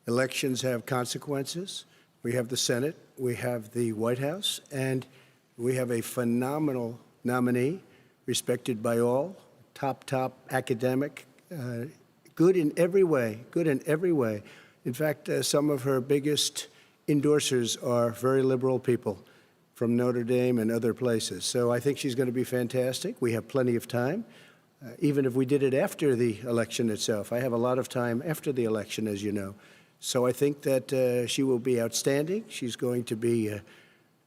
Elections have consequences. We have the Senate, we have the White House, and we have a phenomenal nominee, respected by all, top academic, good in every way, In fact, some of her biggest endorsers are very liberal people from Notre Dame and other places. So I think she's going to be fantastic. We have plenty of time, even if we did it after the election itself. I have a lot of time after the election, as you know. So I think that she will be outstanding. She's going to be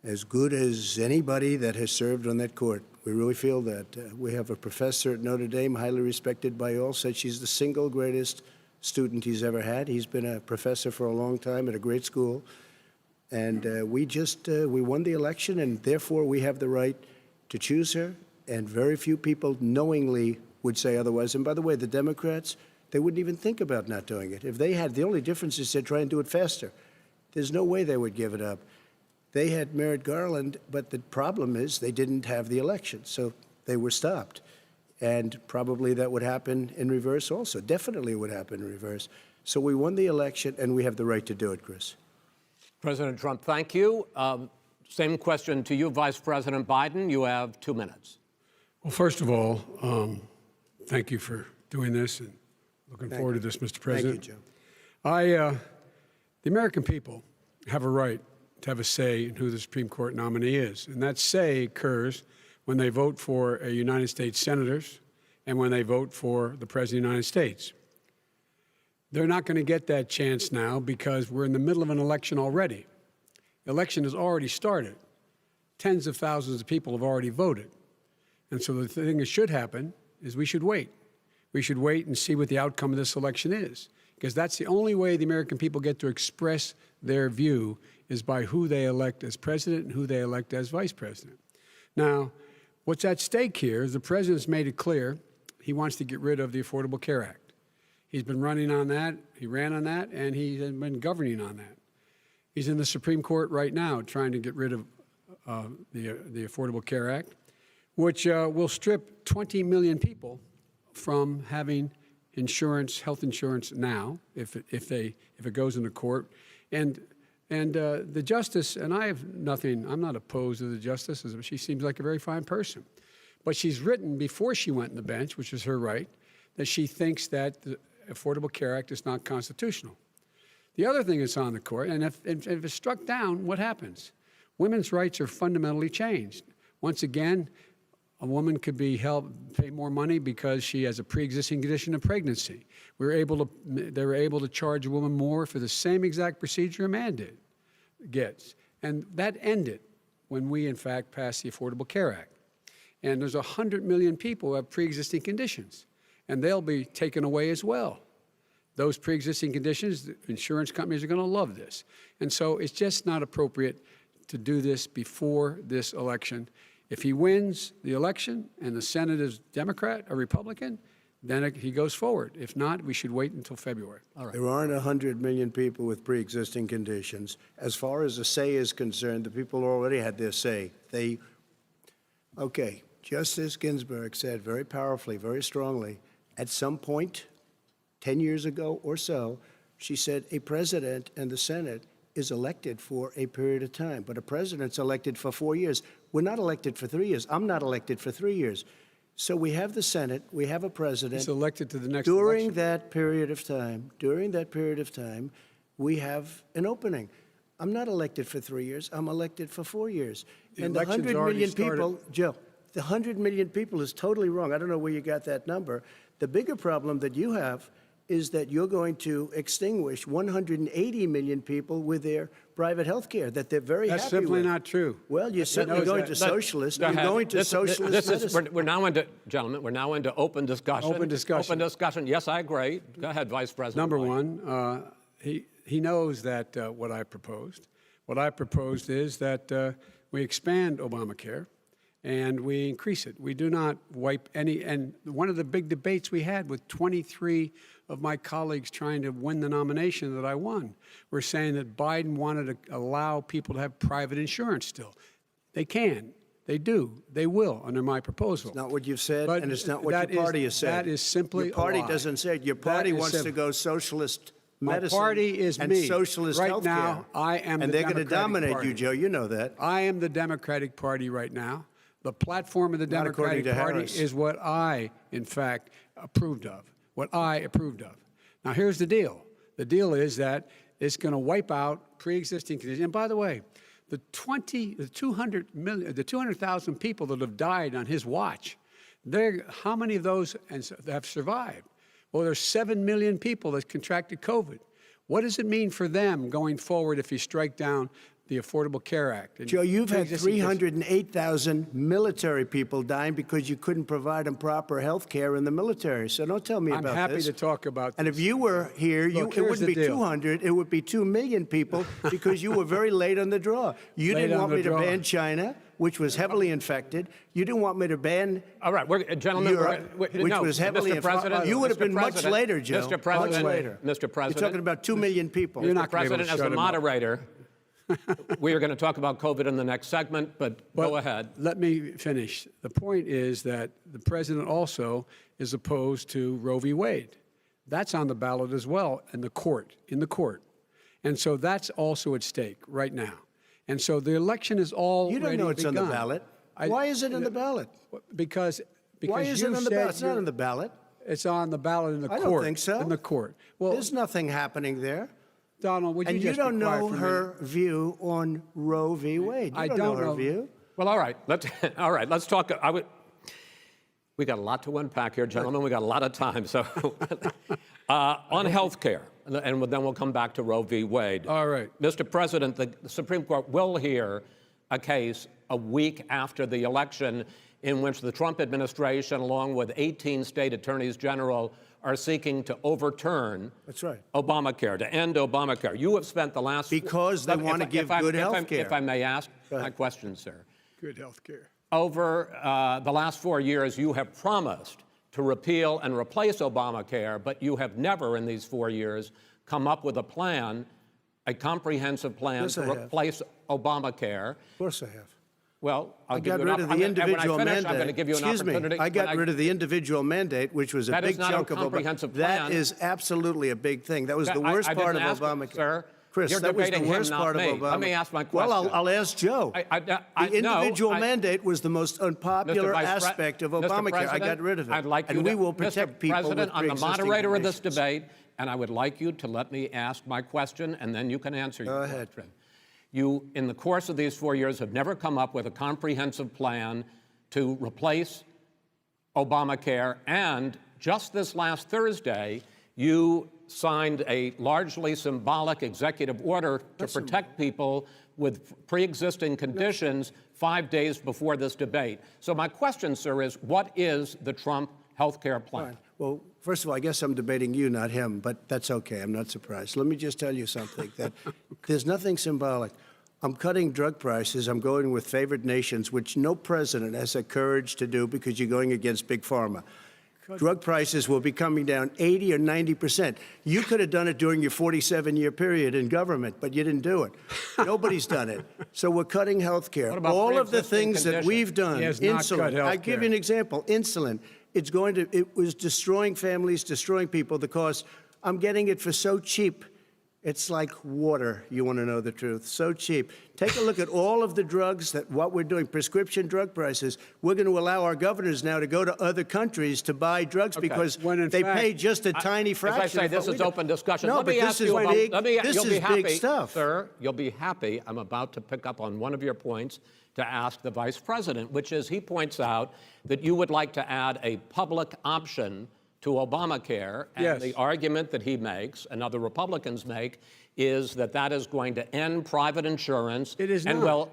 as good as anybody that has served on that court. We really feel that. We have a professor at Notre Dame, highly respected by all, said she's the single greatest student he's ever had. He's been a professor for a long time at a great school. And we won the election, and therefore we have the right to choose her. And very few people knowingly would say otherwise. And by the way, the Democrats, they wouldn't even think about not doing it. If they had, the only difference is they'd try and do it faster. There's no way they would give it up. They had Merrick Garland, but the problem is they didn't have the election, so they were stopped. And probably that would happen in reverse also. Definitely would happen in reverse. So we won the election, and we have the right to do it, Chris. President Trump, thank you. Same question to you, Vice President Biden. You have 2 minutes. Well, first of all, thank you for doing this, and looking forward to this, Mr. President. Thank you, Joe. The American people have a right to have a say in who the Supreme Court nominee is. And that say occurs when they vote for a United States senators and when they vote for the President of the United States. They're not going to get that chance now because we're in the middle of an election already. The election has already started. Tens of thousands of people have already voted. And so the thing that should happen is we should wait. We should wait and see what the outcome of this election is, because that's the only way the American people get to express their view is by who they elect as president and who they elect as vice president. Now, what's at stake here is the president's made it clear he wants to get rid of the Affordable Care Act. He's been running on that, he ran on that, and he's been governing on that. He's in the Supreme Court right now trying to get rid of the Affordable Care Act, which will strip 20 million people from having insurance, health insurance now, if it goes into court. And the justice, and I'm not opposed to the justice. She seems like a very fine person. But she's written before she went on the bench, which is her right, that she thinks that the Affordable Care Act is not constitutional. The other thing that's on the court, and if it's struck down, what happens? Women's rights are fundamentally changed. Once again, a woman could be pay more money because she has a pre-existing condition of pregnancy. They were able to charge a woman more for the same exact procedure a man gets. And that ended when we, in fact, passed the Affordable Care Act. And there's 100 million people who have pre-existing conditions, and they'll be taken away as well. Those pre-existing conditions, the insurance companies are going to love this. And so it's just not appropriate to do this before this election. If he wins the election and the Senate is Democrat or Republican, then he goes forward. If not, we should wait until February. All right. There aren't 100 million people with pre-existing conditions. As far as the say is concerned, the people already had their say. Okay, Justice Ginsburg said very powerfully, very strongly, at some point, 10 years ago or so, she said a president and the Senate is elected for a period of time, but a president's elected for 4 years. We're not elected for 3 years. I'm not elected for 3 years. So we have the Senate, we have a president. He's elected to the next during election. that period of time, we have an opening. I'm not elected for 3 years. I'm elected for 4 years. And the 100 million people, Joe, the 100 million people is totally wrong. I don't know where you got that number. The bigger problem that you have is that you're going to extinguish 180 million people with their private health care that they're very That's happy with. simply not true. Well, you're certainly going to socialist. You're going to socialist medicine. We're now into, gentlemen, we're now into open discussion. Open discussion. Open discussion. Yes, I agree. Go ahead, Vice President. Number White. one, he knows that what I proposed. What I proposed is that we expand Obamacare and we increase it. We do not wipe any. And one of the big debates we had with 23 of my colleagues trying to win the nomination that I won were saying that Biden wanted to allow people to have private insurance still. They can. They do. They will under my proposal. It's not what you've said, But and it's not what your party has said. That is simply your party a lie. doesn't say it. Your party wants to go socialist medicine. My party is and me. socialist right healthcare. now, I am and the they're going to Democratic dominate Party. you, Joe. You know that. I am the Democratic Party right now. The platform of the Not according Democratic to Party Harris. is what I, in fact, approved of. What I approved of. Now, here's the deal. The deal is that it's going to wipe out pre-existing conditions. And by the way, the 200,000 people that have died on his watch, how many of those have survived? Well, there's 7 million people that contracted COVID. What does it mean for them going forward if you strike down the Affordable Care Act? Joe, you've had pre-existing 308,000 military people dying because you couldn't provide them proper health care in the military. So don't tell me I'm about happy this. to talk about And this. if you were here, Look, it here's wouldn't the be deal. 200, it would be 2 million people because you were very late on the draw. You Late didn't on want the me to draw. ban China, which was heavily infected. You didn't want me to ban All right, gentlemen, Europe, which no, was heavily Mr. President, You would have Mr. been much President, later, Joe. Mr. President, much later. Mr. President, You're talking about 2 million people. You're Mr. not gonna be able to President, as shut a him up. moderator, we are going to talk about COVID in the next segment, but go ahead. Let me finish. The point is that the president also is opposed to Roe v. Wade. That's on the ballot as well in the court. And so that's also at stake right now. And so the election is already You don't know it's on the begun. ballot. Why is it on the ballot? Because Why is it you on the said ballot? It's not you're- on the ballot. It's on the ballot in the I court. don't think so. In the court. Well, There's nothing happening there. Donald, would you And just you don't be quiet know for a her minute? view on Roe v. Wade. You I don't don't know her know. view. Well, all right. Let's talk. We got a lot to unpack here, gentlemen. We got a lot of time. So on health care, and then we'll come back to Roe v. Wade. All right. Mr. President, the Supreme Court will hear a case a week after the election in which the Trump administration, along with 18 state attorneys general, are seeking to overturn That's right. Obamacare, to end Obamacare. You have spent the last... Because they want to give good health care. If I may ask my question, sir. Good health care. Over the last 4 years, you have promised to repeal and replace Obamacare, but you have never in these 4 years come up with a plan, a comprehensive plan Yes, to I have. replace Obamacare. Of course I have. Well, I got rid of the individual mandate. I'm going to give you an Excuse opportunity. me. I got rid of the individual mandate, which was a That is big not a chunk of comprehensive Obamacare. plan. That is absolutely a big thing. That was the I worst part of didn't ask, Obamacare. sir. Chris, You're that was the debating him, worst not part me. of Obamacare. Let me ask my Well, question. I'll ask Joe. The individual mandate was the most unpopular aspect of Obamacare. I got rid of it. I'd like and we will protect Mr. people President, with I'm the pre-existing moderator of this conditions. debate, and I would like you to let me ask my question, and then you can answer your ahead. question. You, in the course of these 4 years, have never come up with a comprehensive plan to replace Obamacare, and just this last Thursday, you signed a largely symbolic executive order to protect people with pre-existing conditions 5 days before this debate. So my question, sir, is what is the Trump health care plan? Fine. Well, first of all, I guess I'm debating you, not him, but that's okay. I'm not surprised. Let me just tell you something, that there's nothing symbolic. I'm cutting drug prices. I'm going with favored nations, which no president has the courage to do because you're going against Big Pharma. drug prices will be coming down 80 or 90%. You could have done it during your 47-year period in government, but you didn't do it. Nobody's done it. So we're cutting health care. All of the things that we've done, He has not cut insulin. I healthcare. give you an example, insulin. It was destroying families, destroying people because I'm getting it for so cheap. It's like water, you want to know the truth. So cheap. Take a look at all of the drugs what we're doing, prescription drug prices. We're going to allow our governors now to go to other countries to buy drugs because they pay just a tiny fraction. As I say, of this what is we do. open discussion. No, Let but me this ask is you about, big. you'll This be is happy, big stuff. sir. You'll be happy. I'm about to pick up on one of your points to ask the vice president, which is he points out that you would like to add a public option to Obamacare, and Yes. the argument that he makes and other Republicans make is that that is going to end private insurance. It is and not. well,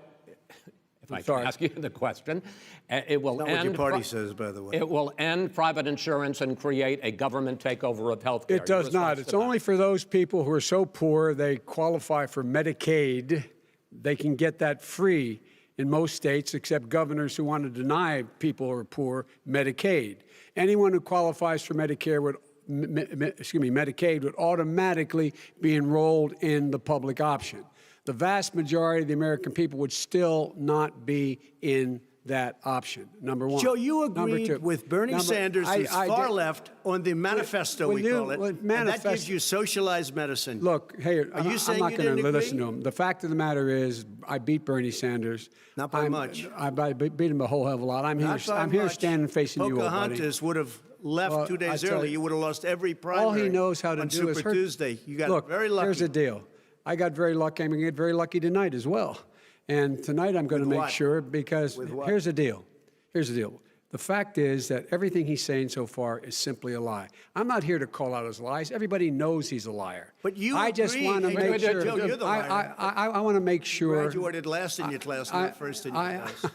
if I sorry. can ask you the question, it will Not end. what your party says, by the way. It will end private insurance and create a government takeover of health care. It does not. It's only for those people who are so poor they qualify for Medicaid. They can get that free in most states, except governors who want to deny people who are poor Medicaid. Anyone who qualifies for Medicare would, Medicaid would automatically be enrolled in the public option. The vast majority of the American people would still not be in that option, number one. Joe, you Number agreed two. with Bernie Sanders, who's far left, on the manifesto, we call it, and that gives you socialized medicine. Look, hey, I'm you saying not you going to didn't listen agree? to him. The fact of the matter is, I beat Bernie Sanders. Not by much. I beat him a whole hell of a lot. I'm here much. standing facing you, old buddy. Pocahontas would have left Well, 2 days I tell early. you, You would have lost every primary. All he knows how to on do Super is hurt. Tuesday. You got Look, very lucky. here's the deal. I got very lucky. I'm going to get very lucky tonight as well. And tonight I'm going to With make what? sure, because With what? here's the deal. Here's the deal. The fact is that everything he's saying so far is simply a lie. I'm not here to call out his lies. Everybody knows he's a liar. But you I just agreed. want to Hey, make sure. Joe, you're the liar. I want to make sure. Graduated last in your class, not first in your class.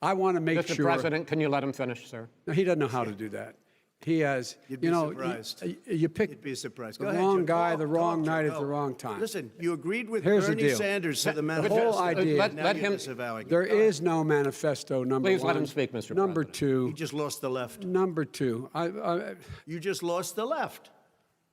I want to make Mr. sure. President, can you let him finish, sir? No, he doesn't know how to do that. He has, You'd be surprised. You pick You'd be surprised. the Go ahead, wrong Joe. guy, Talk, the wrong talk, night Joe. at the wrong time. Listen, you agreed with Here's the Bernie deal. Sanders to the The manifesto. whole idea. Let Now you're him- disavowing it. There is no manifesto, number Please one. let him speak, Mr. Number President. two. You just lost the left. Number two. You just lost the left.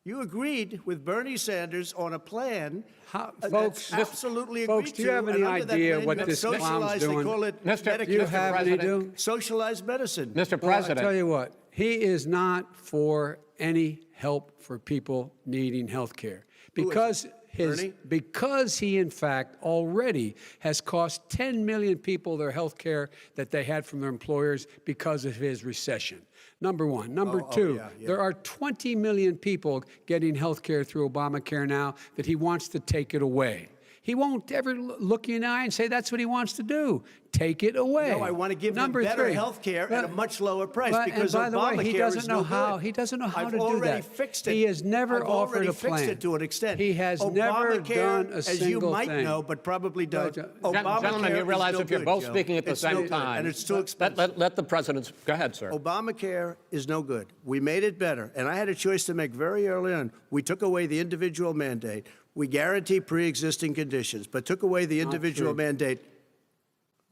You agreed with Bernie Sanders on a plan folks, that's absolutely folks, agreed do you have to, any and under that idea plan, what you have this clown's socialized, doing? They call it Mr. Do you Medicare, have any President. socialized medicine. Mr. Well, I President, tell you what, he is not for any help for people needing health care. Because Bernie? because he, in fact, already has cost 10 million people their health care that they had from their employers because of his recession. Number one. Number two, yeah. there are 20 million people getting health care through Obamacare now that he wants to take it away. He won't ever look you in the eye and say that's what he wants to do. Take it away. No, I want to give Number them better three. health care at a much lower price But- because and by the way, he Obamacare doesn't is know no how. good. He doesn't know how I've to do already that. fixed it. He has never I've offered already a plan. fixed it to an extent. He has never Obamacare, done a as single you might thing. know, but probably don't. Obamacare gentlemen, you is realize no if you're good, both Joe. speaking at the It's no same good, time, and it's too expensive. let the president go ahead, sir. Obamacare is no good. We made it better. And I had a choice to make very early on. We took away the individual mandate. We guarantee pre-existing conditions, but took away the individual mandate.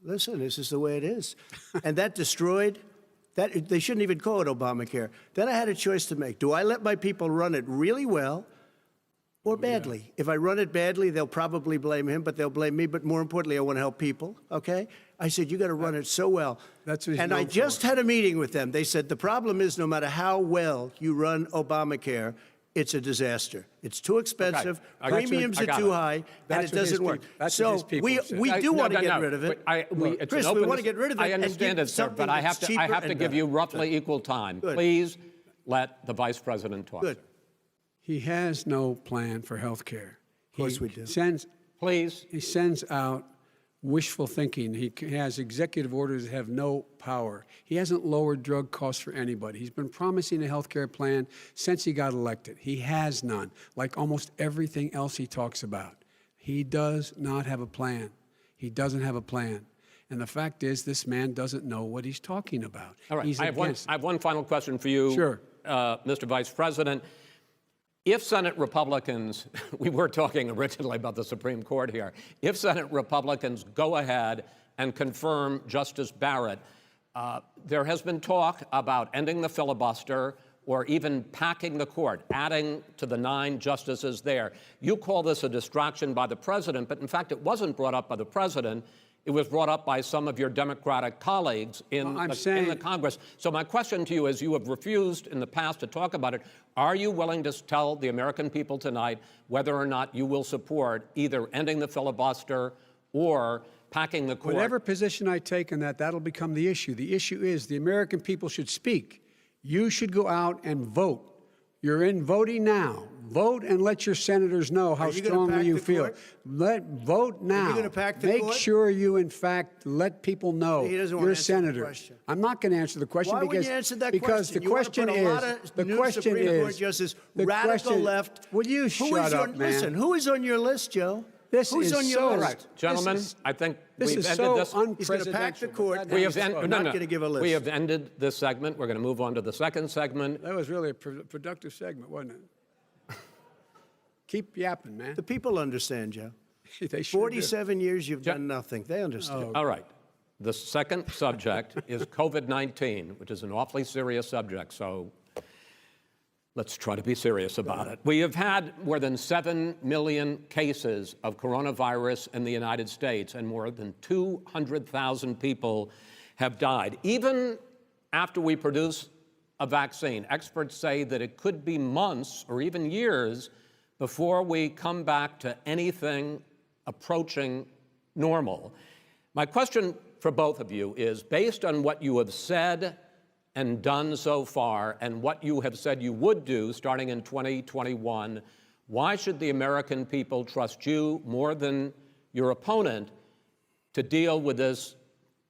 Listen, this is the way it is. And that destroyed, that. They shouldn't even call it Obamacare. Then I had a choice to make. Do I let my people run it really well or badly? Yeah. If I run it badly, they'll probably blame him, but they'll blame me. But more importantly, I want to help people, okay? I said, you got to run it so well. That's what he's and I known just for. had a meeting with them. They said, the problem is no matter how well you run Obamacare, it's a disaster. It's too expensive. Okay. Premiums are too high, and it doesn't work. So we do want to get rid of it. Chris, we want to get rid of it. I understand it, sir, but I have to give you roughly equal time. Good. Please let the vice president talk. Good. He has no plan for health care. Of course we do. Please. He sends out wishful thinking. He has executive orders that have no power. He hasn't lowered drug costs for anybody. He's been promising a health care plan since he got elected. He has none, like almost everything else he talks about. He does not have a plan. He doesn't have a plan. And the fact is, this man doesn't know what he's talking about. All right. He's I have one final question for you, Sure. Mr. Vice President. If Senate Republicans, we were talking originally about the Supreme Court here, if Senate Republicans go ahead and confirm Justice Barrett, There has been talk about ending the filibuster or even packing the court, adding to the 9 justices there. You call this a distraction by the president, but in fact, it wasn't brought up by the president. It was brought up by some of your Democratic colleagues in the Congress. So my question to you is, you have refused in the past to talk about it. Are you willing to tell the American people tonight whether or not you will support either ending the filibuster or packing the court? Whatever position I take on that, that'll become the issue. The issue is the American people should speak. You should go out and vote. You're in voting now. Vote and let your senators know how strongly you feel. Vote now. Are you going to pack the Make court? sure you, in fact, let people know He doesn't want you're a to answer the senator. question. I'm not going to answer the question Why because wouldn't you answer that because question? the question You want to put a lot is of the new question Supreme Court is justices, the radical question, left. Will you shut up, man? Listen, who is on your list, Joe? This Who's is on your so list? Right. Gentlemen, I think this we've is ended so this. He's going to pack the court. We have We're not going to give a list. We have ended this segment. We're going to move on to the second segment. That was really a productive segment, wasn't it? Keep yapping, man. The people understand, Joe. They sure 47 years you've done nothing. They understand. All right. The second subject is COVID-19, which is an awfully serious subject, so let's try to be serious about it. We have had more than 7 million cases of coronavirus in the United States, and more than 200,000 people have died. Even after we produce a vaccine, experts say that it could be months or even years before we come back to anything approaching normal. My question for both of you is, based on what you have said and done so far, and what you have said you would do starting in 2021, why should the American people trust you more than your opponent to deal with this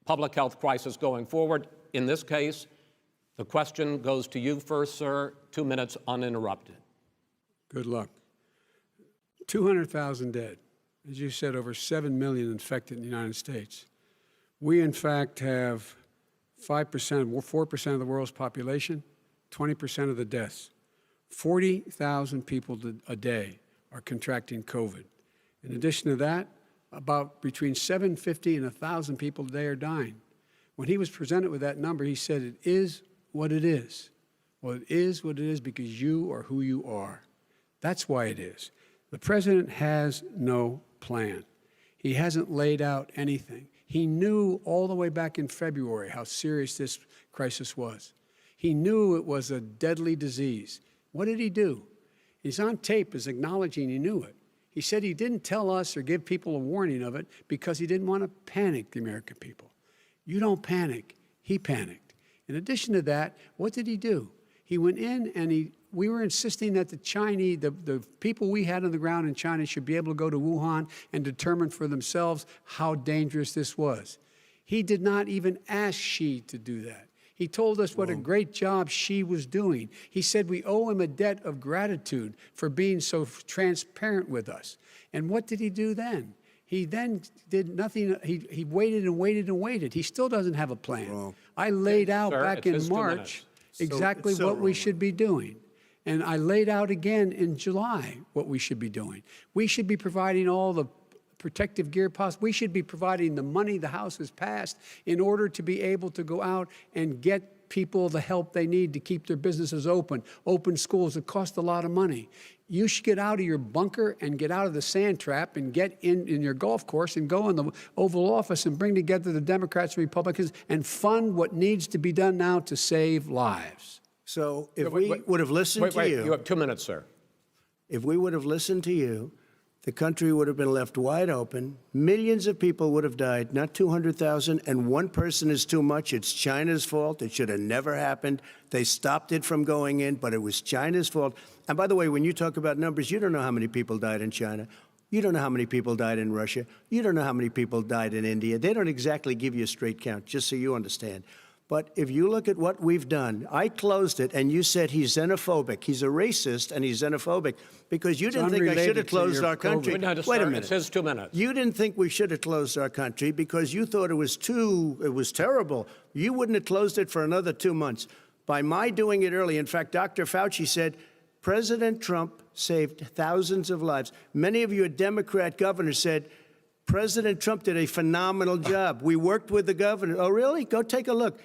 public health crisis going forward? In this case, the question goes to you first, sir. 2 minutes uninterrupted. Good luck. 200,000 dead. As you said, over 7 million infected in the United States. We, in fact, have 4% of the world's population, 20% of the deaths. 40,000 people a day are contracting COVID. In addition to that, about between 750 and 1,000 people a day are dying. When he was presented with that number, he said, it is what it is. Well, it is what it is because you are who you are. That's why it is. The president has no plan. He hasn't laid out anything. He knew all the way back in February how serious this crisis was. He knew it was a deadly disease. What did he do? He's on tape as acknowledging he knew it. He said he didn't tell us or give people a warning of it because he didn't want to panic the American people. You don't panic. He panicked. In addition to that, what did he do? He went in and we were insisting that the Chinese, the people we had on the ground in China should be able to go to Wuhan and determine for themselves how dangerous this was. He did not even ask Xi to do that. He told us what a great job Xi was doing. He said we owe him a debt of gratitude for being so transparent with us. And what did he do then? He then did nothing. He waited and waited and waited. He still doesn't have a plan. Wrong. I laid out Sir, back it in is 2 March minutes. exactly so what we wrong. should be doing. And I laid out again in July what we should be doing. We should be providing all the protective gear possible. We should be providing the money the House has passed in order to be able to go out and get people the help they need to keep their businesses open schools. It costs a lot of money. You should get out of your bunker and get out of the sand trap and get in your golf course and go in the Oval Office and bring together the Democrats and Republicans and fund what needs to be done now to save lives. So if we would have listened to you. You have 2 minutes, sir. If we would have listened to you, the country would have been left wide open. Millions of people would have died, not 200,000, and one person is too much. It's China's fault. It should have never happened. They stopped it from going in, but it was China's fault. And by the way, when you talk about numbers, you don't know how many people died in China. You don't know how many people died in Russia. You don't know how many people died in India. They don't exactly give you a straight count, just so you understand. But if you look at what we've done, I closed it, and you said he's xenophobic. He's a racist, and he's xenophobic because you didn't think I should have closed our country. Wait a minute. It says 2 minutes. You didn't think we should have closed our country because you thought it was terrible. You wouldn't have closed it for another 2 months. By my doing it early, in fact, Dr. Fauci said, President Trump saved thousands of lives. Many of your Democrat governors said, President Trump did a phenomenal job. We worked with the governor. Oh, really? Go take a look.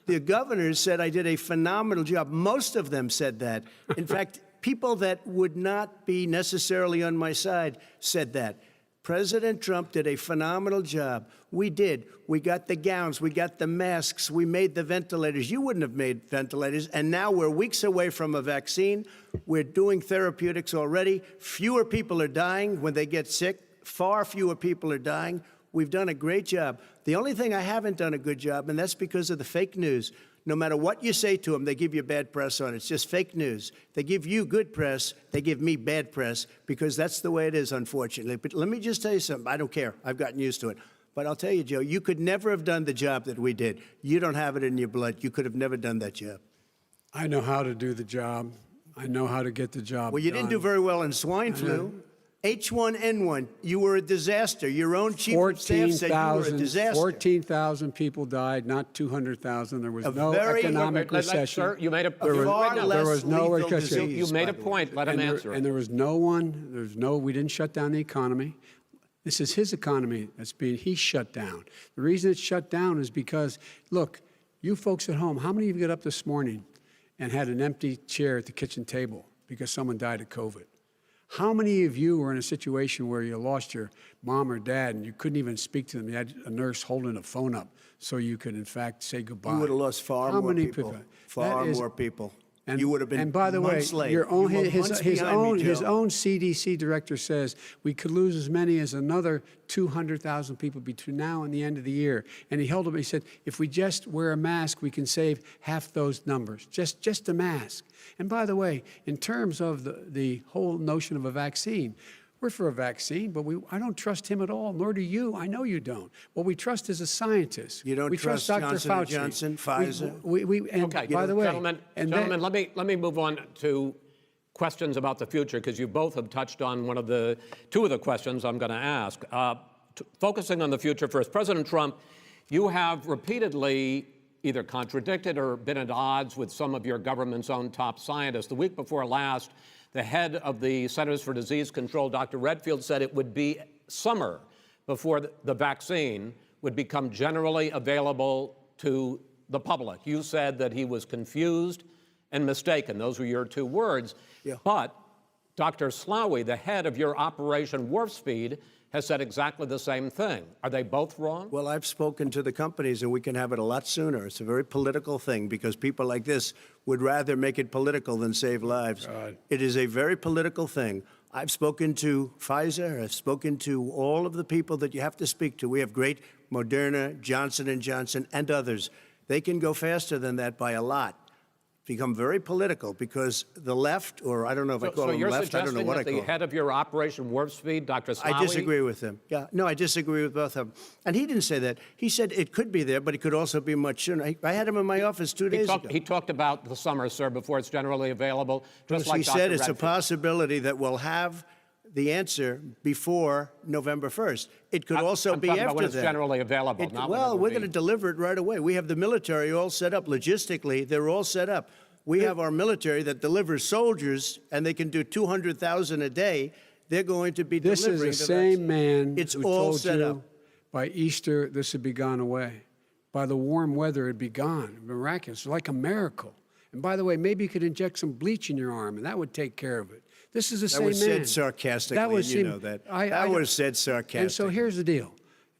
The governors said I did a phenomenal job. Most of them said that. In fact, people that would not be necessarily on my side said that. President Trump did a phenomenal job. We did. We got the gowns. We got the masks. We made the ventilators. You wouldn't have made ventilators. And now we're weeks away from a vaccine. We're doing therapeutics already. Fewer people are dying when they get sick. Far fewer people are dying. We've done a great job. The only thing I haven't done a good job, and that's because of the fake news. No matter what you say to them, they give you bad press on it. It's just fake news. They give you good press. They give me bad press because that's the way it is, unfortunately. But let me just tell you something. I don't care. I've gotten used to it. But I'll tell you, Joe, you could never have done the job that we did. You don't have it in your blood. You could have never done that job. I know how to do the job. I know how to get the job Well, you done. didn't do very well in swine flu. H1N1, you were a disaster. Your own chief of staff said you were a disaster. 14,000 people died, not 200,000. There was no very- economic recession. Sir, you made a Far point. less There was no lethal recession. disease, You made by a the way. point. Let him answer it. And there was no one, we didn't shut down the economy. This is his economy he's shut down. The reason it's shut down is because, look, you folks at home, how many of you got up this morning and had an empty chair at the kitchen table because someone died of COVID? How many of you were in a situation where you lost your mom or dad and you couldn't even speak to them? You had a nurse holding a phone up so you could, in fact, say goodbye. You would have lost far How more many people. Far more people. And you would have been And by the way, months late. your own, You were his months behind me, his Joe. own CDC director says we could lose as many as another 200,000 people between now and the end of the year. And he held up, he said, if we just wear a mask, we can save half those numbers. Just a mask. And by the way, in terms of the whole notion of a vaccine, we're for a vaccine, but I don't trust him at all, nor do you. I know you don't. What we trust is a scientist. You don't we trust Dr. Johnson Fauci. & Johnson, Pfizer? And Okay, by the way, gentlemen, let me move on to questions about the future because you both have touched on two of the questions I'm going to ask. Focusing on the future first, President Trump, you have repeatedly either contradicted or been at odds with some of your government's own top scientists. The week before last, the head of the Centers for Disease Control, Dr. Redfield, said it would be summer before the vaccine would become generally available to the public. You said that he was confused and mistaken. Those were your two words. Yeah. But Dr. Slaoui, the head of your Operation Warp Speed, has said exactly the same thing. Are they both wrong? Well, I've spoken to the companies, and we can have it a lot sooner. It's a very political thing because people like this would rather make it political than save lives. God. It is a very political thing. I've spoken to Pfizer. I've spoken to all of the people that you have to speak to. We have great Moderna, Johnson & Johnson, and others. They can go faster than that by a lot. Become very political because the left, or I don't know if I call them left, I don't know what I call the them. head of your Operation Warp Speed, Dr. Slaoui? I disagree with him. Yeah, no, I disagree with both of them. And he didn't say that. He said it could be there, but it could also be much sooner. I had him in my office 2 days ago. He talked about the summer, sir, before it's generally available. Just like He Dr. said it's a Redfield. possibility that we'll have the answer before November 1st. It could also I'm be talking about after when it's that. generally available. Not when it Well, will we're be. going to deliver it right away. We have the military all set up. Logistically, they're all set up. We have our military that delivers soldiers, and they can do 200,000 a day. They're going to be This delivering. is the same man It's who all told set you up. by Easter this would be gone away. By the warm weather, it'd be gone. Miraculous, like a miracle. And by the way, maybe you could inject some bleach in your arm, and that would take care of it. This is the same That was man. said sarcastically, That was and you him- know that. I- That was said sarcastically. And so here's the deal.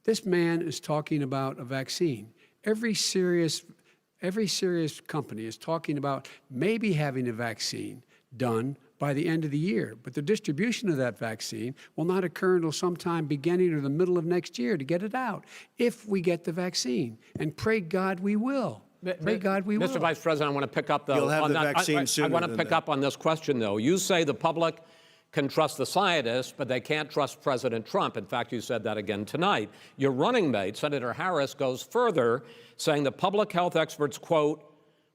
This man is talking about a vaccine. Every serious company is talking about maybe having a vaccine done by the end of the year. But the distribution of that vaccine will not occur until sometime beginning or the middle of next year to get it out, if we get the vaccine. And pray God we will. Pray God we will. Mr. Vice President, I want to pick up You'll have on the that. vaccine I sooner want to than pick that. up on this question, though. You say the public can trust the scientists, but they can't trust President Trump. In fact, you said that again tonight. Your running mate, Senator Harris, goes further, saying the public health experts, quote,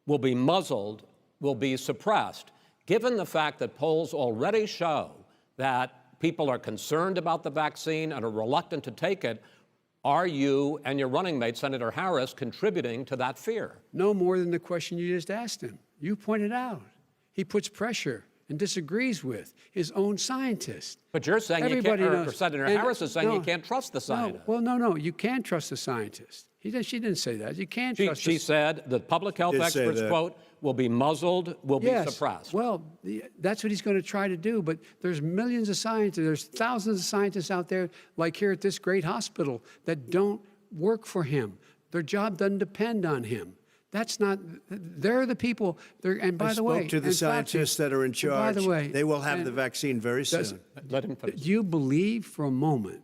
will be muzzled, will be suppressed. Given the fact that polls already show that people are concerned about the vaccine and are reluctant to take it, are you and your running mate, Senator Harris, contributing to that fear? No more than the question you just asked him. You pointed out. He puts pressure. and disagrees with his own scientists. But you're saying you Everybody can't, or knows. Senator And Harris is saying no, you can't trust the scientists. No, you can trust the scientists. She didn't say that. You can't trust She said the public health experts, quote, will be muzzled, will be suppressed. Well, that's what he's going to try to do. But there's millions of scientists, there's thousands of scientists out there, like here at this great hospital, that don't work for him. Their job doesn't depend on him. That's not, they're the people, and by the way. I spoke to the scientists that are in charge. By the way. They will have the vaccine very soon. Let him finish. Do you believe for a moment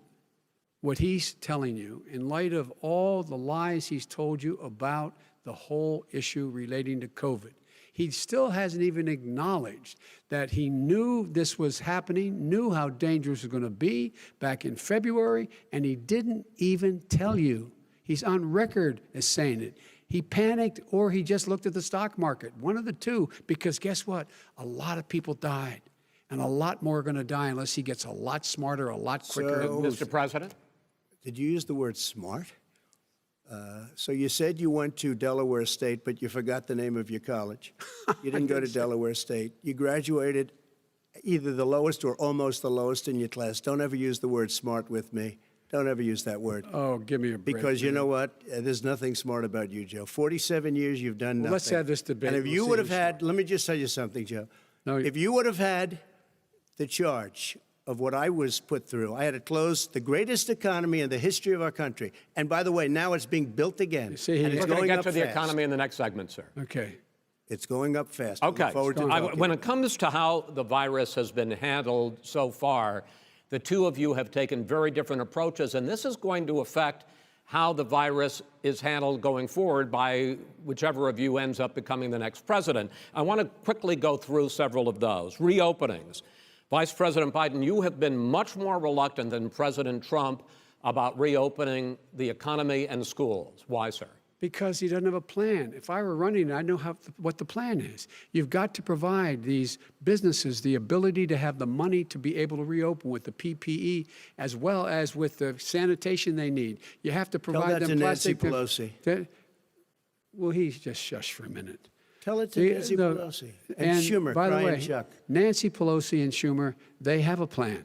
what he's telling you in light of all the lies he's told you about the whole issue relating to COVID? He still hasn't even acknowledged that he knew this was happening, knew how dangerous it was going to be back in February, and he didn't even tell you. He's on record as saying it. He panicked or he just looked at the stock market, one of the two, because guess what? A lot of people died, and a lot more are going to die unless he gets a lot smarter, a lot quicker. So, Mr. President? Did you use the word smart? So you said you went to Delaware State, but you forgot the name of your college. You didn't go to Delaware State. You graduated either the lowest or almost the lowest in your class. Don't ever use the word smart with me. Don't ever use that word. Oh, give me a break. Because you know what? There's nothing smart about you, Joe. 47 years, you've done nothing. Let's have this debate. And if you would have had, let me just tell you something, Joe. No, if you would have had the charge of what I was put through, I had to close the greatest economy in the history of our country. And by the way, now it's being built again. See, and it's We're going to going get up to the fast. economy in the next segment, sir. Okay. It's going up fast. Okay. Look forward to talking. When it comes to how the virus has been handled so far, the two of you have taken very different approaches, and this is going to affect how the virus is handled going forward by whichever of you ends up becoming the next president. I want to quickly go through several of those. Reopenings. Vice President Biden, you have been much more reluctant than President Trump about reopening the economy and schools. Why, sir? Because he doesn't have a plan. If I were running, I'd know what the plan is. You've got to provide these businesses the ability to have the money to be able to reopen with the PPE as well as with the sanitation they need. You have to provide Tell that them to Nancy plastic. Pelosi. Well, he's just shush for a minute. Tell it to Nancy Pelosi. And Schumer, by the Brian way, Chuck. Nancy Pelosi and Schumer, they have a plan.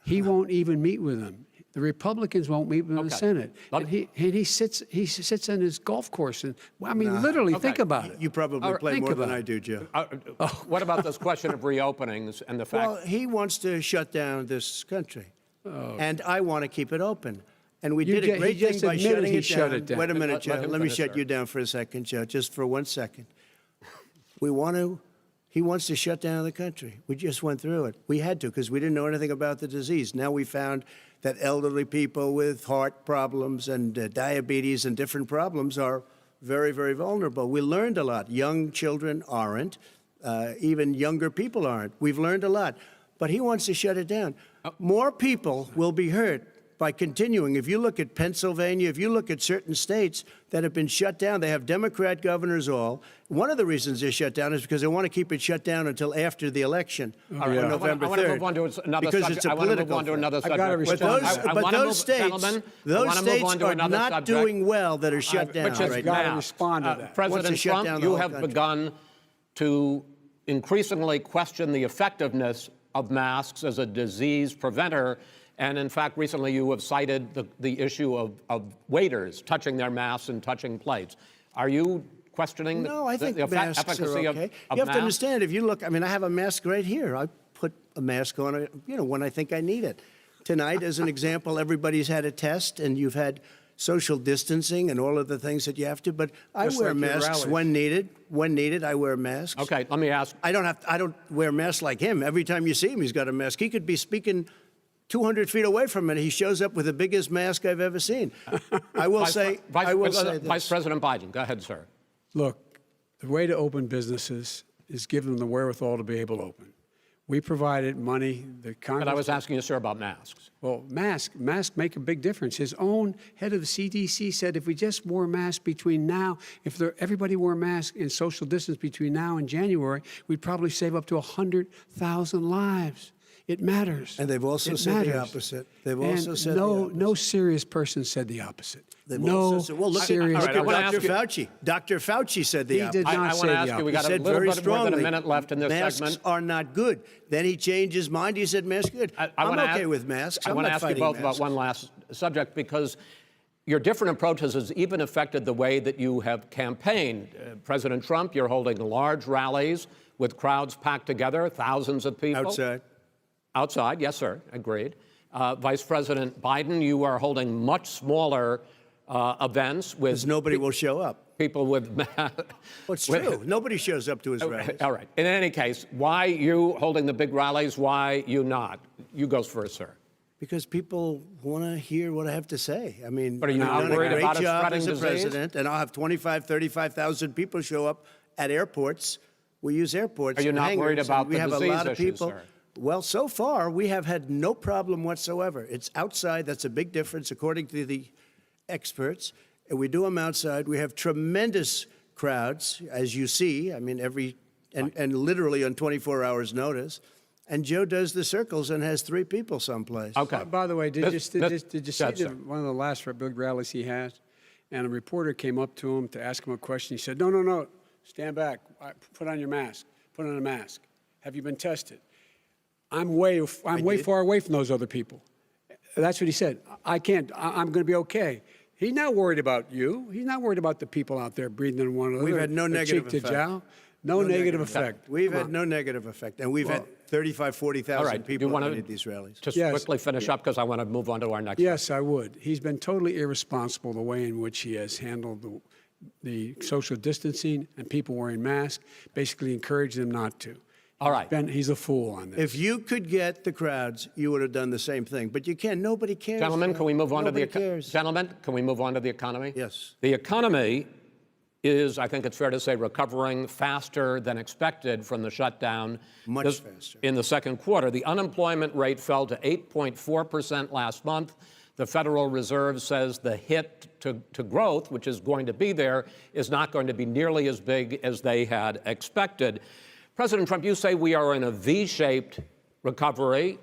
He won't even meet with them. The Republicans won't meet with the Senate. And he sits on his golf course. And I mean, literally, think about it. You probably play more than I do, Joe. What about this question of reopenings and the fact? Well, he wants to shut down this country, and I want to keep it open. And we did a great thing by shutting it down. Wait a minute, Joe. Let me shut you down for a second, Joe, just for 1 second. He wants to shut down the country. We just went through it. We had to because we didn't know anything about the disease. Now we found that elderly people with heart problems and diabetes and different problems are very, very vulnerable. We learned a lot. Young children aren't. Even younger people aren't. We've learned a lot. But he wants to shut it down. More people will be hurt by continuing. If you look at Pennsylvania, if you look at certain states that have been shut down, they have Democrat governors all. One of the reasons they're shut down is because they want to keep it shut down until after the election on November 3rd. I want to move on to another because subject. it's a I want to move political on to another subject. I got to respond. But those states are not doing well that are shut down Which is right got to now. respond to that. President Trump, you have begun to increasingly question the effectiveness of masks as a disease preventer. And in fact, recently you have cited the issue of waiters touching their masks and touching plates. Are you questioning No, I think the masks efficacy are okay. of You have to masks? understand, if you look, I mean, I have a mask right here. I put a mask on, when I think I need it. Tonight, as an example, everybody's had a test, and you've had social distancing and all of the things that you have to. But I wear masks when needed. When needed, I wear masks. Okay, let me ask. I don't wear masks like him. Every time you see him, he's got a mask. He could be speaking 200 feet away from it. He shows up with the biggest mask I've ever seen. I will say this. Vice President Biden, go ahead, sir. Look, the way to open businesses is give them the wherewithal to be able to open. We provided money. But I was asking you, sir, about masks. Well, masks make a big difference. His own head of the CDC said if we just wore masks between now, everybody wore masks and social distance between now and January, we'd probably save up to 100,000 lives. It matters. And they've also said the opposite. They've also said no serious person said the opposite. They've No also said, well, look serious. at, All right, I wanna Dr. ask you- Fauci. Dr. Fauci said the He opposite. did not I say want to the ask you, we opposite. got a said little very bit more than a strongly, minute left in this masks segment. are not good. Then he changed his mind. He said masks are good. I'm wanna okay ask- with masks. I I'm want to not ask you fighting both about masks. one last subject, because your different approaches has even affected the way that you have campaigned. President Trump, you're holding large rallies with crowds packed together, thousands of people. Outside. Outside, yes, sir, agreed. Vice President Biden, you are holding much smaller events with Because nobody will show up. people with. Well, it's true. Nobody shows up to his rallies. All right. In any case, why you holding the big rallies? Why you not? You go first, sir. Because people want to hear what I have to say. I mean, But are you I've not done a worried great about it job spreading as a disease? president, and I'll have 35,000 people show up at airports. We use airports. Are you and not worried hangars, about and we the have a disease lot of issue, people. sir? Well, so far we have had no problem whatsoever. It's outside. That's a big difference, according to the experts. And we do them outside. We have tremendous crowds, as you see. I mean, and literally on 24 hours' notice. And Joe does the circles and has 3 people someplace. Okay. By the way, did you see sir. one of the last big rallies he has? And a reporter came up to him to ask him a question. He said, no, stand back. Put on your mask. Put on a mask. Have you been tested? I'm way far away from those other people. That's what he said. I can't. I'm going to be okay. He's not worried about you. He's not worried about the people out there breathing in one another. We've had no negative cheek to effect. jowl. No negative effect. We've Come had on. no negative effect. And we've had 35, 40,000 All right. Do you people want at to any of these rallies. just Yes. quickly finish up, because I want to move on to our next. Yes, I would. He's been totally irresponsible the way in which he has handled the social distancing and people wearing masks, basically encouraged them not to. All right. He's a fool on this. If you could get the crowds, you would have done the same thing. But you can't. Nobody cares. Gentlemen, can we move on Nobody to the cares. Gentlemen, can we move on to the economy? Yes. The economy is, I think it's fair to say, recovering faster than expected from the shutdown. Much faster. In the second quarter, the unemployment rate fell to 8.4% last month. The Federal Reserve says the hit to growth, which is going to be there, is not going to be nearly as big as they had expected. President Trump, you say we are in a V-shaped recovery.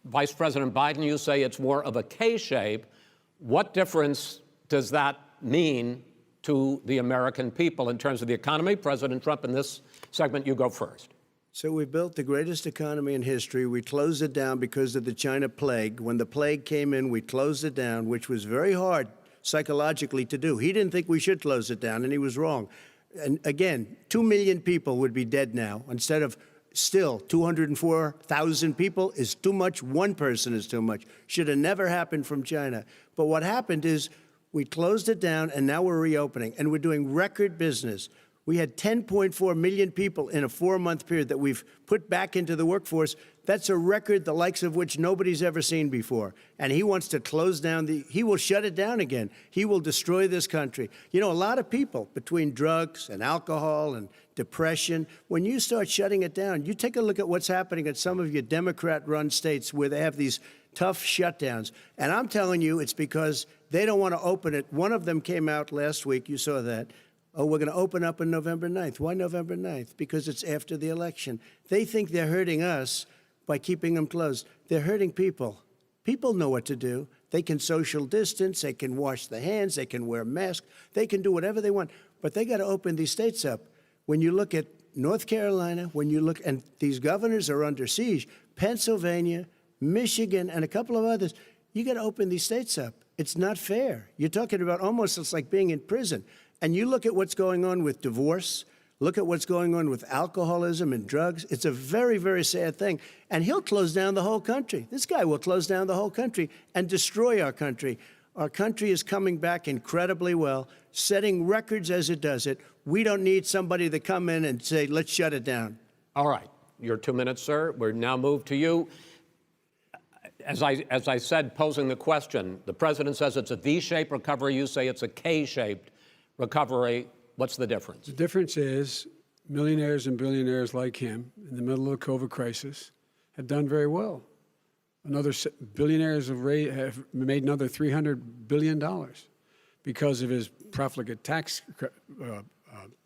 Vice President Biden, you say it's more of a K-shape. What difference does that mean to the American people in terms of the economy? President Trump, in this segment, you go first. So we built the greatest economy in history. We closed it down because of the China plague. When the plague came in, we closed it down, which was very hard psychologically to do. He didn't think we should close it down, and he was wrong. And again, 2 million people would be dead now instead of still 204,000 people is too much. One person is too much. Should have never happened from China. But what happened is we closed it down, and now we're reopening, and we're doing record business. We had 10.4 million people in a 4-month period that we've put back into the workforce. That's a record the likes of which nobody's ever seen before. And he wants to close down he will shut it down again. He will destroy this country. You know, a lot of people, between drugs and alcohol and depression, when you start shutting it down, you take a look at what's happening at some of your Democrat-run states where they have these tough shutdowns. And I'm telling you, it's because they don't want to open it. One of them came out last week. You saw that. Oh, we're going to open up on November 9th. Why November 9th? Because it's after the election. They think they're hurting us by keeping them closed. They're hurting people. People know what to do. They can social distance. They can wash their hands. They can wear masks. They can do whatever they want. But they got to open these states up. When you look at North Carolina, when you look, and these governors are under siege, Pennsylvania, Michigan, and a couple of others, you got to open these states up. It's not fair. You're talking about almost, it's like being in prison. And you look at what's going on with divorce, look at what's going on with alcoholism and drugs. It's a very, very sad thing. And he'll close down the whole country. This guy will close down the whole country and destroy our country. Our country is coming back incredibly well, setting records as it does it. We don't need somebody to come in and say, let's shut it down. All right. Your 2 minutes, sir. We're now moved to you. As I said, posing the question, the president says it's a V-shaped recovery. You say it's a K-shaped recovery. What's the difference? The difference is millionaires and billionaires like him in the middle of the COVID crisis have done very well. Billionaires have made another $300 billion because of his profligate tax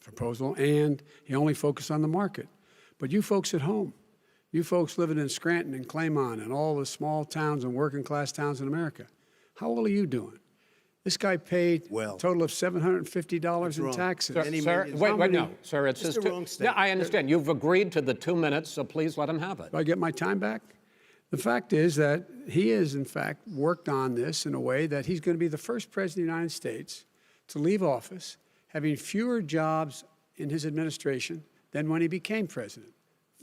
proposal, and he only focused on the market. But you folks at home, you folks living in Scranton and Claymont and all the small towns and working class towns in America, how well are you doing? This guy paid Well, a total of $750 in wrong. taxes. Sir, wait, no, sir, it's It's just the wrong yeah, statement. I understand. You've agreed to the 2 minutes, so please let him have it. Do I get my time back? The fact is that he has, in fact, worked on this in a way that he's going to be the first president of the United States to leave office having fewer jobs in his administration than when he became president.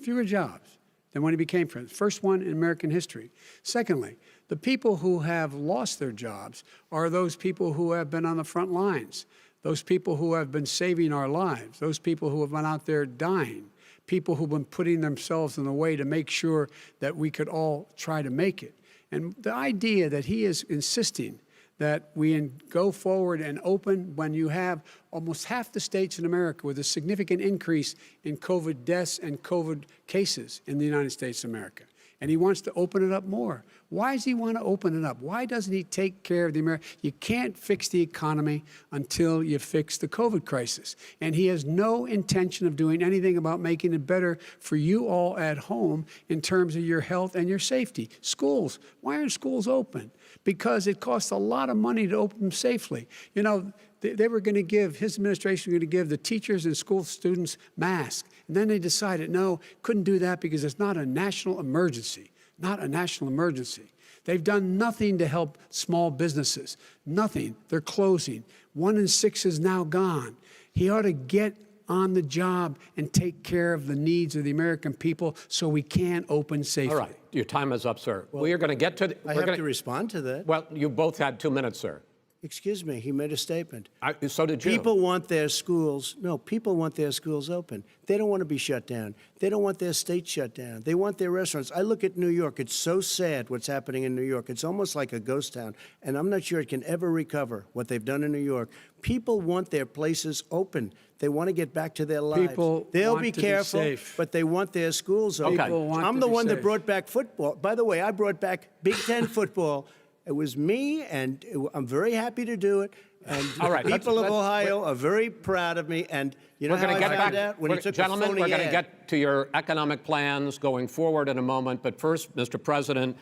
Fewer jobs than when he became president. First one in American history. Secondly, the people who have lost their jobs are those people who have been on the front lines, those people who have been saving our lives, those people who have been out there dying, people who've been putting themselves in the way to make sure that we could all try to make it. And the idea that he is insisting that we go forward and open when you have almost half the states in America with a significant increase in COVID deaths and COVID cases in the United States of America. And he wants to open it up more. Why does he want to open it up? Why doesn't he take care of the American? You can't fix the economy until you fix the COVID crisis. And he has no intention of doing anything about making it better for you all at home in terms of your health and your safety. Schools, why aren't schools open? Because it costs a lot of money to open them safely. You know, they were going to give, his administration was going to give the teachers and school students masks. And then they decided, no, couldn't do that because it's not a national emergency. Not a national emergency. They've done nothing to help small businesses. Nothing. They're closing. 1 in 6 is now gone. He ought to get on the job and take care of the needs of the American people so we can open safely. All right. Your time is up, sir. Well, we are going to get to... I have to respond to that. Well, you both had 2 minutes, sir. Excuse me, he made a statement. So did you. People want their schools, people want their schools open. They don't want to be shut down. They don't want their state shut down. They want their restaurants. I look at New York. It's so sad what's happening in New York. It's almost like a ghost town, and I'm not sure it can ever recover what they've done in New York. People want their places open. They want to get back to their lives. They'll be careful, but they want their schools open. I'm the one that brought back football. By the way, I brought back Big Ten football. It was me, and I'm very happy to do it. And all right, people of Ohio are very proud of me. And you know how I found out? When he took gentlemen, a phony we're going to ad. get to your economic plans going forward in a moment. But first, Mr. President,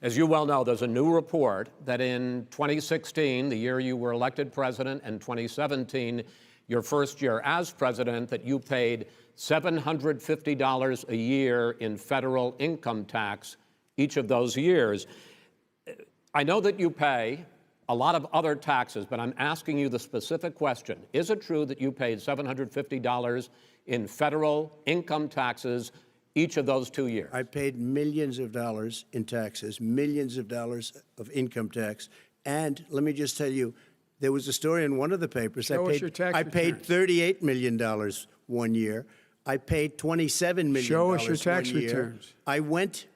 as you well know, there's a new report that in 2016, the year you were elected president, and 2017, your first year as president, that you paid $750 a year in federal income tax each of those years. I know that you pay a lot of other taxes, but I'm asking you the specific question. Is it true that you paid $750 in federal income taxes each of those 2 years? I paid millions of dollars in taxes, millions of dollars of income tax. And let me just tell you, there was a story in one of the papers. Show us your tax I paid $38 million 1 year. I paid $27 million Show us your tax 1 year. returns. I went...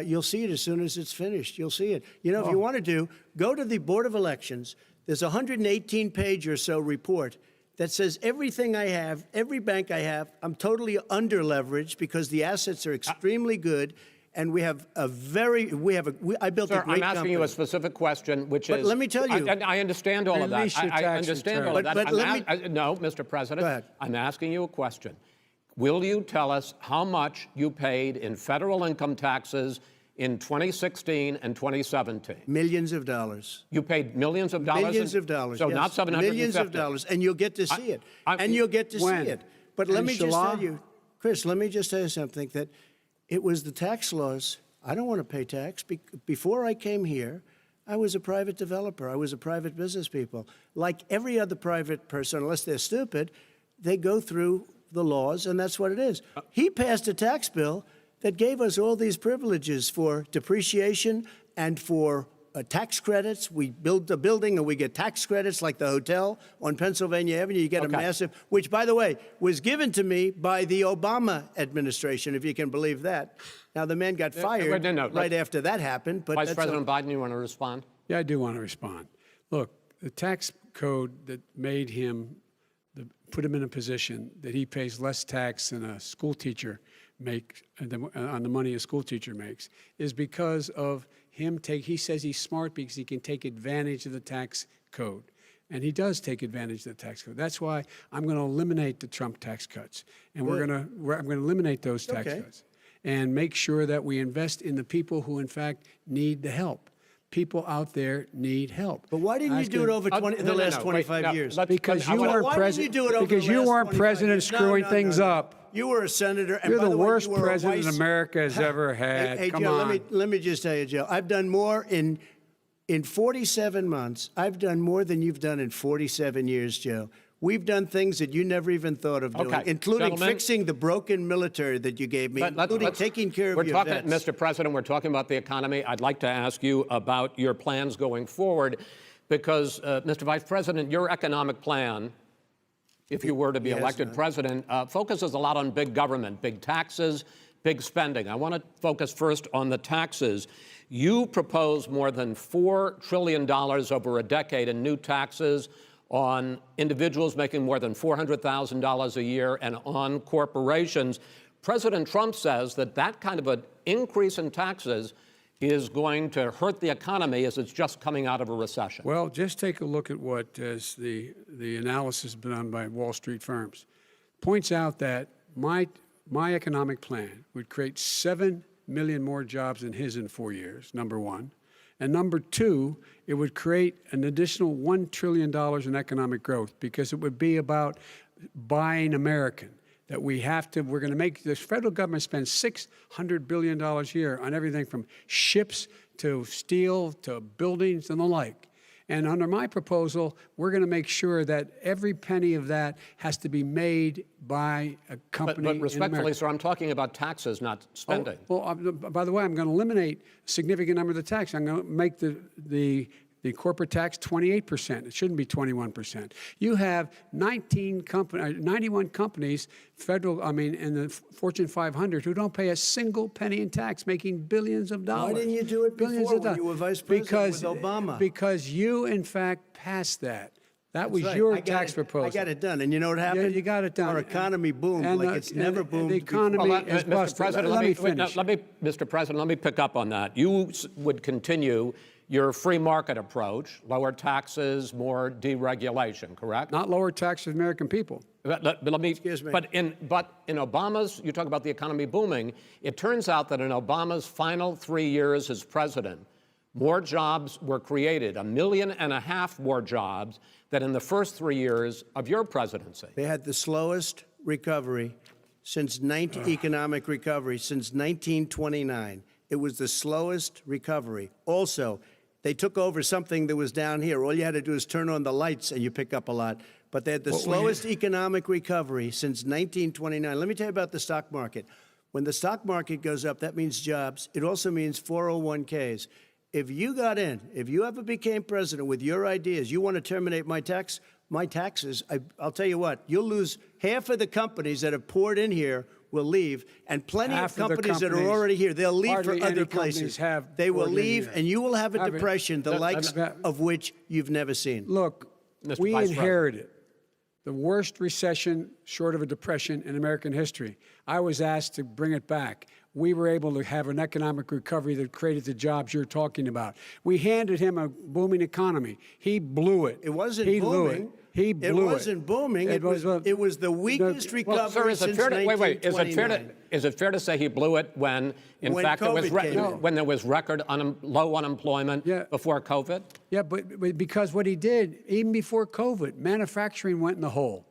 you'll see it as soon as it's finished. You'll see it. You know, if you want to go to the Board of Elections. There's a 118-page or so report that says everything I have, every bank I have, I'm totally under-leveraged because the assets are extremely good, and we have a very, I built a great company. I'm asking you a specific question, which is... But let me tell you... I understand all of that. I understand all of that. But no, Mr. President. Go ahead. I'm asking you a question. Will you tell us how much you paid in federal income taxes in 2016 and 2017? Millions of dollars. You paid millions of dollars? Millions of dollars, So yes. not 750? Millions of dollars, and you'll get to see it. You'll get to see it. But let me just tell you, Chris, let me just tell you something, that it was the tax laws. I don't want to pay tax. Before I came here, I was a private developer. I was a private business people. Like every other private person, unless they're stupid, they go through the laws, and that's what it is. He passed a tax bill that gave us all these privileges for depreciation and for tax credits. We build a building and we get tax credits, like the hotel on Pennsylvania Avenue. You get a massive, which, by the way, was given to me by the Obama administration, if you can believe that. Now, the man got fired right after that happened. But Vice President Biden, you want to respond? Yeah, I do want to respond. Look, the tax code that made him, put him in a position that he pays less tax than a school teacher makes on the money a school teacher makes is because of him he says he's smart because he can take advantage of the tax code. And he does take advantage of the tax code. That's why I'm going to eliminate the Trump tax cuts. And I'm going to eliminate those tax cuts and make sure that we invest in the people who, in fact, need the help. people out there need help. But why didn't you do it over the last 25 years? Because you weren't president. Because you weren't president screwing things up. You were a senator. And You're by the way, worst you were president America has ever had. Hey, Come Joe, on. let me just tell you, Joe. I've done more in 47 months. I've done more than you've done in 47 years, Joe. We've done things that you never even thought of doing, including fixing the broken military that you gave me, including taking care of your vets. Mr. President, we're talking about the economy. I'd like to ask you about your plans going forward because, Mr. Vice President, your economic plan, if you were to be elected president, focuses a lot on big government, big taxes, big spending. I want to focus first on the taxes. You propose more than $4 trillion over a decade in new taxes on individuals making more than $400,000 a year and on corporations. President Trump says that that kind of an increase in taxes is going to hurt the economy as it's just coming out of a recession. Well, just take a look at what the analysis done by Wall Street firms. Points out that my economic plan would create 7 million more jobs than his in 4 years, number one. And number two, it would create an additional $1 trillion in economic growth because it would be about buying American. That we're going to make this federal government spend $600 billion a year on everything from ships to steel to buildings and the like. And under my proposal, we're going to make sure that every penny of that has to be made by a company. But respectfully, sir, I'm talking about taxes, not spending. By the way, I'm going to eliminate a significant number of the tax. I'm going to make the corporate tax 28%. It shouldn't be 21%. You have 91 companies, in the Fortune 500 who don't pay a single penny in tax, making billions of dollars. Why didn't you do it before when you were vice president with Obama? Because you, in fact, passed that. That was your tax proposal. I got it done. And you know what happened? Yeah, you got it done. Our economy boomed like it's never boomed the economy is busted. Let me finish. Mr. President, let me pick up on that. You would continue your free market approach, lower taxes, more deregulation, correct? Not lower taxes for American people. Excuse me. But in Obama's, you talk about the economy booming, it turns out that in Obama's final 3 years as president, more jobs were created, 1.5 million more jobs than in the first 3 years of your presidency. They had the slowest recovery economic recovery since 1929. It was the slowest recovery. Also, they took over something that was down here. All you had to do is turn on the lights and you pick up a lot. But they had the slowest economic recovery since 1929. Let me tell you about the stock market. When the stock market goes up, that means jobs. It also means 401ks. If you got in, if you ever became president with your ideas, you want to terminate my taxes, I'll tell you what, you'll lose half of the companies that have poured in here will leave, and plenty of companies that are already here, they'll leave for other places. They will leave, and you will have a depression, the likes of which you've never seen. Look, we inherited the worst recession short of a depression in American history. I was asked to bring it back. We were able to have an economic recovery that created the jobs you're talking about. We handed him a booming economy. He blew it. It wasn't booming. Blew it. He blew it. It wasn't booming. It was the weakest recovery since 1929. Is it fair to say he blew it when fact, when there was record low unemployment before COVID? Yeah, but because what he did, even before COVID, manufacturing went in the hole.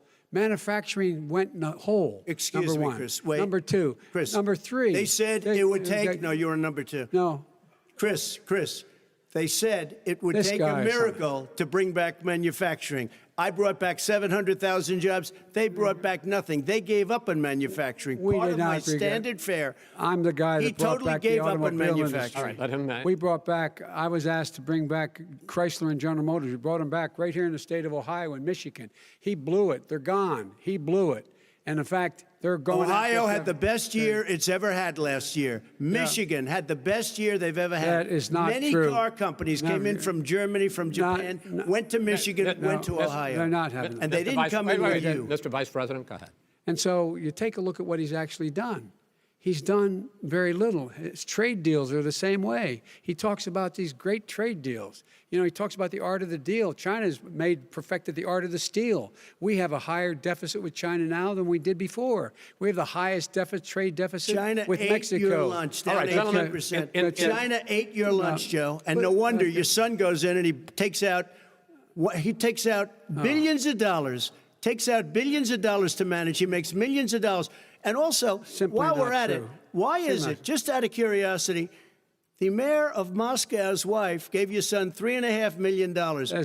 Excuse me, Chris. Wait. Number two. Chris. Number three. They said it would take. No, you're on number two. No. Chris. They said it would take a miracle to bring back manufacturing. I brought back 700,000 jobs. They brought back nothing. They gave up on manufacturing. Part of my standard fare. I'm the guy that brought back the automobile industry. All right, let him. We brought back. I was asked to bring back Chrysler and General Motors. We brought them back right here in the state of Ohio and Michigan. He blew it. They're gone. He blew it. And in fact, they're going. Ohio had the best year it's ever had last year. Michigan had the best year they've ever had. That is not true. Many car companies came in from Germany, from Japan, went to Michigan, went to Ohio. They're not having. And they didn't come in with you. Mr. Vice President, go ahead. And so you take a look at what he's actually done. He's done very little. His trade deals are the same way. He talks about these great trade deals. You know, he talks about the art of the deal. China's perfected the art of the steal. We have a higher deficit with China now than we did before. We have the highest trade deficit China with ate Mexico. your lunch, down All right, 18%. China ate your lunch, Joe, and no wonder your son goes in and he takes out billions of dollars, to manage. He makes millions of dollars. And also, Simply while not we're at it, true. why is it, just out of curiosity, the mayor of Moscow's wife gave your son $3.5 million.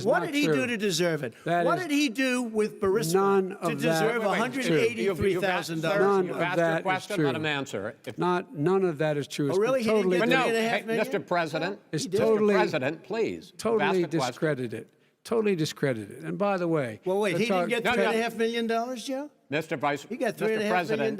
What did he do to deserve it? What did he do with Burisma to deserve $183,000? None You've of asked that your question, is true. let him answer. None of that is true. Oh, It's really? been He didn't totally get No, $3.5 million? Mr. President, It's Mr. totally- President, please. totally Ask a question. discredited. Totally discredited. And by the way, Well, wait, he didn't get No, no. $3.5 million, Joe? Mr. Vice, He got Mr. $3.5 million. President,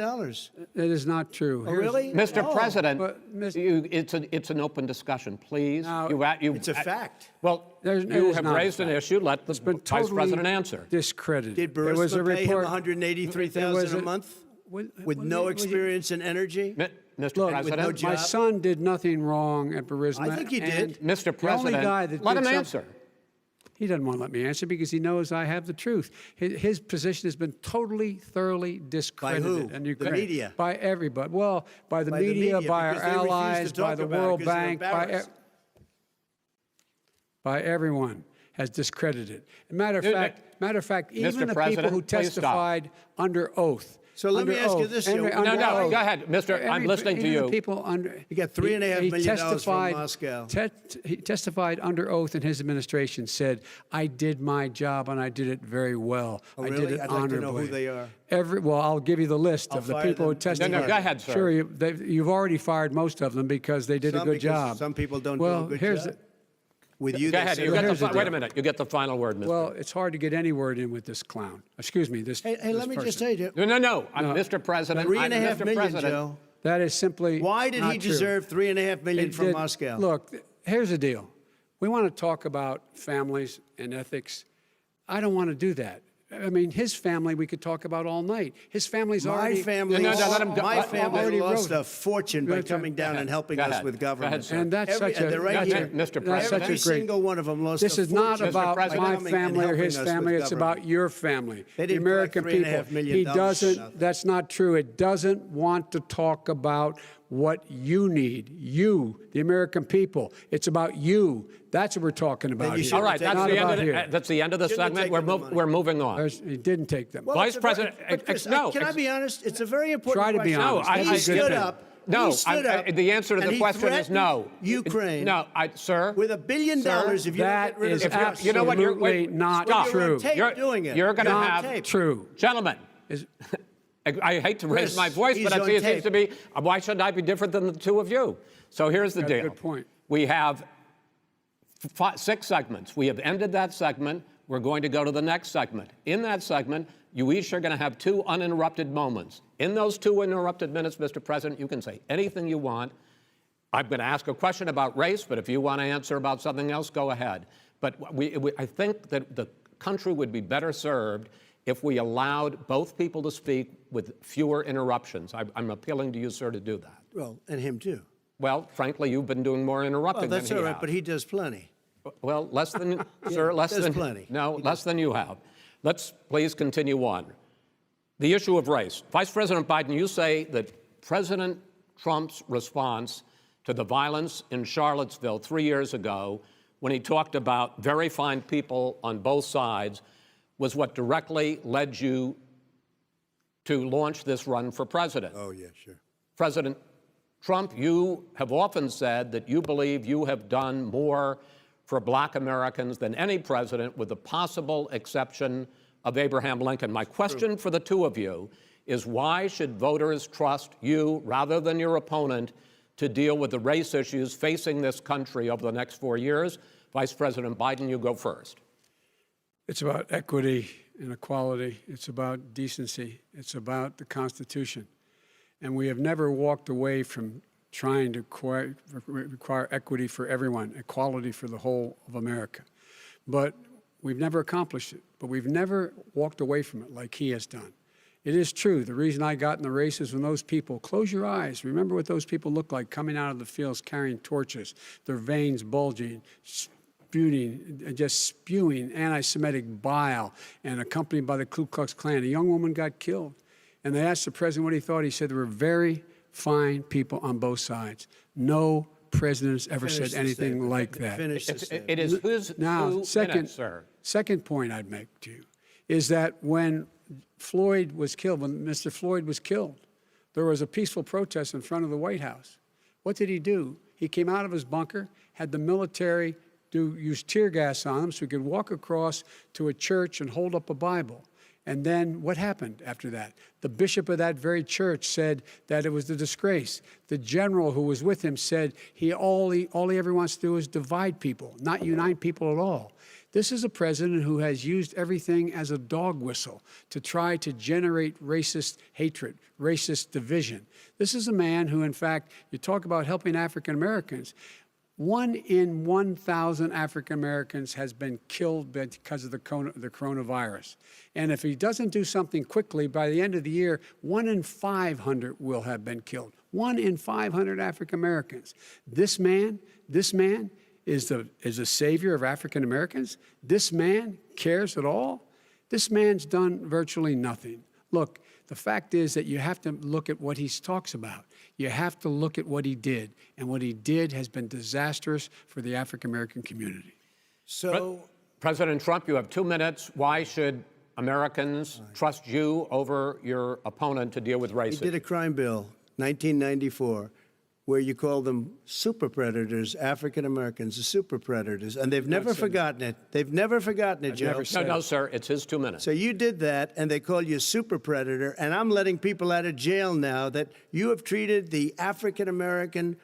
that is not true. Oh, really? Mr. Oh. President, But, it's an open discussion, please. Now, It's a fact. Well, There's- it you is have not a raised an fact. issue. Let the been Vice totally President answer. discredited. Did There was a Burisma pay him report. $183,000 a month with no experience in energy? Mr. Look, President, no job. My son did nothing wrong at Burisma. I think he did. and Mr. the only President, guy that let did him something- answer. He doesn't want to let me answer because he knows I have the truth. His position has been totally, thoroughly discredited. who? And The Ukraine. media? By everybody. Well, by the By the media, media, by our because they refuse to allies, by talk the about it World because they're Bank, embarrassed. by everyone has discredited. Matter of fact, even Mr. the people President, who please stop. testified under oath. So let me under ask you oath, this, under- Joe. under No, oath. go ahead, Mr. I'm listening to Even you. the people under. He got $3.5 million from testified- Moscow. He testified under oath in his administration, said, I did my job and I did it very well. Oh, I really? did it I'd like honorably. to know who they are. Well, I'll give you the list I'll of the fire people who them. testified. No, go ahead, sir. Sure, you've already fired most of them because they did a Some good because job. some people don't do well, a good here's job. With you, Go they ahead. say- You get here's the wait a deal. minute. You get the final word, Mr. Well, it's hard to get any word in with this clown. Excuse me, this. Hey, this let me just person. tell you, No. Mr. President. $3.5 Mr. million, President, Joe. That is simply. Why did not he true. deserve $3.5 million It from did- Moscow? Look, here's the deal. We want to talk about families and ethics. I don't want to do that. I mean, his family we could talk about all night. His family's My already. family, No, let him go. my family already lost wrote- a fortune by Go ahead. coming down and helping Go us ahead. with Go ahead, government. sir. And that's Every- such a. they're right that's here. a- Mr. that's President. such Every a great. single one of them lost This a is not fortune about by President. my coming and family or helping his us family. with It's government. about your family, They the didn't American collect $3.5 people. million He for doesn't. nothing. That's not true. It doesn't want to talk about what you need. You, the American people. It's about you. That's what we're talking about. you here. should All right, Not that's the about end. here. That's the end of the Shouldn't have segment. taken the money. We're moving on. He didn't take them. Well, Vice it's a President, but Chris, no, can I be honest? It's a very important Try to be question. honest. No, He I- stood I- up. No, he stood up. the answer to and the he question is no. threatened Ukraine. No, sir. With $1 billion if you don't That get rid of is the If you're- you know what, you're- absolutely wait, not stop. You're true. on tape doing it. You're going to You're on have tape. True. Gentlemen. Is- I hate to raise Chris, my voice, he's but on it seems tape. to be, why should I be different than the two of you? So here's the Got a deal. good point. We have 6 segments. We have ended that segment. We're going to go to the next segment. In that segment, you each are going to have 2 uninterrupted moments. In those 2 uninterrupted minutes, Mr. President, you can say anything you want. I'm going to ask a question about race, but if you want to answer about something else, go ahead. But I think that the country would be better served if we allowed both people to speak with fewer interruptions. I'm appealing to you, sir, to do that. Well, and him too. Well, frankly, you've been doing more interrupting Well, that's than he all right, has. but he does plenty. Well, less than, sir, less there's than, plenty. no, less than you have. Let's please continue on. The issue of race. Vice President Biden, you say that President Trump's response to the violence in Charlottesville 3 years ago, when he talked about very fine people on both sides, was what directly led you to launch this run for president. Oh, yeah, sure. President Trump, you have often said that you believe you have done more for Black Americans than any president, with the possible exception of Abraham Lincoln. My question for the two of you is, why should voters trust you rather than your opponent to deal with the race issues facing this country over the next 4 years? Vice President Biden, you go first. It's about equity and equality. It's about decency. It's about the Constitution. And we have never walked away from trying to require equity for everyone, equality for the whole of America. But we've never accomplished it. But we've never walked away from it like he has done. It is true. The reason I got in the race is when those people, close your eyes, remember what those people look like coming out of the fields carrying torches, their veins bulging, just spewing anti-Semitic bile, and accompanied by the Ku Klux Klan. A young woman got killed. And they asked the president what he thought. He said there were very fine people on both sides. No president has ever said anything like that. It is whose now, minutes, sir. Second point I'd make to you is that when Floyd was killed, when Mr. Floyd was killed, there was a peaceful protest in front of the White House. What did he do? He came out of his bunker, had the military use tear gas on him so he could walk across to a church and hold up a Bible. And then what happened after that? The bishop of that very church said that it was a disgrace. The general who was with him said all he ever wants to do is divide people, not unite people at all. This is a president who has used everything as a dog whistle to try to generate racist hatred, racist division. This is a man who, in fact, you talk about helping African Americans. 1 in 1,000 African Americans has been killed because of the coronavirus. And if he doesn't do something quickly, by the end of the year, 1 in 500 will have been killed. 1 in 500 African Americans. This man is a savior of African Americans. This man cares at all. This man's done virtually nothing. Look, the fact is that you have to look at what he talks about. You have to look at what he did. And what he did has been disastrous for the African American community. So, President Trump, you have 2 minutes. Why should Americans trust you over your opponent to deal with racism? he did a crime bill, 1994, where you call them super predators, African Americans, the super predators, and they've never forgotten it. They've never forgotten it, Joe. No, sir, it's his 2 minutes. So you did that, and they call you a super predator, and I'm letting people out of jail now that you have treated the African American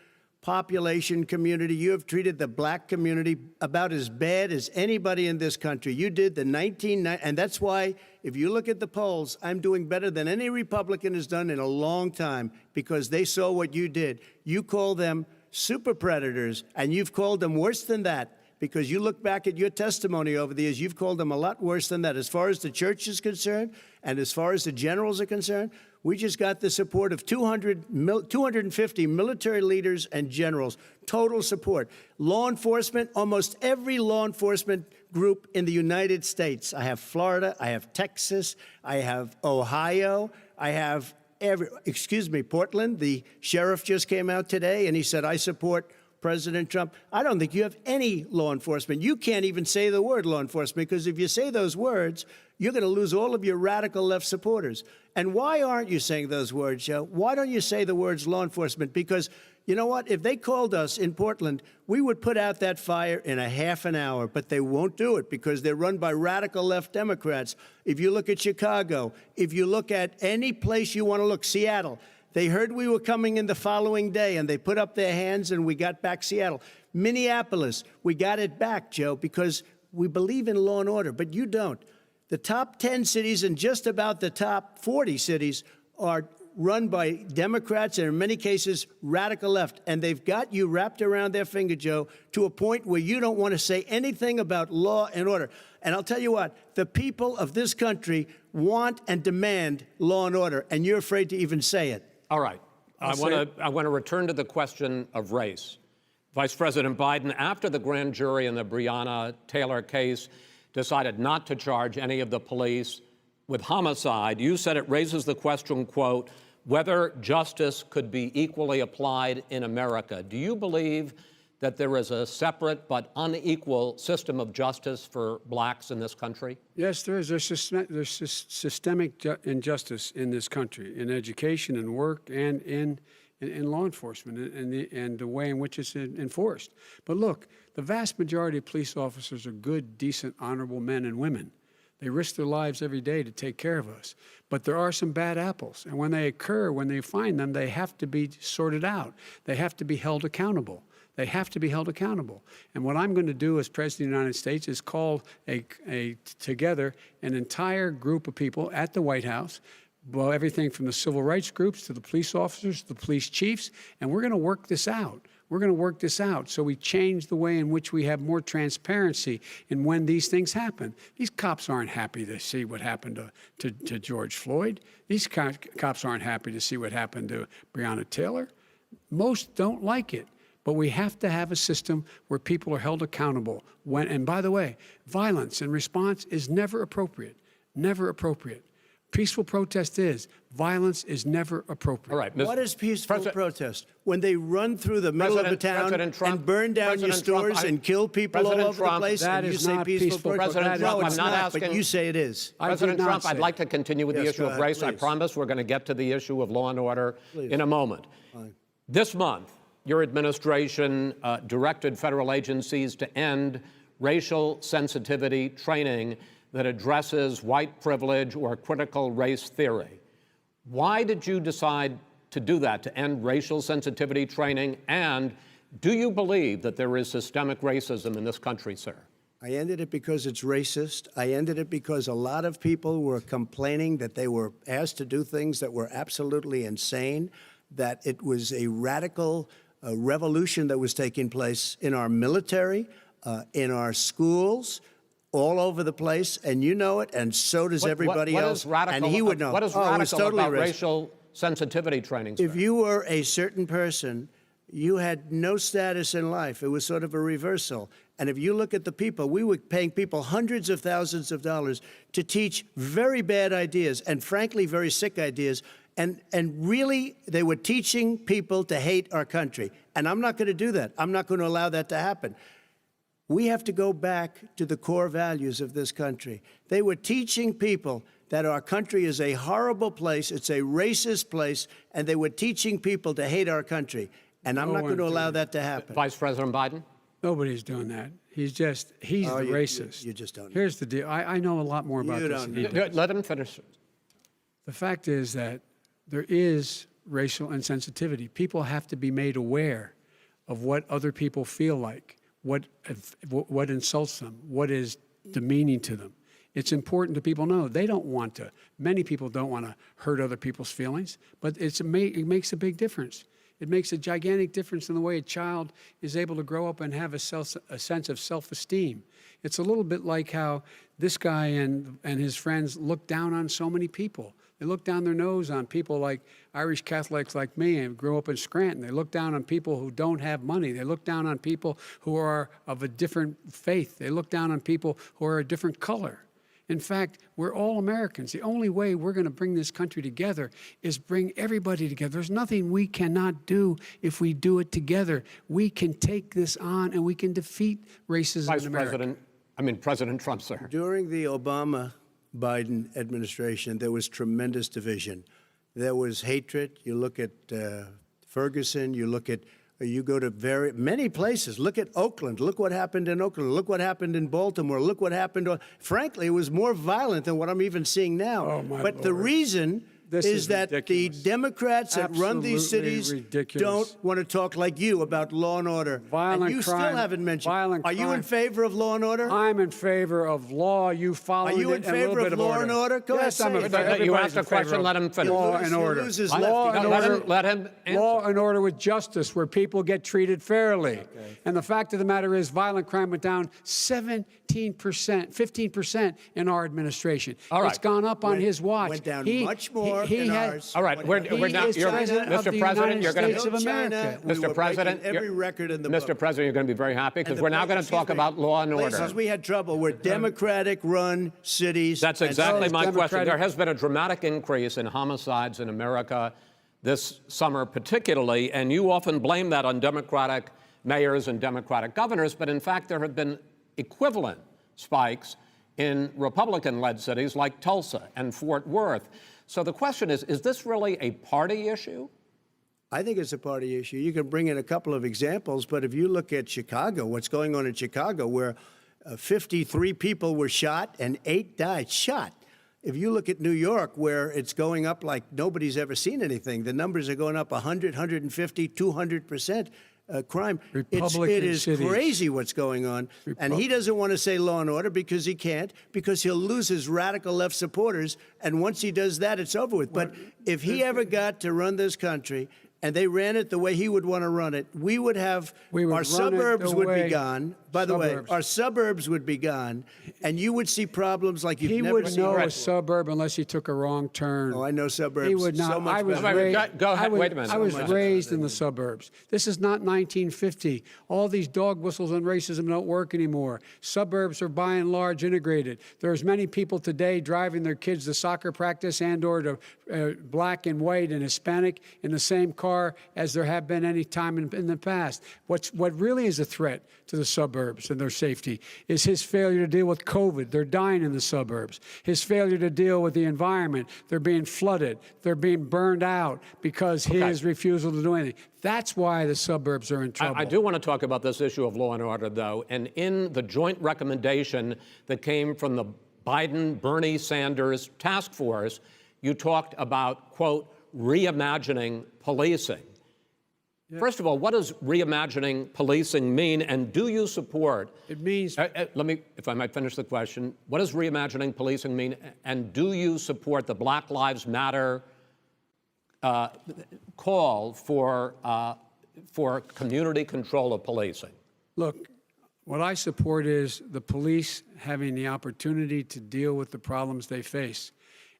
population community, you have treated the black community about as bad as anybody in this country. You did the 1990, and that's why, if you look at the polls, I'm doing better than any Republican has done in a long time, because they saw what you did. You call them super predators, and you've called them worse than that, because you look back at your testimony over the years, you've called them a lot worse than that. As far as the church is concerned, and as far as the generals are concerned, we just got the support of 250 military leaders and generals, total support. Law enforcement, almost every law enforcement group in the United States. I have Florida, I have Texas, I have Ohio, I have Portland. The sheriff just came out today and he said, I support President Trump. I don't think you have any law enforcement. You can't even say the word law enforcement, because if you say those words, you're going to lose all of your radical left supporters. And why aren't you saying those words, Joe? Why don't you say the words law enforcement? Because you know what? If they called us in Portland, we would put out that fire in a half an hour, but they won't do it because they're run by radical left Democrats. If you look at Chicago, if you look at any place you want to look, Seattle, they heard we were coming in the following day, and they put up their hands, and we got back Seattle. Minneapolis, we got it back, Joe, because we believe in law and order, but you don't. The top 10 cities and just about the top 40 cities are run by Democrats and, in many cases, radical left. And they've got you wrapped around their finger, Joe, to a point where you don't want to say anything about law and order. And I'll tell you what, the people of this country want and demand law and order, and you're afraid to even say it. All right. I want to return to the question of race. Vice President Biden, after the grand jury in the Breonna Taylor case decided not to charge any of the police with homicide, you said it raises the question, quote, whether justice could be equally applied in America. Do you believe that there is a separate but unequal system of justice for blacks in this country? Yes, there is. There's systemic injustice in this country, in education and work and in law enforcement and the way in which it's enforced. But look, the vast majority of police officers are good, decent, honorable men and women. They risk their lives every day to take care of us. But there are some bad apples. And when they occur, when they find them, they have to be sorted out. They have to be held accountable. They have to be held accountable. And what I'm going to do as President of the United States is call together an entire group of people at the White House, everything from the civil rights groups to the police officers, to the police chiefs, and we're going to work this out. We're going to work this out. So we change the way in which we have more transparency in when these things happen. These cops aren't happy to see what happened to George Floyd. These cops aren't happy to see what happened to Breonna Taylor. Most don't like it. But we have to have a system where people are held accountable. And by the way, violence in response is never appropriate. Never appropriate. Peaceful protest is. Violence is never appropriate. All right. What is peaceful protest? When they run through the middle of a town and burn down your stores and kill people all over the place, and you say peaceful protest? President Trump, No, it's I'm not asking. but you say it is. President Trump, I'd like to continue with the Yes, issue go of ahead, race. I please. promise we're going to get to the issue of law and order in a moment. This month, your administration directed federal agencies to end racial sensitivity training that addresses white privilege or critical race theory. Why did you decide to do that, to end racial sensitivity training? And do you believe that there is systemic racism in this country, sir? I ended it because it's racist. I ended it because a lot of people were complaining that they were asked to do things that were absolutely insane, that it was a radical revolution that was taking place in our military, in our schools, all over the place, and you know it, and so does everybody else. And he would know. What is radical totally about racist. racial sensitivity training, sir? If you were a certain person, you had no status in life. It was sort of a reversal. And if you look at the people, we were paying people hundreds of thousands of dollars to teach very bad ideas and, frankly, very sick ideas. And really, they were teaching people to hate our country. And I'm not going to do that. I'm not going to allow that to happen. We have to go back to the core values of this country. They were teaching people that our country is a horrible place, it's a racist place, and they were teaching people to hate our country. And I'm not going to allow that to happen. Vice President Biden? Nobody's doing that. He's the racist. You just don't know. Here's the deal. I know a lot more about You this don't than he know. does. Let him finish. The fact is that there is racial insensitivity. People have to be made aware of what other people feel like, what insults them, what is demeaning to them. It's important to people know. They don't want to. Many people don't want to hurt other people's feelings, but it makes a big difference. It makes a gigantic difference in the way a child is able to grow up and have a sense of self-esteem. It's a little bit like how this guy and his friends look down on so many people. They look down their nose on people like Irish Catholics like me and grew up in Scranton. They look down on people who don't have money. They look down on people who are of a different faith. They look down on people who are a different color. In fact, we're all Americans. The only way we're going to bring this country together is bring everybody together. There's nothing we cannot do if we do it together. We can take this on and we can defeat racism in America. President Trump, sir. During the Obama-Biden administration, there was tremendous division. There was hatred. You look at Ferguson, you go to many places. Look at Oakland. Look what happened in Oakland. Look what happened in Baltimore. Look what happened. Frankly, it was more violent than what I'm even seeing now. Oh, my but Lord. The reason is that ridiculous. the Democrats that run these Absolutely cities ridiculous. don't want to talk like you about law and order. Violent and you crime, still haven't mentioned. violent Are you in crime. favor of law and order? I'm in favor of law. You follow Are you in favor of law and order? Go yes, ahead, I'm say in it. favor. You asked a Everybody's in favor question, of let him finish. Law and order. Law and order. Let him answer. Law and order with justice, where people get treated fairly. Okay. And the fact of the matter is, violent crime went down 15% in our administration. All right. It's gone up on his watch. Went down much more in ours. All right, we're now. Mr. President, you're going to. Mr. President, every record in the Mr. book. President, you're going to be very happy because we're now going to talk about law and order. Places we had trouble were Democratic-run cities. That's and exactly my question. Democratic. There has been a dramatic increase in homicides in America this summer, particularly, and you often blame that on Democratic mayors and Democratic governors, but in fact, there have been equivalent spikes in Republican-led cities like Tulsa and Fort Worth. So the question is this really a party issue? I think it's a party issue. You can bring in a couple of examples, but if you look at Chicago, what's going on in Chicago, where 53 people were shot and 8 died, shot. If you look at New York, where it's going up like nobody's ever seen anything, the numbers are going up 100, 150, 200%. Crime. It is crazy what's going on. And he doesn't want to say law and order because he can't, because he'll lose his radical left supporters. And once he does that, it's over with. But if he ever got to run this country and they ran it the way he would want to run it, we would have our suburbs would be gone. By the way, our suburbs would be gone, and you would see problems like you've never seen. He wouldn't know a suburb unless he took a wrong turn. Oh, I know suburbs. He would not. So much I was better. raised. Go ahead. Wait a minute. I was raised in the suburbs. This is not 1950. All these dog whistles and racism don't work anymore. Suburbs are by and large integrated. There's many people today driving their kids to soccer practice and/or to black and white and Hispanic in the same car as there have been any time in the past. What really is a threat to the suburbs and their safety is his failure to deal with COVID. They're dying in the suburbs. His failure to deal with the environment. They're being flooded. They're being burned out because his refusal to do anything. That's why the suburbs are in trouble. I do want to talk about this issue of law and order, though. And in the joint recommendation that came from the Biden-Bernie Sanders task force, you talked about, quote, reimagining policing. Yeah. First of all, what does reimagining policing mean, and do you support? It means. Let me, if I might finish the question. What does reimagining policing mean, and do you support the Black Lives Matter call for community control of policing? Look, what I support is the police having the opportunity to deal with the problems they face.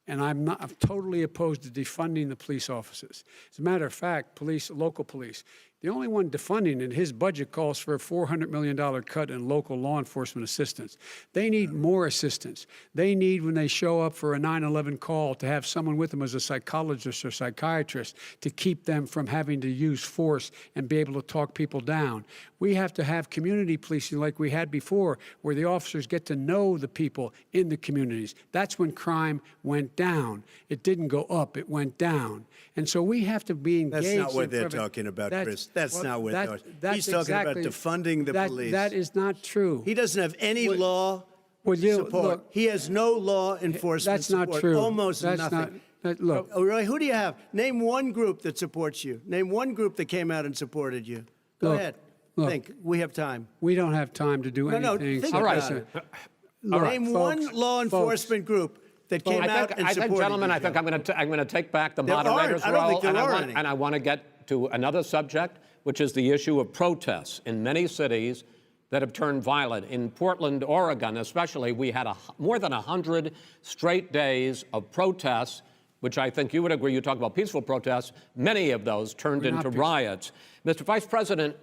And I'm totally opposed to defunding the police officers. As a matter of fact, local police, the only one defunding it, his budget calls for a $400 million cut in local law enforcement assistance. They need more assistance. They need, when they show up for a 9/11 call, to have someone with them as a psychologist or psychiatrist to keep them from having to use force and be able to talk people down. We have to have community policing like we had before, where the officers get to know the people in the communities. That's when crime went down. It didn't go up, it went down. And so we have to be engaged. That's not what they're talking about, Chris. That's not what they're talking about. He's talking about defunding the police. That is not true. He doesn't have any law support. Look, he has no law enforcement support. That's not true. Almost that's nothing. Look. Oh, really? Who do you have? Name one group that supports you. Name one group that came out and supported you. Go ahead. Look, think. We have time. We don't have time to do anything. No, think all right. Name one law enforcement group that came out and supported gentlemen, you. I think I'm going to take back the moderator's role, and I want to get to another subject, which is the issue of protests in many cities that have turned violent. In Portland, Oregon, especially, we had more than 100 straight days of protests, which I think you would agree. You talk about peaceful protests. Many of those turned into riots. Mr. Vice President,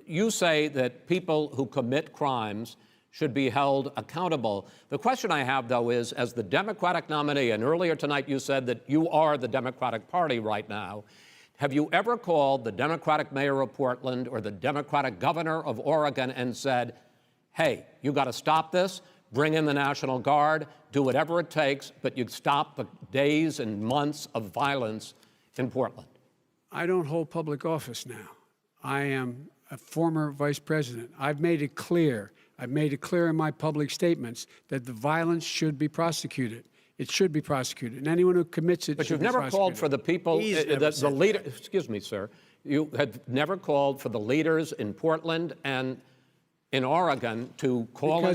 you say that people who commit crimes should be held accountable. The question I have, though, is, as the Democratic nominee, and earlier tonight you said that you are the Democratic Party right now, have you ever called the Democratic mayor of Portland or the Democratic governor of Oregon and said, hey, you got to stop this, bring in the National Guard, do whatever it takes, but you stop the days and months of violence in Portland? I don't hold public office now. I am a former vice president. I've made it clear in my public statements that the violence should be prosecuted. It should be prosecuted, and anyone who commits it but should you've never called for the people, the leader. Excuse me, sir. You have never called for the leaders in Portland and in Oregon to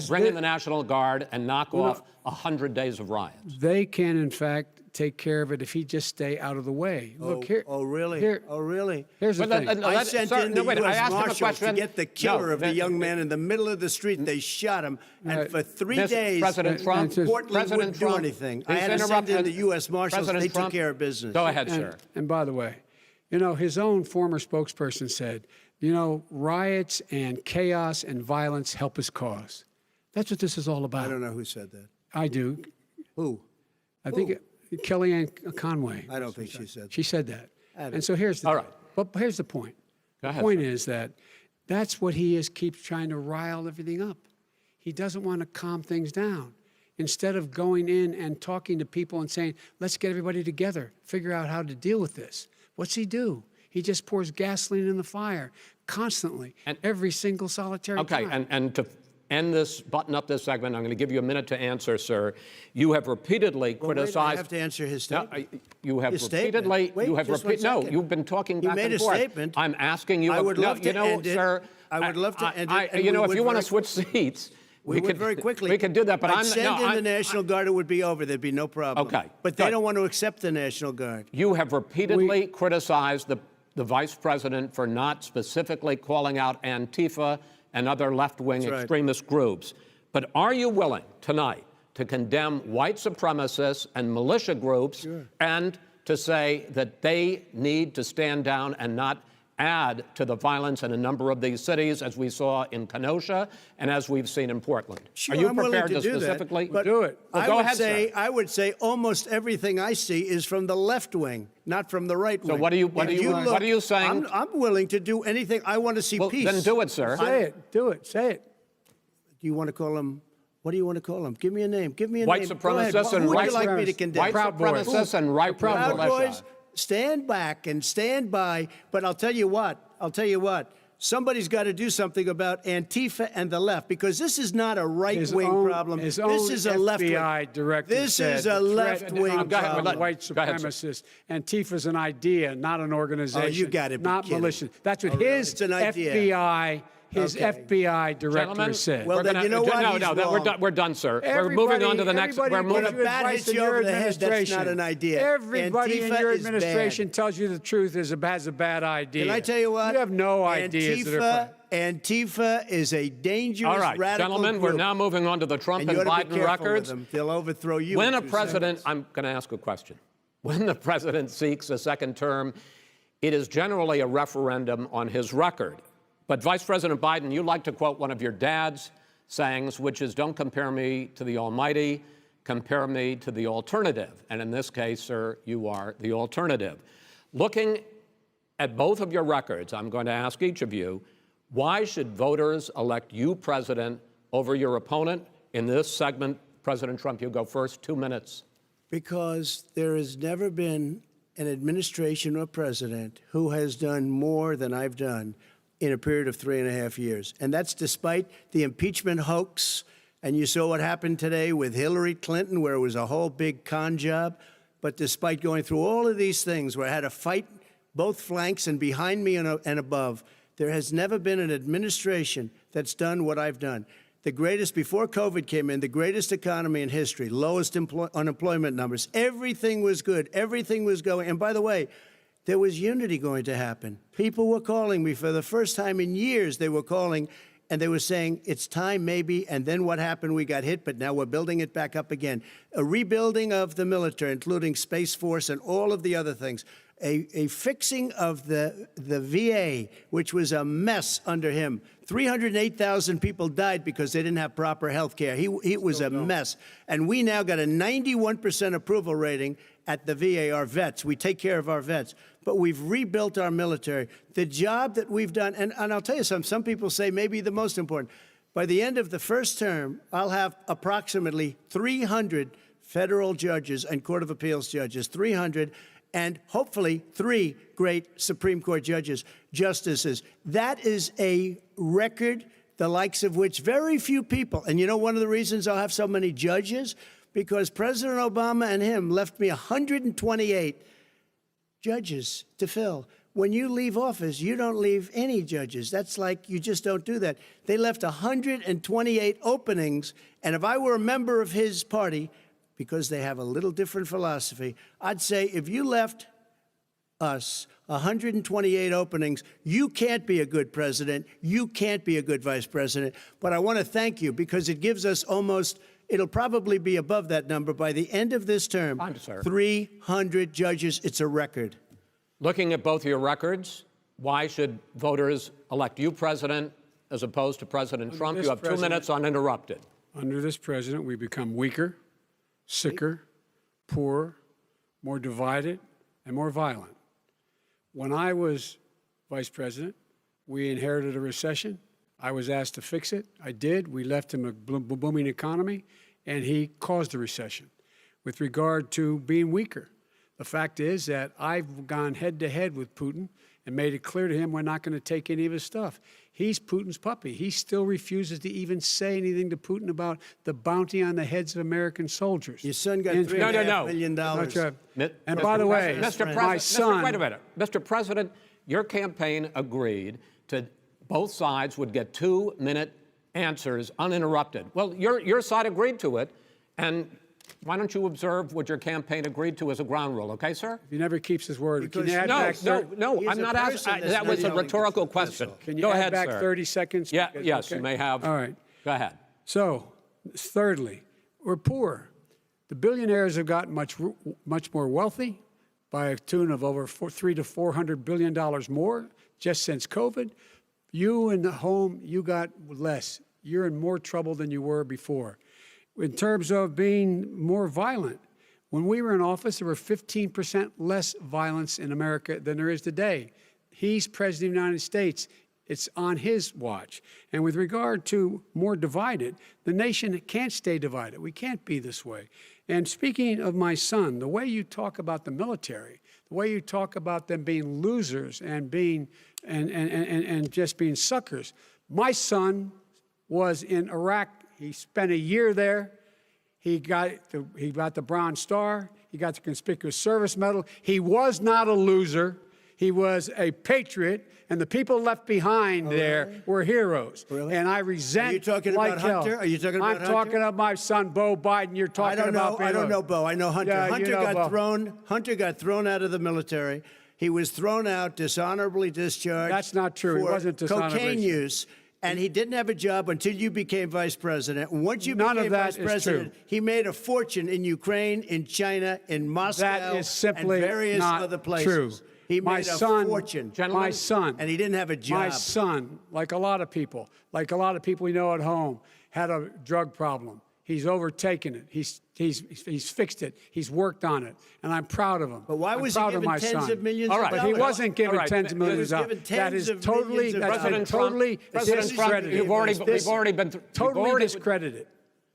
bring in the National Guard and knock off 100 days of riots. They can, in fact, take care of it if he just stay out of the way. Look here. Oh, really? Really? Here's the thing. I sent in the U.S. Marshals to get the killer of the young man in the middle of the street. They shot him, and for 3 days, President Trump, Portland wouldn't do anything. I had to send in the U.S. Marshals. They took care of business. Go ahead, sir. And by the way, his own former spokesperson said, riots and chaos and violence help his cause. That's what this is all about. I don't know who said that. I do. Who? I think Kellyanne Conway. I don't think she said that. She said that. And so here's the all right. But here's the point. The point is that that's what he is, keeps trying to rile everything up. He doesn't want to calm things down. Instead of going in and talking to people and saying, let's get everybody together, figure out how to deal with this. What's he do? He just pours gasoline in the fire constantly, and every single solitary time. Okay, and to end this, button up this segment, I'm going to give you a minute to answer, sir. You have repeatedly criticized. I have to answer his statement. No, you have his repeatedly. Statement. Wait, you have repeatedly. No, you've been talking back and forth. He made a statement. I'm asking you. I would love to end it. Sir, I would love to end it. If you want to switch seats, We would very quickly. We could do that, but I'd I'm send no, in the National Guard. It would be over. There'd be no problem. Okay, but they good. don't want to accept the National Guard. You have repeatedly criticized the vice president for not specifically calling out Antifa and other left-wing extremist groups. But are you willing tonight to condemn white supremacists and militia groups and to say that they need to stand down and not add to the violence in a number of these cities, as we saw in Kenosha and as we've seen in Portland? Sure, are you I'm willing prepared to do specifically that, but do it? Well, go ahead, sir. I would say almost everything I see is from the left wing, not from the right wing. So what are you saying? I'm willing to do anything. I want to see peace. Then do it, sir. Say it. Do it. Say it. Do you want to call them? What do you want to call them? Give me a name. Give me a White name. supremacists and Who would white you like me to condemn? White supremacists and right Proud militia. Boys, stand back and stand by. But I'll tell you what. Somebody's got to do something about Antifa and the left, because this is not a right-wing problem. This is a left-wing. FBI director This said is a left-wing problem. White supremacists. Antifa's an idea, not an organization. Oh, you got to be not kidding. militia. That's what Oh, really? his It's an idea. FBI director Gentlemen, said. Well, then you know what? We're done, sir. We're moving on to the next. We're moving. When a bat hits you over the head, that's not an idea. Everybody in Antifa your is administration bad. tells you the truth has a bad idea. Can I tell you what? You have no ideas. Antifa is a dangerous, All right, radical gentlemen, group. we're now moving on to the Trump and you ought to be Biden careful records. with them. They'll overthrow you. When in a 2 president, seconds. I'm going to ask a question. When the president seeks a second term, it is generally a referendum on his record. But Vice President Biden, you like to quote one of your dad's sayings, which is, don't compare me to the almighty, compare me to the alternative. And in this case, sir, you are the alternative. Looking at both of your records, I'm going to ask each of you, why should voters elect you president over your opponent? In this segment, President Trump, you go first, 2 minutes. Because there has never been an administration or president who has done more than I've done in a period of 3.5 years. And that's despite the impeachment hoax. And you saw what happened today with Hillary Clinton, where it was a whole big con job. But despite going through all of these things, where I had to fight both flanks and behind me and above, there has never been an administration that's done what I've done. The greatest, before COVID came in, the greatest economy in history, lowest unemployment numbers. Everything was good. Everything was going. And by the way, there was unity going to happen. People were calling me for the first time in years. They were calling and they were saying, it's time maybe. And then what happened? We got hit, but now we're building it back up again. A rebuilding of the military, including Space Force and all of the other things. A fixing of the VA, which was a mess under him. 308,000 people died because they didn't have proper health care. It was a mess. And we now got a 91% approval rating at the VA, our vets. We take care of our vets. But we've rebuilt our military. The job that we've done, and I'll tell you something, some people say maybe the most important. By the end of the first term, I'll have approximately 300 federal judges and Court of Appeals judges, 300, and hopefully 3 great Supreme Court justices. That is a record, the likes of which very few people, and you know one of the reasons I'll have so many judges? Because President Obama and him left me 128 judges to fill. When you leave office, you don't leave any judges. That's like, you just don't do that. They left 128 openings, and if I were a member of his party, because they have a little different philosophy, I'd say if you left us 128 openings, you can't be a good president, you can't be a good vice president. But I want to thank you because it gives us almost, it'll probably be above that number by the end of this term. 300 judges, it's a record. Looking at both your records, why should voters elect you president as opposed to President Trump? You have 2 minutes uninterrupted. Under this president, we become weaker, sicker, poorer, more divided, and more violent. When I was vice president, we inherited a recession. I was asked to fix it. I did. We left him a booming economy, and he caused a recession. With regard to being weaker, the fact is that I've gone head-to-head with Putin and made it clear to him we're not going to take any of his stuff. He's Putin's puppy. He still refuses to even say anything to Putin about the bounty on the heads of American soldiers. Your son got $3.5 million. And by the way, my son... Wait a minute. Mr. President, your campaign agreed to both sides would get 2-minute answers uninterrupted. Well, your side agreed to it, and why don't you observe what your campaign agreed to as a ground rule, okay, sir? He never keeps his word. Can you add No, back no, I'm not asking. That was a rhetorical question. Can you Go add ahead, back sir. 30 seconds? Yeah, Because- yes, okay. you may have. All right. Go ahead. So, thirdly, we're poor. The billionaires have gotten much more wealthy by a tune of over $300 to $400 billion more just since COVID. You in the home, you got less. You're in more trouble than you were before. In terms of being more violent, when we were in office, there were 15% less violence in America than there is today. He's president of the United States. It's on his watch. And with regard to more divided, the nation can't stay divided. We can't be this way. And speaking of my son, the way you talk about the military, the way you talk about them being losers and being and just being suckers. My son was in Iraq. He spent a year there. He got the Bronze Star. He got the Conspicuous Service Medal. He was not a loser. He was a patriot, and the people left behind there were heroes. Really? And I resent. Are you talking like about hell. Hunter? Are you talking about Hunter? I'm talking about my son, Beau Biden. You're talking about. I don't know Beau. I know Hunter. Yeah, Hunter you know Beau. Hunter got thrown out of the military. He was thrown out, dishonorably discharged. That's not true. He For wasn't dishonorably cocaine use. And he didn't have a job until you became vice president. And once you None became of that vice is president, true. he made a fortune in Ukraine, in China, in Moscow, That is simply and various not other places. true. He My made a son, fortune. My son, and he didn't have a job. My son, like a lot of people we know at home, had a drug problem. He's overtaken it. He's fixed it. He's worked on it, and I'm proud of him. But why was he proud of given my tens son. of millions All of right. But dollars? he wasn't given All right. tens of millions of He was dollars. given That is tens of totally, millions of that's dollars. been totally President Trump, discredited. you've already been through. Totally discredited.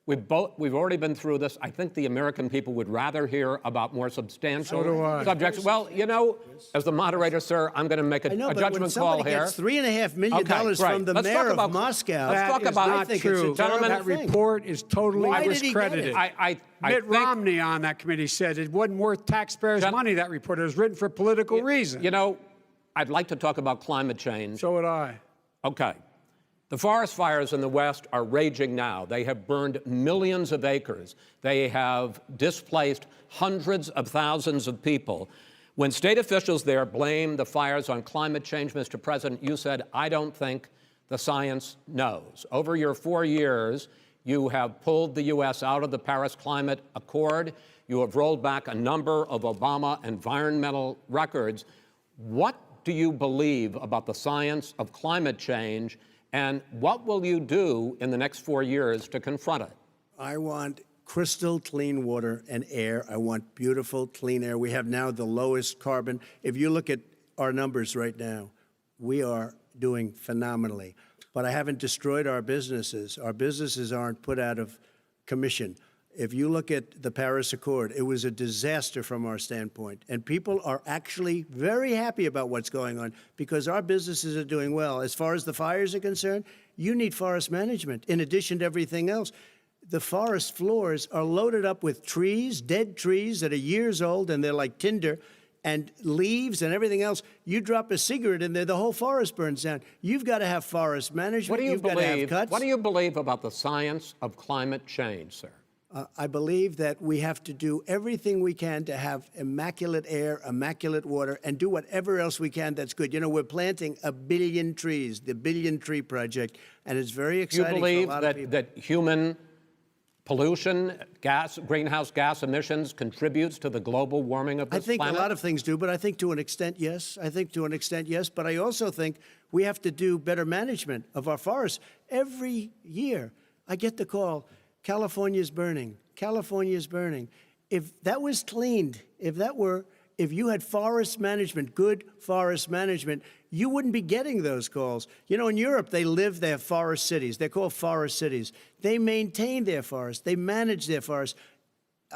We've already been through this. I think the American people would rather hear about more substantial So do I. subjects. Well, you know, as the moderator, sir, I'm going to make a I know, but when judgment call somebody here. gets $3.5 million Okay, right. from the Let's mayor talk of about- Moscow, let's That talk is about- not I think true. it's a terrible That thing. report is totally Why did he get discredited. it? I Mitt think, Romney on that committee said it wasn't worth taxpayers' money, that report. It was written for political reasons. you know, I'd like to talk about climate change. So would I. Okay. The forest fires in the West are raging now. They have burned millions of acres. They have displaced hundreds of thousands of people. When state officials there blame the fires on climate change, Mr. President, you said, I don't think the science knows. Over your 4 years, you have pulled the U.S. out of the Paris Climate Accord. You have rolled back a number of Obama environmental records. What do you believe about the science of climate change? And what will you do in the next 4 years to confront it? I want crystal clean water and air. I want beautiful, clean air. We have now the lowest carbon. If you look at our numbers right now, we are doing phenomenally. But I haven't destroyed our businesses. Our businesses aren't put out of commission. If you look at the Paris Accord, it was a disaster from our standpoint. And people are actually very happy about what's going on because our businesses are doing well. As far as the fires are concerned, you need forest management in addition to everything else. The forest floors are loaded up with trees, dead trees that are years old, and they're like tinder, and leaves and everything else. You drop a cigarette in there, the whole forest burns down. You've got to have forest management. What do you You've got to have believe? cuts. What do you believe about the science of climate change, sir? I believe that we have to do everything we can to have immaculate air, immaculate water, and do whatever else we can that's good. You know, we're planting 1 billion trees, the Billion Tree Project, and it's very Do you exciting believe for a lot of people. that human pollution, greenhouse gas emissions contributes to the global warming of this I think planet? a lot of things do, but I think to an extent, yes. I think to an extent, yes. But I also think we have to do better management of our forests. Every year, I get the call, California's burning. California's burning. If that was cleaned, if you had forest management, good forest management, you wouldn't be getting those calls. You know, in Europe, they have forest cities. They're called forest cities. They maintain their forests. They manage their forests.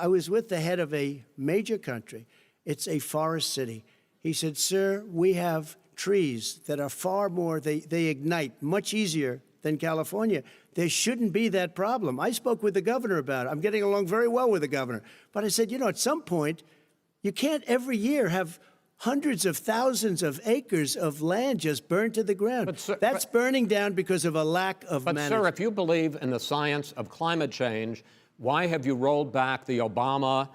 I was with the head of a major country. It's a forest city. He said, sir, we have trees that are far more, they ignite much easier than California. There shouldn't be that problem. I spoke with the governor about it. I'm getting along very well with the governor. But I said, you know, at some point, you can't every year have hundreds of thousands of acres of land just burned to the ground. But, sir, that's burning down because of a lack of But, management. sir, if you believe in the science of climate change, why have you rolled back the Obama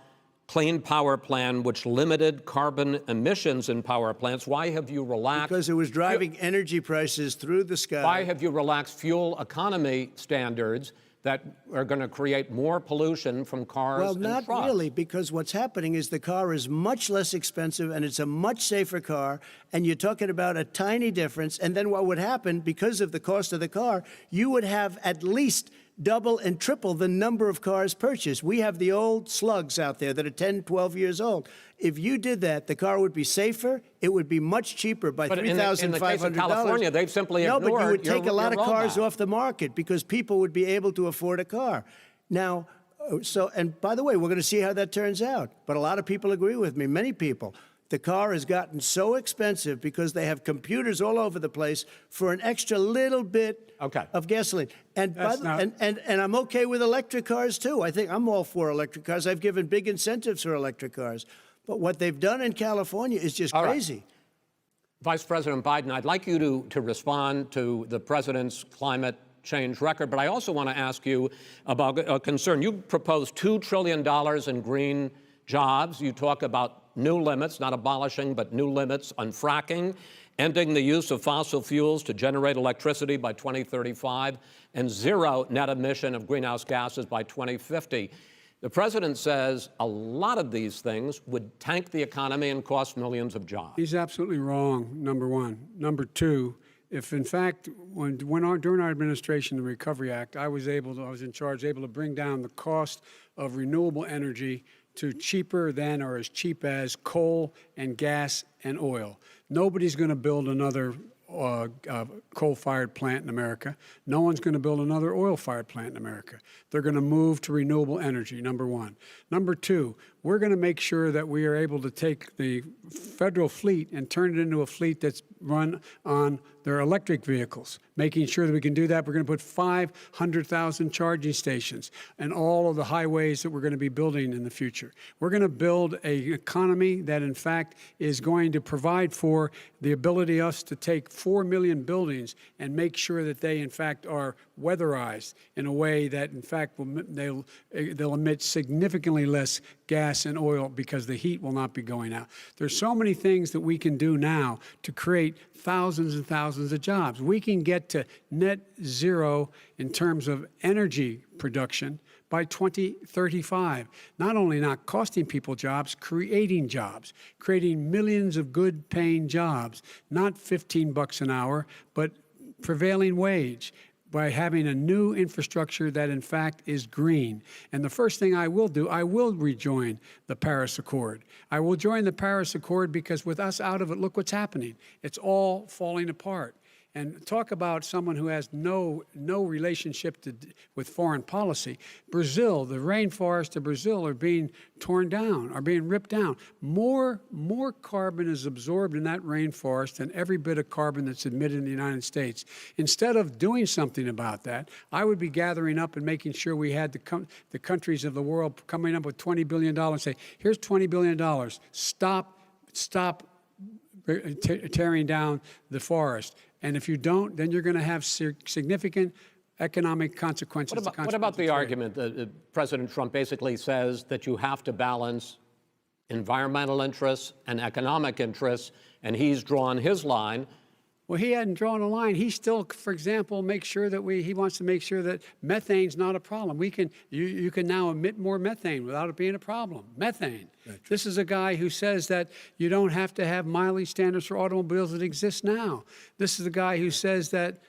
Clean Power Plan, which limited carbon emissions in power plants? Why have you relaxed? Because it was driving energy prices through the sky. Why have you relaxed fuel economy standards that are going to create more pollution from cars Well, and not trucks? really, because what's happening is the car is much less expensive and it's a much safer car, and you're talking about a tiny difference. And then what would happen, because of the cost of the car, you would have at least double and triple the number of cars purchased. We have the old slugs out there that are 10, 12 years old. If you did that, the car would be safer. It would be much cheaper by $3,500. In the case of California, they've simply ignored. No, but you would take a lot of cars rollback. off the market because people would be able to afford a car. Now, and by the way, we're going to see how that turns out. But a lot of people agree with me, many people. The car has gotten so expensive because they have computers all over the place for an extra little bit of gasoline. And, and I'm okay with electric cars, too. I think I'm all for electric cars. I've given big incentives for electric cars. But what they've done in California is just crazy. Right. Vice President Biden, I'd like you to respond to the president's climate change record, but I also want to ask you about a concern. You proposed $2 trillion in green jobs. You talk about new limits, not abolishing, but new limits on fracking, ending the use of fossil fuels to generate electricity by 2035, and zero net emission of greenhouse gases by 2050. The president says a lot of these things would tank the economy and cost millions of jobs. He's absolutely wrong, number one. Number two, if in fact, during our administration, the Recovery Act, I was in charge, able to bring down the cost of renewable energy to cheaper than or as cheap as coal and gas and oil. Nobody's going to build another coal-fired plant in America. No one's going to build another oil-fired plant in America. They're going to move to renewable energy, number one. Number two, we're going to make sure that we are able to take the federal fleet and turn it into a fleet that's run on their electric vehicles. Making sure that we can do that, we're going to put 500,000 charging stations in all of the highways that we're going to be building in the future. We're going to build an economy that, in fact, is going to provide for the ability us to take 4 million buildings and make sure that they, in fact, are weatherized in a way that, in fact, they'll emit significantly less gas and oil because the heat will not be going out. There's so many things that we can do now to create thousands and thousands of jobs. We can get to net zero in terms of energy production by 2035. Not only not costing people jobs, creating millions of good paying jobs, not $15 an hour, but prevailing wage, by having a new infrastructure that, in fact, is green. And the first thing I will do, I will rejoin the Paris Accord. I will join the Paris Accord because with us out of it, look what's happening. It's all falling apart. And talk about someone who has no relationship with foreign policy. Brazil, the rainforests of Brazil are being torn down, are being ripped down. More carbon is absorbed in that rainforest than every bit of carbon that's emitted in the United States. Instead of doing something about that, I would be gathering up and making sure we had the countries of the world coming up with $20 billion and say, here's $20 billion. Stop tearing down the forest. And if you don't, then you're going to have significant economic consequences. What about the argument that President Trump basically says that you have to balance environmental interests and economic interests, and he's drawn his line? Well, he hadn't drawn a line. He still, for example, he wants to make sure that methane's not a problem. You can now emit more methane without it being a problem. Methane. Right. This is a guy who says that you don't have to have mileage standards for automobiles that exist now. This is a guy who says that,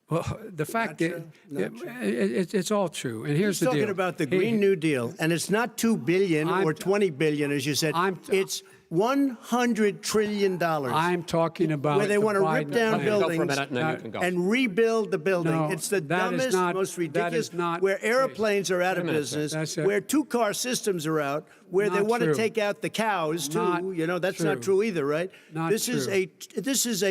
well, the fact that it's all true. And here's the deal. He's talking about the Green New Deal, and it's not $2 billion or $20 billion, as you said. It's $100 trillion. I'm talking about where they want to rip down buildings go for a minute, and then you can go. and rebuild the building. No, it's the dumbest, most ridiculous. Where airplanes are out of business, where two-car systems are out, where they want to take out the cows too. That's not true either, right? This is a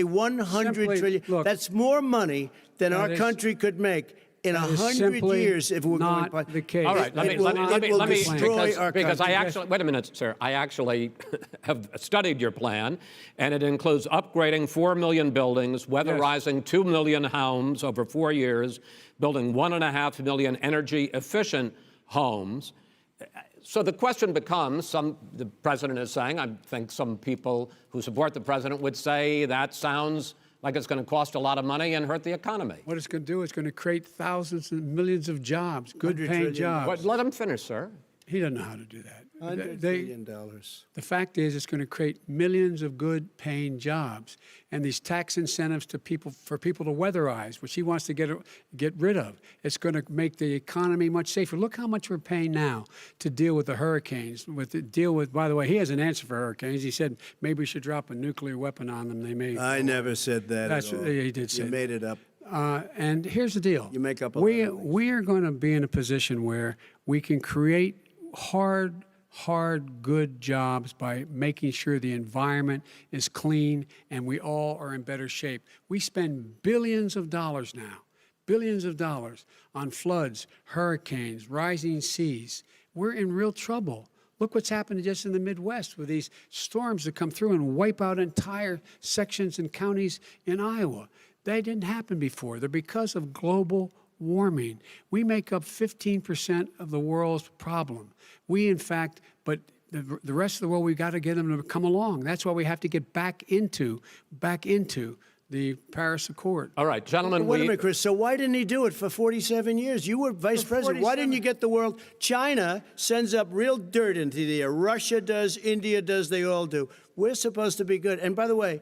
$100 trillion. That's more money than our country could make in That is 100 simply years if we're not going by the case. All right, let me, destroy our because I country. actually, wait a minute, sir. I actually have studied your plan, and it includes upgrading 4 million buildings, weatherizing 2 million homes over 4 years, building 1.5 million energy-efficient homes. So the question becomes, the president is saying, I think some people who support the president would say that sounds like it's going to cost a lot of money and hurt the economy. What it's going to do is going to create thousands and millions of jobs, good-paying jobs. But let him finish, sir. He doesn't know how to do that. $100 billion. The fact is, it's going to create millions of good-paying jobs, and these tax incentives to people for people to weatherize, which he wants to get rid of. It's going to make the economy much safer. Look how much we're paying now to deal with the hurricanes. By the way, he has an answer for hurricanes. He said maybe we should drop a nuclear weapon on them. They may. I never said that. That's at all. he did say. You made it up. And here's the deal. You make up a we lot of things. we are going to be in a position where we can create hard, good jobs by making sure the environment is clean and we all are in better shape. We spend billions of dollars now, billions of dollars on floods, hurricanes, rising seas. We're in real trouble. Look what's happened just in the Midwest with these storms that come through and wipe out entire sections and counties in Iowa. They didn't happen before. They're because of global warming. We make up 15% of the world's problem. We, in fact, but the rest of the world, we've got to get them to come along. That's why we have to get back into the Paris Accord. All right, gentlemen. Wait a minute, Chris. So why didn't he do it for 47 years? You were vice president. Why didn't you get the world? China sends up real dirt into the air. Russia does. India does. They all do. We're supposed to be good. And by the way,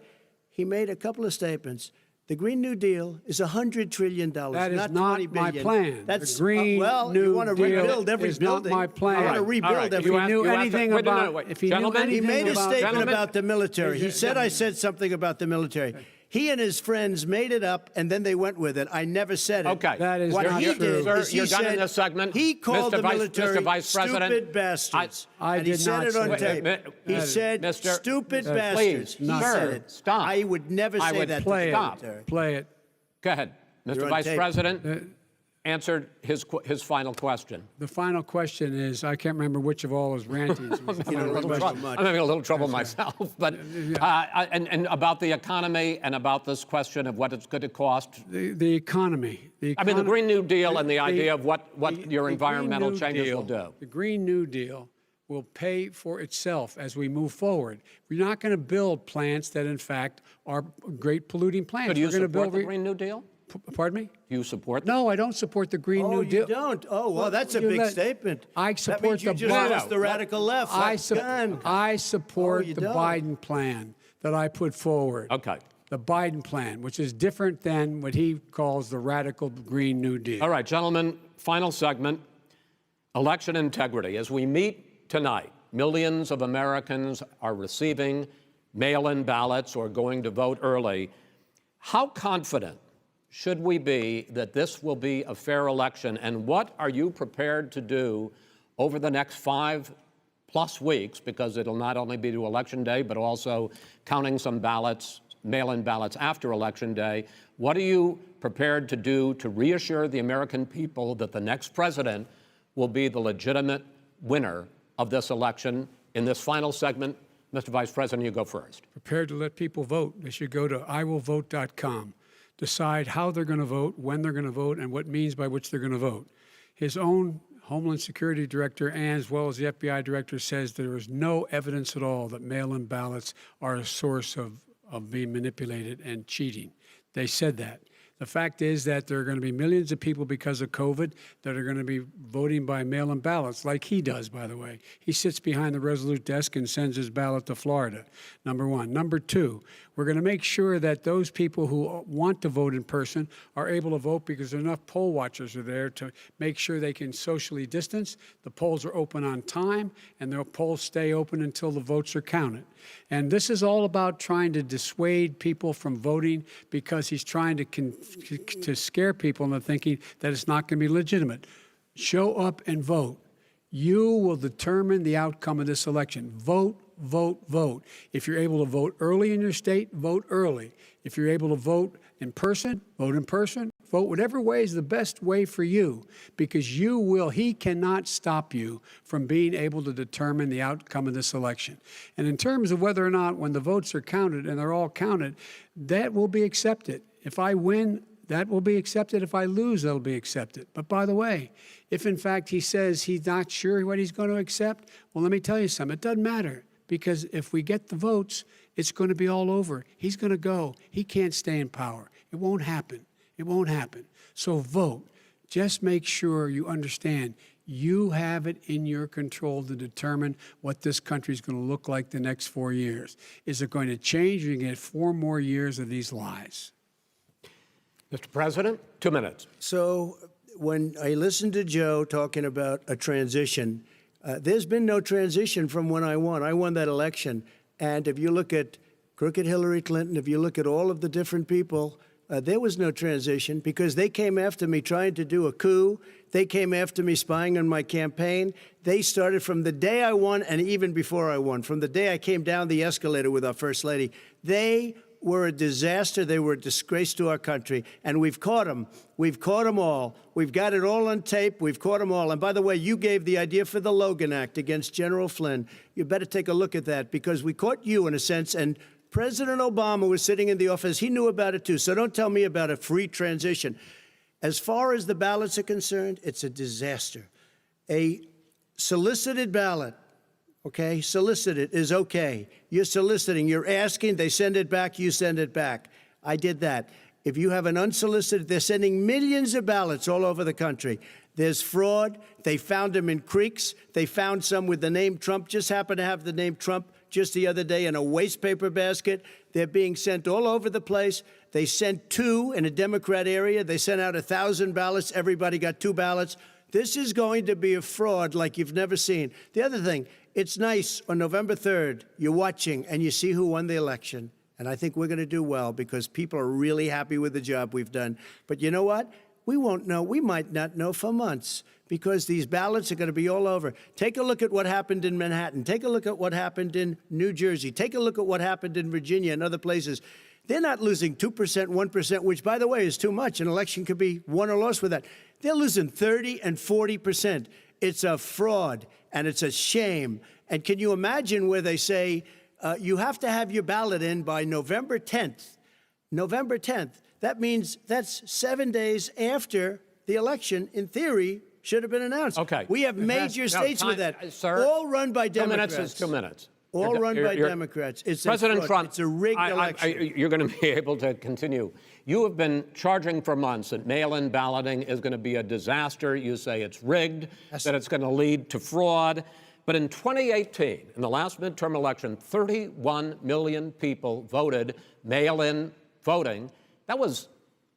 he made a couple of statements. The Green New Deal is $100 trillion, That is not not $20 my billion. plan. That's the Green well, New you want to Deal rebuild every is building. not my plan. You want to rebuild every. If he knew anything about, if he knew anything He made a about, statement about the military. He said I said something about the military. He and his friends made it up, and then they went with it. I never said it. Okay. That is what not he true. did Sir, is he you're done in said this segment. he called the military Mr. Vice President, stupid bastards. I and he did said not it on say tape. He said Mr. stupid Please, bastards. He sir, said it. stop. I would never I say would that play to it. the military. Play it. Go ahead. You're Mr. on Vice tape. President answered his final question. The final question is, I can't remember which of all his rantings was the final question. I'm having a little trouble myself, but and about the economy and about this question of what it's going to cost. The economy. I mean, the Green New Deal and the idea of what your environmental changes will do. The Green New Deal will pay for itself as we move forward. We're not going to build plants that, in fact, are great polluting plants. So do you We're going to support build the Green New Deal? Pardon me? Do you support? No, I don't support the Green New Oh, Deal. you don't? Oh, well, that's a big statement. I That support means you the just lost the radical left. I Oh, support you the don't. Biden plan that I put forward. Okay. The Biden plan, which is different than what he calls the radical Green New Deal. All right, gentlemen, final segment, election integrity. As we meet tonight, millions of Americans are receiving mail-in ballots or going to vote early. How confident should we be that this will be a fair election, and what are you prepared to do over the next 5+ weeks, because it'll not only be to Election Day, but also counting some ballots, mail-in ballots after Election Day. What are you prepared to do to reassure the American people that the next president will be the legitimate winner of this election? In this final segment, Mr. Vice President, you go first. Prepared to let people vote. They should go to iwillvote.com. Decide how they're going to vote, when they're going to vote, and what means by which they're going to vote. His own Homeland Security Director, and as well as the FBI Director, says there is no evidence at all that mail-in ballots are a source of being manipulated and cheating. They said that. The fact is that there are going to be millions of people because of COVID that are going to be voting by mail-in ballots, like he does, by the way. He sits behind the Resolute desk and sends his ballot to Florida, number one. Number two, we're going to make sure that those people who want to vote in person are able to vote because enough poll watchers are there to make sure they can socially distance. The polls are open on time, and the polls stay open until the votes are counted. And this is all about trying to dissuade people from voting because he's trying to scare people into thinking that it's not going to be legitimate. Show up and vote. You will determine the outcome of this election. Vote, vote, vote. If you're able to vote early in your state, vote early. If you're able to vote in person, vote in person. Vote whatever way is the best way for you, because he cannot stop you from being able to determine the outcome of this election. And in terms of whether or not, when the votes are counted, and they're all counted, that will be accepted. If I win, that will be accepted. If I lose, that'll be accepted. But by the way, if in fact he says he's not sure what he's going to accept, well, let me tell you something. It doesn't matter, because if we get the votes, it's going to be all over. He's going to go. He can't stay in power. It won't happen. It won't happen. So vote. Just make sure you understand you have it in your control to determine what this country is going to look like the next 4 years. Is it going to change? You're going to get 4 more years of these lies. Mr. President, 2 minutes. So when I listened to Joe talking about a transition, there's been no transition from when I won. I won that election. And if you look at crooked Hillary Clinton, if you look at all of the different people, there was no transition, because they came after me trying to do a coup. They came after me spying on my campaign. They started from the day I won, and even before I won, from the day I came down the escalator with our First Lady. They were a disaster. They were a disgrace to our country. And we've caught them. We've caught them all. We've got it all on tape. We've caught them all. And by the way, you gave the idea for the Logan Act against General Flynn. You better take a look at that, because we caught you in a sense, and President Obama was sitting in the office. He knew about it too. So don't tell me about a free transition. As far as the ballots are concerned, it's a disaster. A solicited ballot, okay, solicited is okay. You're soliciting, you're asking, they send it back, you send it back. I did that. If you have an unsolicited, they're sending millions of ballots all over the country. There's fraud. They found them in creeks. They found some with the name Trump, just happened to have the name Trump just the other day in a waste paper basket. They're being sent all over the place. They sent 2 in a Democrat area. They sent out 1,000 ballots. Everybody got 2 ballots. This is going to be a fraud like you've never seen. The other thing, it's nice on November 3rd, you're watching and you see who won the election. And I think we're going to do well, because people are really happy with the job we've done. But you know what? We won't know. We might not know for months, because these ballots are going to be all over. Take a look at what happened in Manhattan. Take a look at what happened in New Jersey. Take a look at what happened in Virginia and other places. They're not losing 2%, 1%, which, by the way, is too much. An election could be won or lost with that. They're losing 30 and 40%. It's a fraud, and it's a shame. And can you imagine where they say you have to have your ballot in by November 10th? November 10th. That means that's 7 days after the election, in theory, should have been announced. Okay. We have major states with that, sir, all run by Democrats. 2 minutes is 2 minutes. All run by Democrats. It's President Trump, it's a rigged election. you're going to be able to continue. You have been charging for months that mail-in balloting is going to be a disaster. You say it's rigged, that it's going to lead to fraud. But in 2018, in the last midterm election, 31 million people voted mail-in voting. That was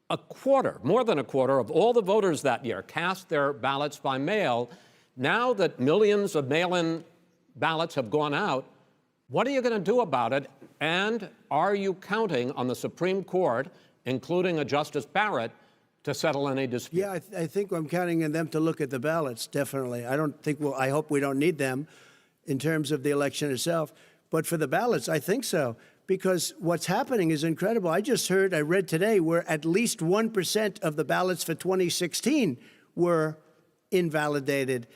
a quarter, more than a quarter, of all the voters that year cast their ballots by mail. Now that millions of mail-in ballots have gone out, what are you going to do about it? And are you counting on the Supreme Court, including a Justice Barrett, to settle any dispute? Yeah, I think I'm counting on them to look at the ballots, definitely. I hope we don't need them in terms of the election itself. But for the ballots, I think so. Because what's happening is incredible. I read today, where at least 1% of the ballots for 2016 were invalidated.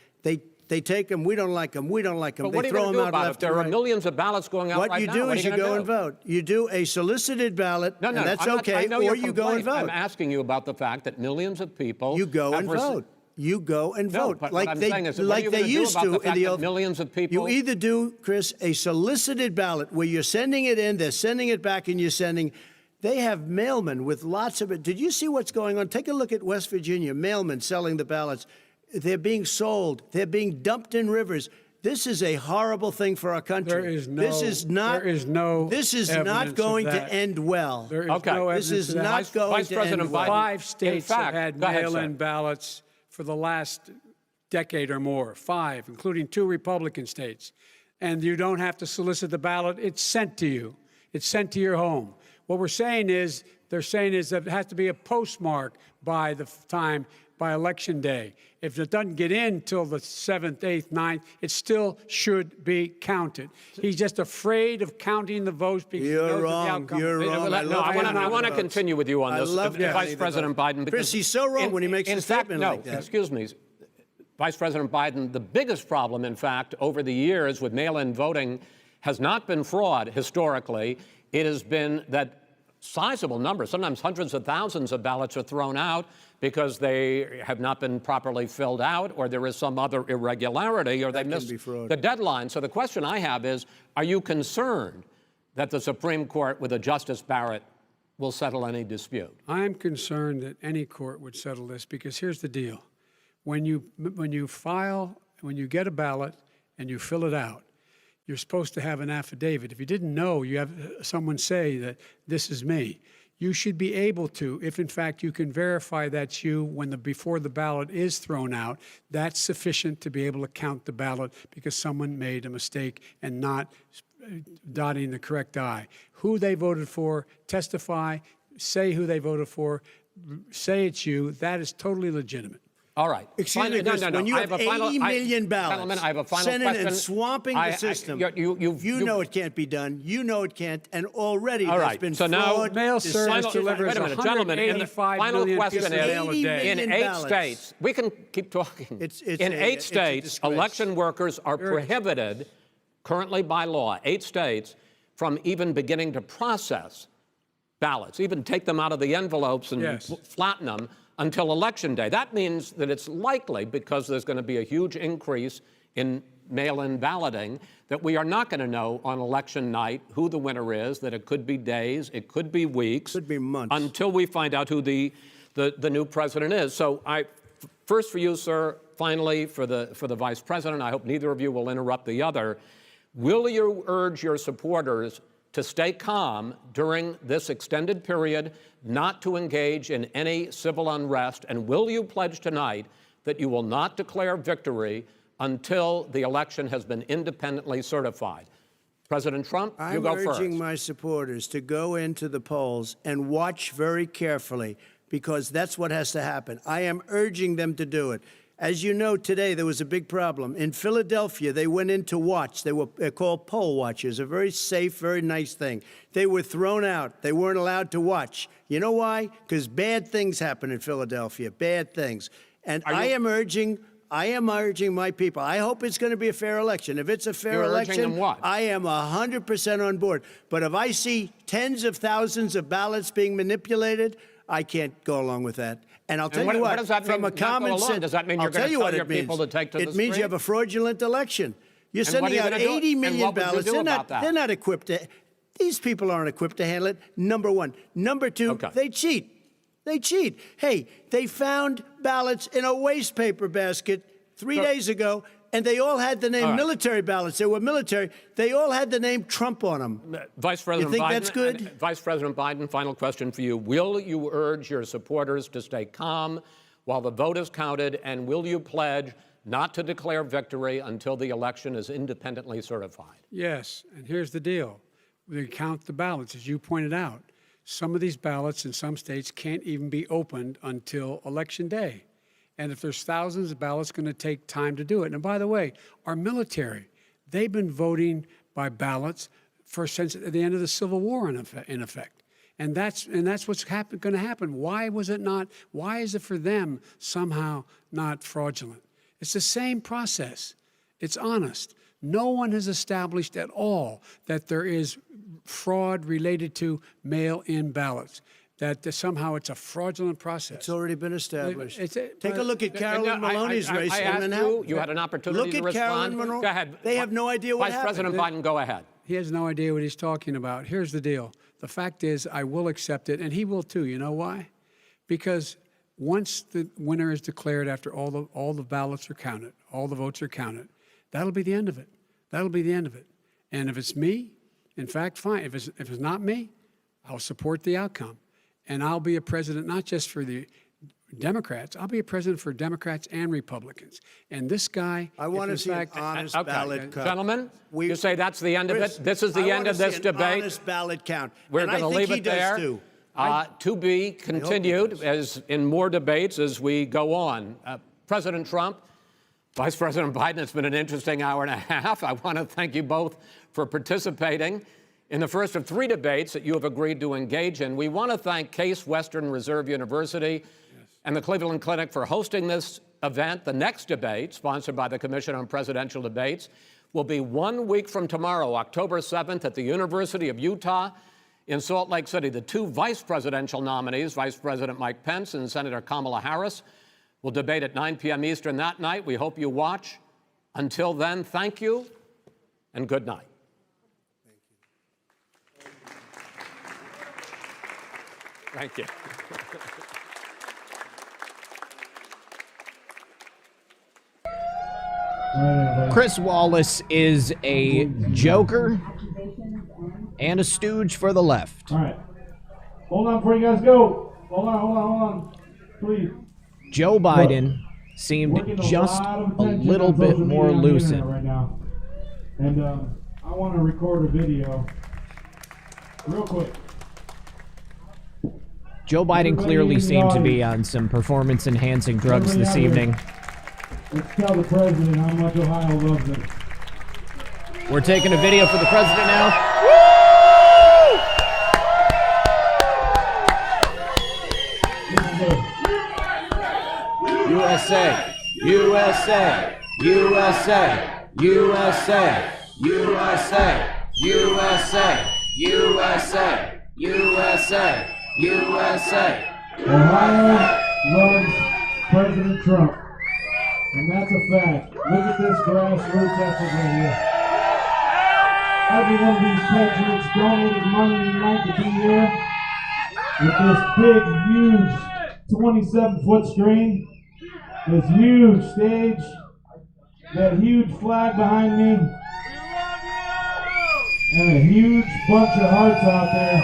They take them, we don't like them, we don't like them. But what are you going to do about it? There are millions of ballots going out right now. What you do is you go and vote. You do a solicited ballot, and that's okay, or you go and vote. I'm asking you about the fact that millions of people... You go and vote. You go and vote, but like they used to in the old. Millions of people. You either do, Chris, a solicited ballot where you're sending it in, they're sending it back, and you're sending. They have mailmen with lots of it. Did you see what's going on? Take a look at West Virginia. Mailmen selling the ballots. They're being sold. They're being dumped in rivers. This is a horrible thing for our country. This is not going to end well. There is no evidence. This is not going to end well. 5 states have had mail-in ballots for the last decade or more. 5, including 2 Republican states. And you don't have to solicit the ballot. It's sent to you. It's sent to your home. What they're saying is that it has to be a postmark by the time by Election Day. If it doesn't get in till the 7th, 8th, 9th, it still should be counted. He's just afraid of counting the votes because he knows the outcome. You're wrong. I want to continue with you on this, love Vice President Biden. Because Chris, he's so wrong when he makes a statement like that. Excuse me, Vice President Biden, the biggest problem, in fact, over the years with mail-in voting has not been fraud historically. It has been that sizable numbers, sometimes hundreds of thousands of ballots are thrown out because they have not been properly filled out, or there is some other irregularity, or they missed the deadline. So the question I have is, are you concerned that the Supreme Court with a Justice Barrett will settle any dispute? I'm concerned that any court would settle this because here's the deal. When you get a ballot and you fill it out, you're supposed to have an affidavit. If you didn't know, you have someone say that this is me. You should be able to, if in fact you can verify that's you before the ballot is thrown out, that's sufficient to be able to count the ballot because someone made a mistake and not dotting the correct I. Who they voted for, testify, say who they voted for, say it's you, that is totally legitimate. All right. Excuse me, Chris, when you have 80 million ballots I have a final sent in question. and swamping the system, you know it can't be done. You know it can't. And already there's been so fraud. Now, mail service delivers wait a minute, gentlemen. And the final question is, in 8 states, we can keep talking. In 8 states, election workers are prohibited, currently by law, 8 states, from even beginning to process ballots, even take them out of the envelopes and flatten them until Election Day. That means that it's likely, because there's going to be a huge increase in mail-in balloting, that we are not going to know on election night who the winner is, that it could be days, it could be weeks. Could be months. Until we find out who the new president is. So first for you, sir, finally for the vice president, I hope neither of you will interrupt the other. Will you urge your supporters to stay calm during this extended period, not to engage in any civil unrest? And will you pledge tonight that you will not declare victory until the election has been independently certified? President Trump, you go first. I'm urging my supporters to go into the polls and watch very carefully, because that's what has to happen. I am urging them to do it. As you know, today there was a big problem. In Philadelphia, they went in to watch. They were called poll watchers, a very safe, very nice thing. They were thrown out. They weren't allowed to watch. You know why? Because bad things happen in Philadelphia, bad things. And I am urging my people. I hope it's going to be a fair election. If it's a fair election, I am 100% on board. But if I see tens of thousands of ballots being manipulated, I can't go along with that. And I'll tell you what, does that mean, from a common sense, does that mean you're going to tell your people to take to the street? It means you have a fraudulent election. You're sending out 80 million ballots. They're not equipped to. These people aren't equipped to handle it. Number one. Number two, they cheat. They cheat. Hey, they found ballots in a waste paper basket 3 days ago, and they all had the name military ballots. They were military. They all had the name Trump on them. Vice President you think Biden, that's good? Vice President Biden, final question for you. Will you urge your supporters to stay calm while the vote is counted, and will you pledge not to declare victory until the election is independently certified? Yes, and here's the deal. We count the ballots, as you pointed out. Some of these ballots in some states can't even be opened until Election Day. And if there's thousands of ballots, it's going to take time to do it. And by the way, our military, they've been voting by ballots since the end of the Civil War, in effect. And that's what's going to happen. Why was it not? Why is it for them somehow not fraudulent? It's the same process. It's honest. No one has established at all that there is fraud related to mail-in ballots, that somehow it's a fraudulent process. It's already been established. Take a look at Carolyn Maloney's race. I asked you had an opportunity to respond. Look at Carolyn Maloney. Go ahead. They have no idea what happened. Vice President Biden, go ahead. He has no idea what he's talking about. Here's the deal. The fact is, I will accept it, and he will too. You know why? Because once the winner is declared, after all the ballots are counted, all the votes are counted, that'll be the end of it. That'll be the end of it. And if it's me, in fact, fine. If it's not me, I'll support the outcome. And I'll be a president not just for the Democrats. I'll be a president for Democrats and Republicans. And this guy, I want to see an honest ballot count. Gentlemen, you say that's the end of it? This is the end of this debate? Honest ballot count. We're going to leave it there. To be continued as in more debates as we go on. President Trump, Vice President Biden, it's been an interesting hour and a half. I want to thank you both for participating in the first of 3 debates that you have agreed to engage in. We want to thank Case Western Reserve University and the Cleveland Clinic for hosting this event. The next debate, sponsored by the Commission on Presidential Debates, will be 1 week from tomorrow, October 7th, at the University of Utah in Salt Lake City. The 2 vice presidential nominees, Vice President Mike Pence and Senator Kamala Harris, will debate at 9 p.m. Eastern that night. We hope you watch. Until then, thank you and good night. Thank you. Chris Wallace is a joker and a stooge for the left. All right. Hold on before you guys go. Hold on. Please. Joe Biden seemed just a little bit more lucid. Right now. And I want to record a video real quick. Joe Biden clearly seemed to be on some performance-enhancing drugs this evening. Let's tell the president how much Ohio loves it. We're taking a video for the president now. USA, USA, USA, USA, USA, USA, USA, USA, USA. Ohio loves President Trump. And that's a fact. Look at this grassroots effort right here. Every one of these patriots donated money tonight to be here with this big, huge 27-foot screen, this huge stage, that huge flag behind me, and a huge bunch of hearts out there.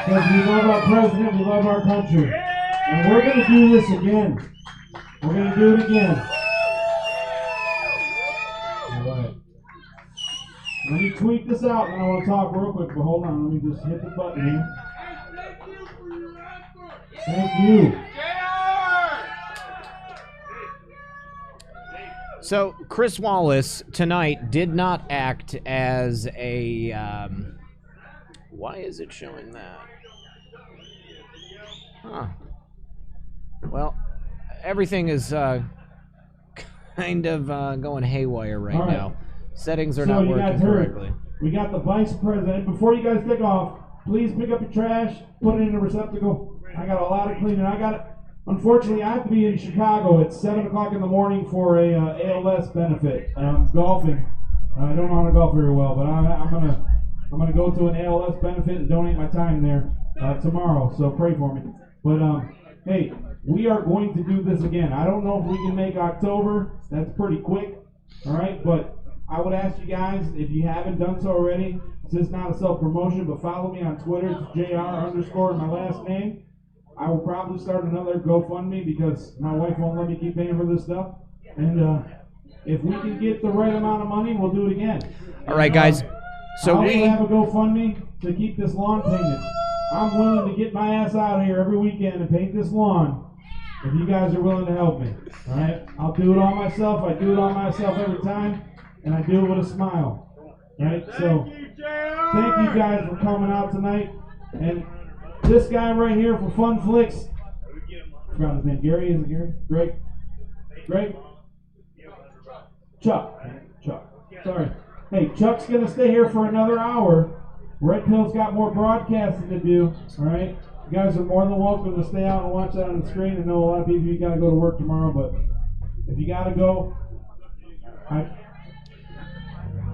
Because we love our president, we love our country. And we're going to do this again. We're going to do it again. All right. Let me tweet this out, and I want to talk real quick, but hold on. Let me just hit the button here. Thank you. So, Chris Wallace tonight did not act as a... why is it showing that? Huh. Well... Everything is kind of going haywire right now. Settings are not working correctly. We got the vice president. Before you guys take off, please pick up your trash, put it in a receptacle. I got a lot of cleaning. Unfortunately, I have to be in Chicago at 7 o'clock in the morning for a ALS benefit. Golfing. I don't know how to golf very well, but I'm gonna go to an ALS benefit and donate my time there tomorrow. So pray for me. But hey. We are going to do this again. I don't know if we can make October. That's pretty quick. All right. But I would ask you guys, if you haven't done so already, this is not a self-promotion, but follow me on Twitter. It's JR_ my last name. I will probably start another GoFundMe because my wife won't let me keep paying for this stuff. And if we can get the right amount of money, we'll do it again. All right, guys. So we have a GoFundMe to keep this lawn painted. I'm willing to get my ass out of here every weekend and paint this lawn. If you guys are willing to help me, all right? I'll do it all myself. I do it all myself every time, and I do it with a smile, right? So thank you guys for coming out tonight. And this guy right here for Fun Flicks, I forgot his name. Gary, is it Gary? Greg? Chuck. Sorry. Hey, Chuck's going to stay here for another hour. Red Pill's got more broadcasting to do, all right? You guys are more than welcome to stay out and watch that on the screen. I know a lot of people, you got to go to work tomorrow, but if you got to go,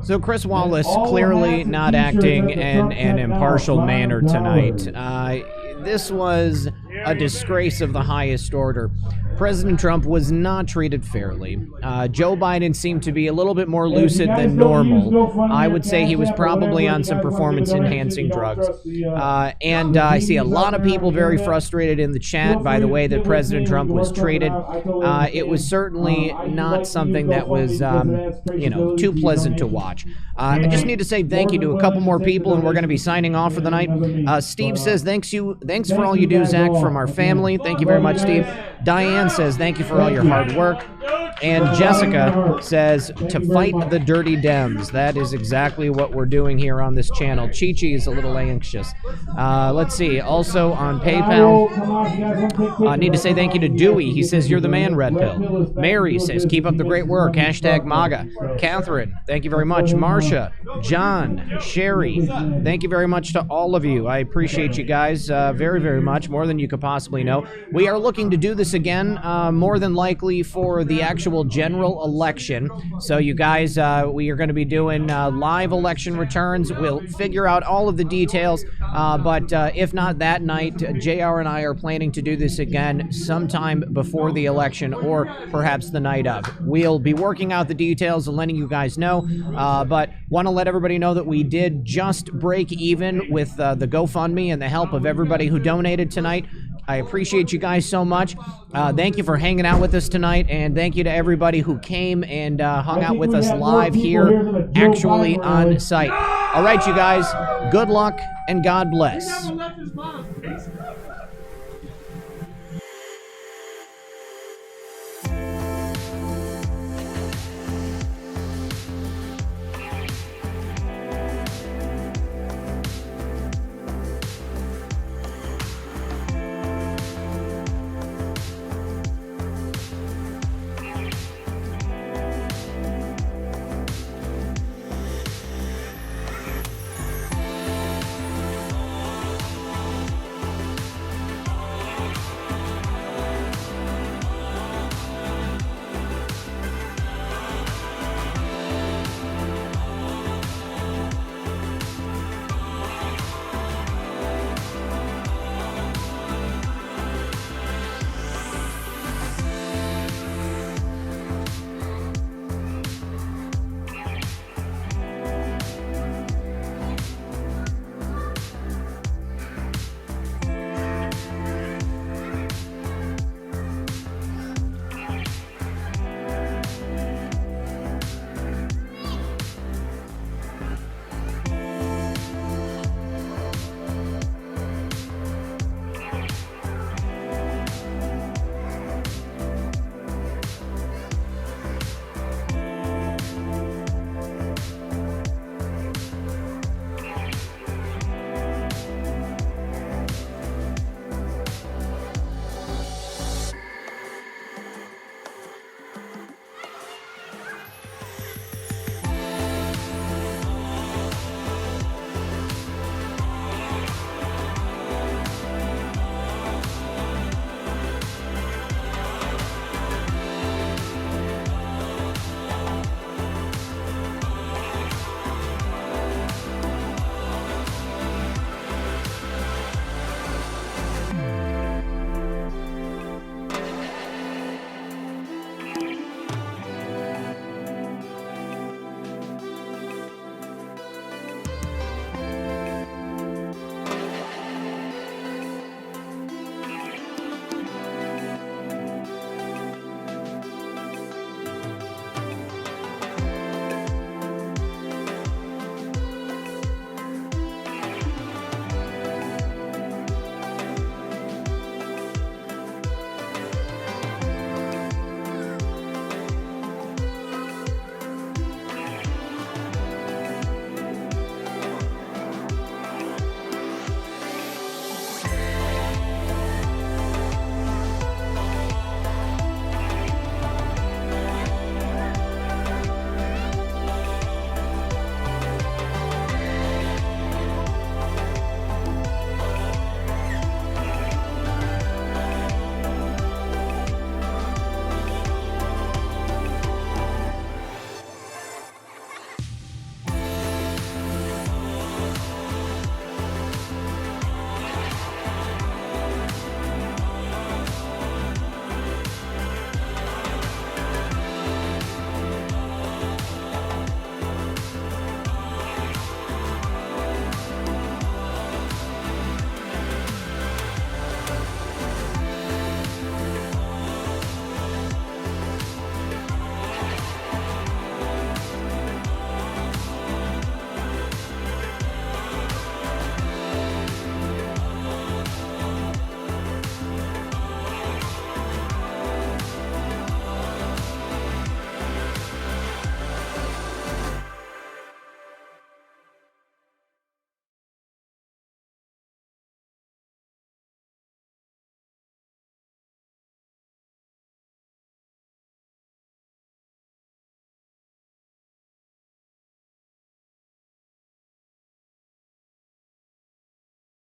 So Chris Wallace clearly not acting in an impartial manner tonight. This was a disgrace of the highest order. President Trump was not treated fairly. Joe Biden seemed to be a little bit more lucid than normal. I would say he was probably on some performance-enhancing drugs. And I see a lot of people very frustrated in the chat by the way that President Trump was treated. It was certainly not something that was, too pleasant to watch. I just need to say thank you to a couple more people, and we're going to be signing off for the night. Steve says, thanks for all you do, Zach, from our family. Thank you very much, Steve. Diane says, thank you for all your hard work. And Jessica says, to fight the dirty Dems. That is exactly what we're doing here on this channel. Chi-Chi is a little anxious. Let's see. Also on PayPal, I need to say thank you to Dewey. He says, you're the man, Red Pill. Mary says, keep up the great work. Hashtag MAGA. Catherine, thank you very much. Marsha, John, Sherry, thank you very much to all of you. I appreciate you guys very, very much, more than you could possibly know. We are looking to do this again, more than likely for the actual general election. So you guys, we are going to be doing live election returns. We'll figure out all of the details, but if not that night, JR and I are planning to do this again sometime before the election or perhaps the night of. We'll be working out the details and letting you guys know, but want to let everybody know that we did just break even with the GoFundMe and the help of everybody who donated tonight. I appreciate you guys so much. Thank you for hanging out with us tonight, and thank you to everybody who came and hung out with us live here, actually on site. All right, you guys, good luck and God bless.